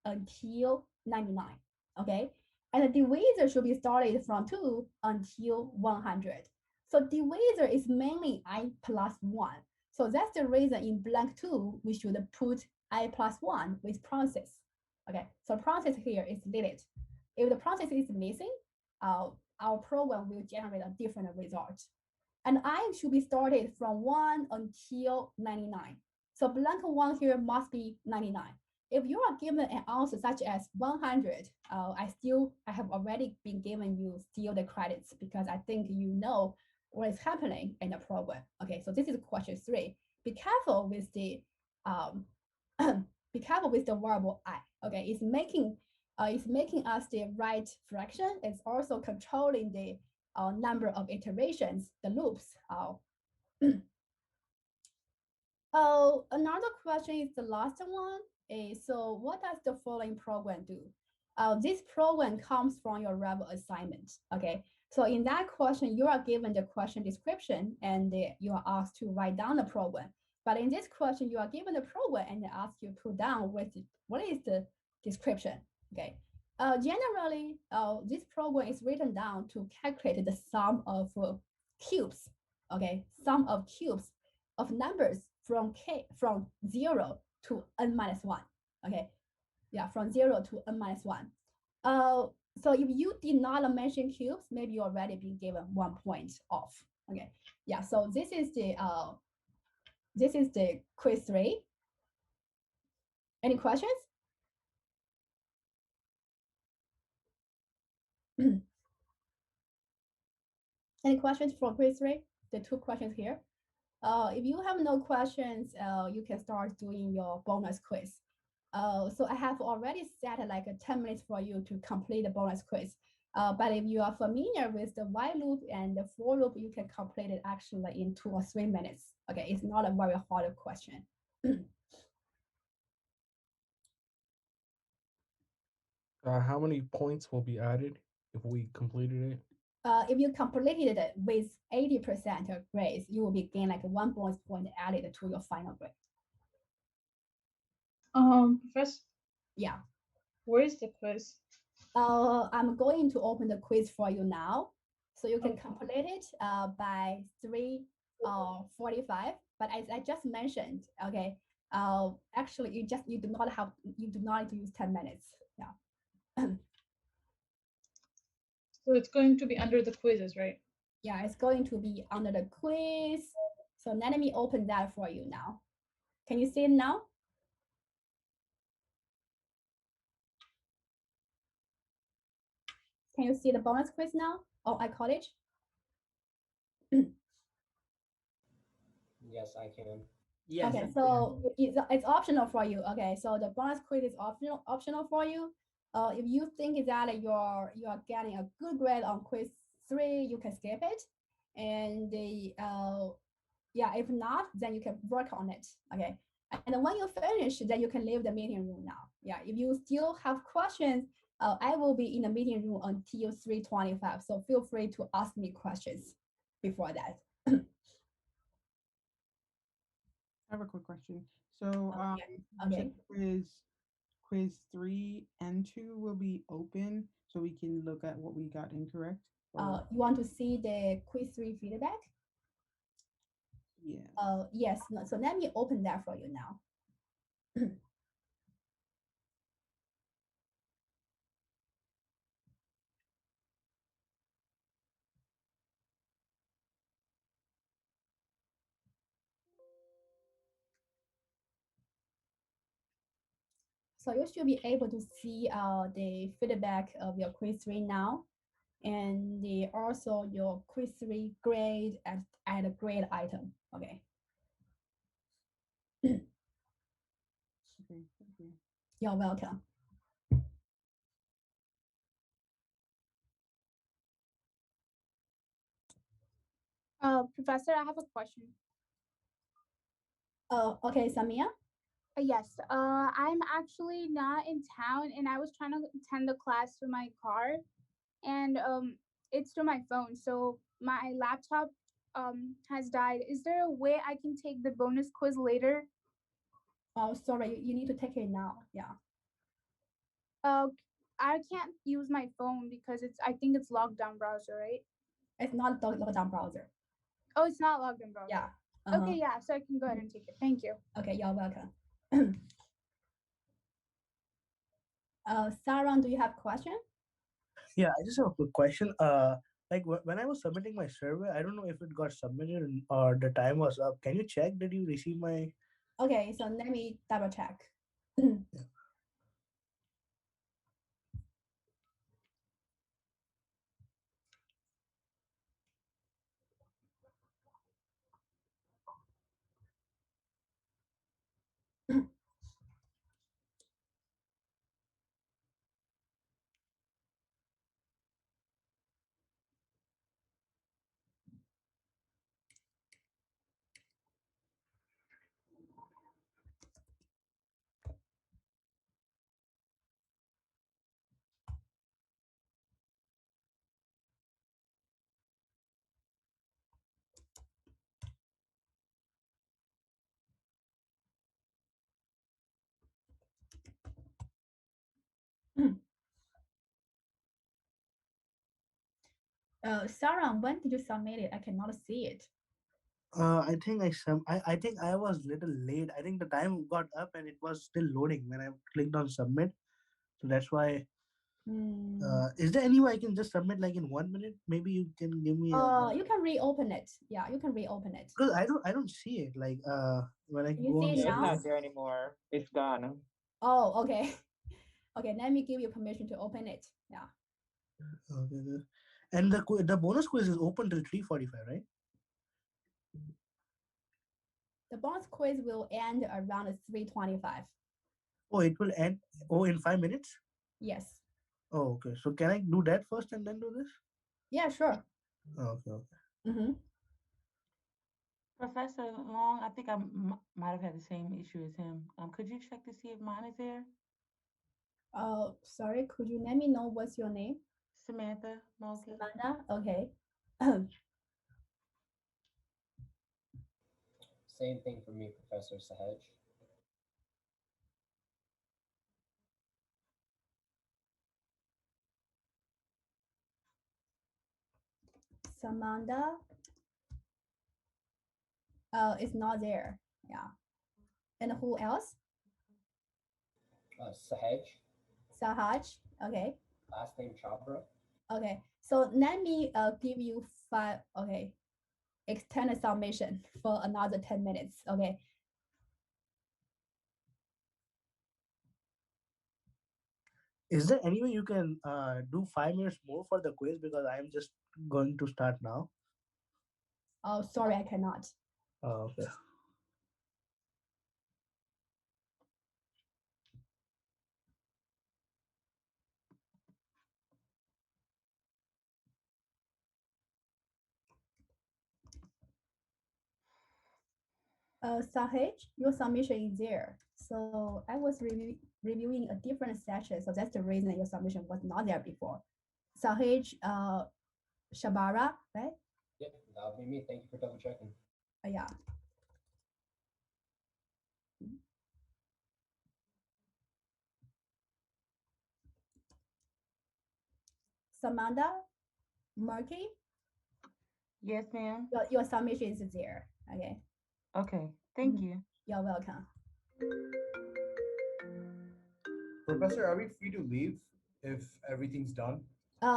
until 99, okay? And the divisor should be started from 2 until 100. So divisor is mainly I plus 1. So that's the reason in blank 2, we should put I plus 1 with parentheses. Okay, so parentheses here is deleted. If the parentheses is missing, our program will generate a different result. And I should be started from 1 until 99. So blank 1 here must be 99. If you are given an answer such as 100, I have already been given you still the credits because I think you know what is happening in the program. Okay, so this is question 3. Be careful with the variable I. Okay, it's making us the right fraction. It's also controlling the number of iterations, the loops. Another question is the last one. So what does the following program do? This program comes from your Rebel assignment. Okay, so in that question, you are given the question description and you are asked to write down the program. But in this question, you are given the program and they ask you to put down what is the description. Okay. Generally, this program is written down to calculate the sum of cubes. Okay, sum of cubes of numbers from 0 to n minus 1. Okay, yeah, from 0 to n minus 1. So if you did not mention cubes, maybe you already been given 1 point off. Okay, yeah. So this is the quiz 3. Any questions? Any questions for quiz 3? The 2 questions here. If you have no questions, you can start doing your bonus quiz. So I have already set like 10 minutes for you to complete the bonus quiz. But if you are familiar with the while loop and the for loop, you can complete it actually in 2 or 3 minutes. Okay, it's not a very hard question.
How many points will be added if we completed it?
If you completed it with 80% of grades, you will be gain like 1 bonus point added to your final grade.
Professor,
Yeah.
where is the quiz?
I'm going to open the quiz for you now, so you can complete it by 3:45. But as I just mentioned, okay, actually you do not need to use 10 minutes. Yeah.
So it's going to be under the quizzes, right?
Yeah, it's going to be under the quiz. So let me open that for you now. Can you see it now? Can you see the bonus quiz now? Oh, iCollege?
Yes, I can.
Yes. Okay, so it's optional for you. Okay, so the bonus quiz is optional for you. If you think that you are getting a good grade on quiz 3, you can skip it. And yeah, if not, then you can work on it. Okay. And then when you finish, then you can leave the meeting room now. Yeah, if you still have questions, I will be in the meeting room until 3:25. So feel free to ask me questions before that.
I have a quick question. So,
Okay.
quiz 3 and 2 will be open, so we can look at what we got incorrect.
You want to see the quiz 3 feedback?
Yeah.
Yes. So let me open that for you now. So you should be able to see the feedback of your quiz 3 now, and also your quiz 3 grade at a grade item. Okay.
Okay, thank you.
You're welcome.
Professor, I have a question.
Okay, Samia?
Yes, I'm actually not in town and I was trying to attend the class through my car and it's through my phone. So my laptop has died. Is there a way I can take the bonus quiz later?
Oh, sorry, you need to take it now. Yeah.
I can't use my phone because I think it's logged down browser, right?
It's not logged down browser.
Oh, it's not logged in browser.
Yeah.
Okay, yeah, so I can go ahead and take it. Thank you.
Okay, you're welcome. Sarah, do you have a question?
Yeah, I just have a quick question. Like when I was submitting my survey, I don't know if it got submitted or the time was up. Can you check? Did you receive my?
Okay, so let me double check. Sarah, when did you submit it? I cannot see it.
I think I think I was little late. I think the time got up and it was still loading when I clicked on submit. So that's why. Is there any way I can just submit like in 1 minute? Maybe you can give me.
You can reopen it. Yeah, you can reopen it.
Because I don't see it like when I
You
go
see
on.
it
It's
now?
not there anymore. It's gone.
Oh, okay. Okay, let me give you permission to open it. Yeah.
Okay. And the bonus quiz is open till 3:45, right?
The bonus quiz will end around 3:25.
Oh, it will end. Oh, in 5 minutes.
Yes.
Oh, okay. So can I do that first and then do this?
Yeah, sure.
Okay. Okay.
Mm-hmm.
Professor Long, I think I might have had the same issue as him. Could you check to see if mine is there?
Sorry, could you let me know what's your name?
Samantha Mulkey.
Samantha, okay.
Same thing for me, Professor Sahaj.
Samantha, it's not there. Yeah. And who else?
Sahaj.
Sahaj, okay.
Last name Chopra.
Okay, so let me give you 5, okay, extended submission for another 10 minutes, okay?
Is there any way you can do 5 minutes more for the quiz, because I am just going to start now?
Oh, sorry, I cannot.
Oh, okay.
Sahaj, your submission is there. So I was reviewing a different session, so that's the reason your submission was not there before. Sahaj Shabara, right?
Yep, that'll be me. Thank you for double checking.
Yeah. Samantha Murky?
Yes, ma'am.
Your submission is there, okay?
Okay, thank you.
You're welcome.
Professor, are we free to leave if everything's done?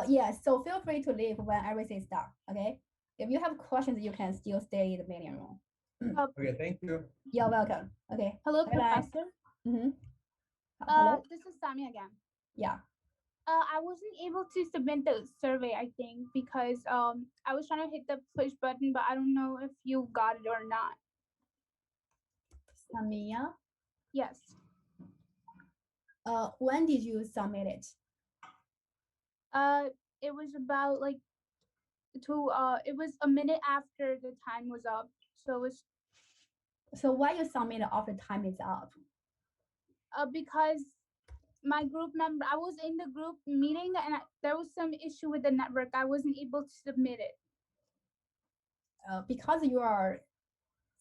Yeah, so feel free to leave when everything's done, okay? If you have questions, you can still stay in the meeting room.
Okay, thank you.
You're welcome. Okay.
Hello,
Bye-bye.
Professor.
Mm-hmm. Hello?
This is Sammy again.
Yeah.
I wasn't able to submit the survey, I think, because I was trying to hit the push button, but I don't know if you got it or not.
Samia?
Yes.
When did you submit it?
It was about like it was a minute after the time was up. So it was
So why you submit it after time is up?
because my group member, I was in the group meeting and there was some issue with the network. I wasn't able to submit it.
Because you are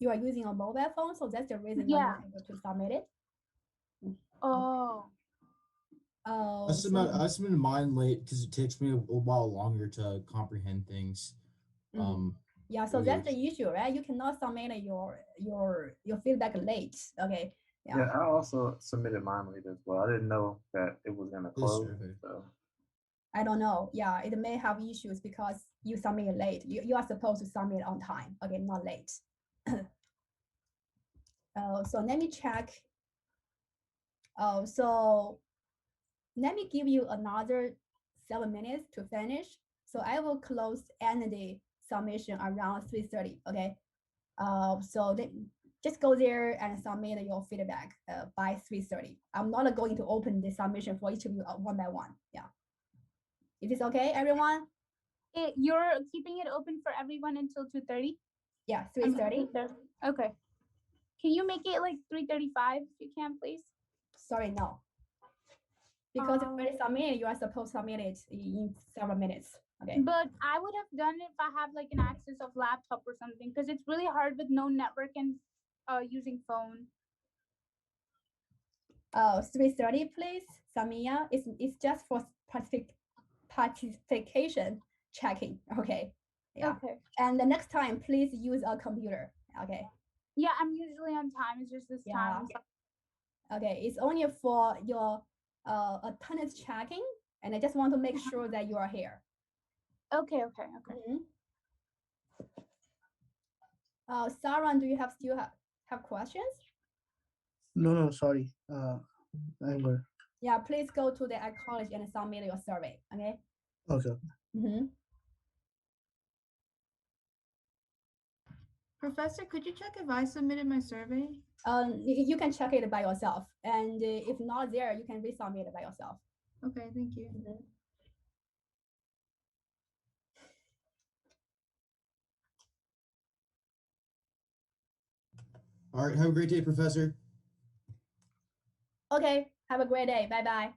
using a mobile phone, so that's the reason you're not able to submit it.
Oh.
Oh.
I submitted mine late because it takes me a while longer to comprehend things.
Yeah, so that's the issue, right? You cannot submit your feedback late. Okay.
Yeah, I also submitted mine late as well. I didn't know that it was gonna close. So
I don't know. Yeah, it may have issues because you submit late. You are supposed to submit on time. Okay, not late. So let me check. So let me give you another 7 minutes to finish. So I will close the submission around 3:30. Okay. So just go there and submit your feedback by 3:30. I'm not going to open the submission for each of you one by one. Yeah. Is this okay, everyone?
You're keeping it open for everyone until 2:30?
Yeah, 3:30.
Okay. Can you make it like 3:35 if you can, please?
Sorry, no. Because when you submit, you are supposed to submit it in several minutes. Okay.
But I would have done it if I have like an access of laptop or something, because it's really hard with no network and using phone.
3:30, please, Samia. It's just for participation checking. Okay. Yeah.
Okay.
And the next time, please use a computer. Okay.
Yeah, I'm usually on time. It's just this time.
Okay, it's only for your attendance checking, and I just want to make sure that you are here.
Okay.
Sarah, do you still have questions?
No, sorry. I'm good.
Yeah, please go to the iCollege and submit your survey. Okay.
Okay.
Professor, could you check if I submitted my survey?
You can check it by yourself, and if not there, you can resubmit it by yourself.
Okay, thank you.
All right, have a great day, Professor.
Okay, have a great day. Bye-bye.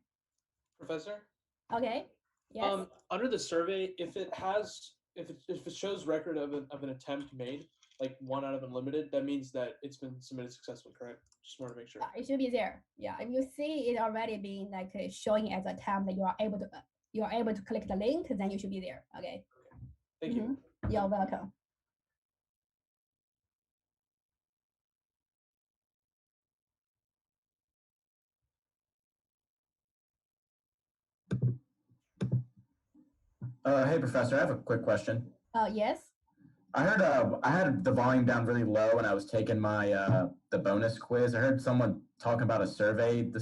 Professor?
Okay, Yes.
Under the survey, if it shows record of an attempt made, like 1 out of unlimited, that means that it's been submitted successfully, correct? Just want to make sure.
It should be there. Yeah, if you see it already being like showing as a tab that you are able to click the link, then you should be there. Okay.
Thank you.
You're welcome.
Hey, Professor, I have a quick question.
Yes.
I heard I had the volume down really low when I was taking my the bonus quiz. I heard someone talking about a survey. The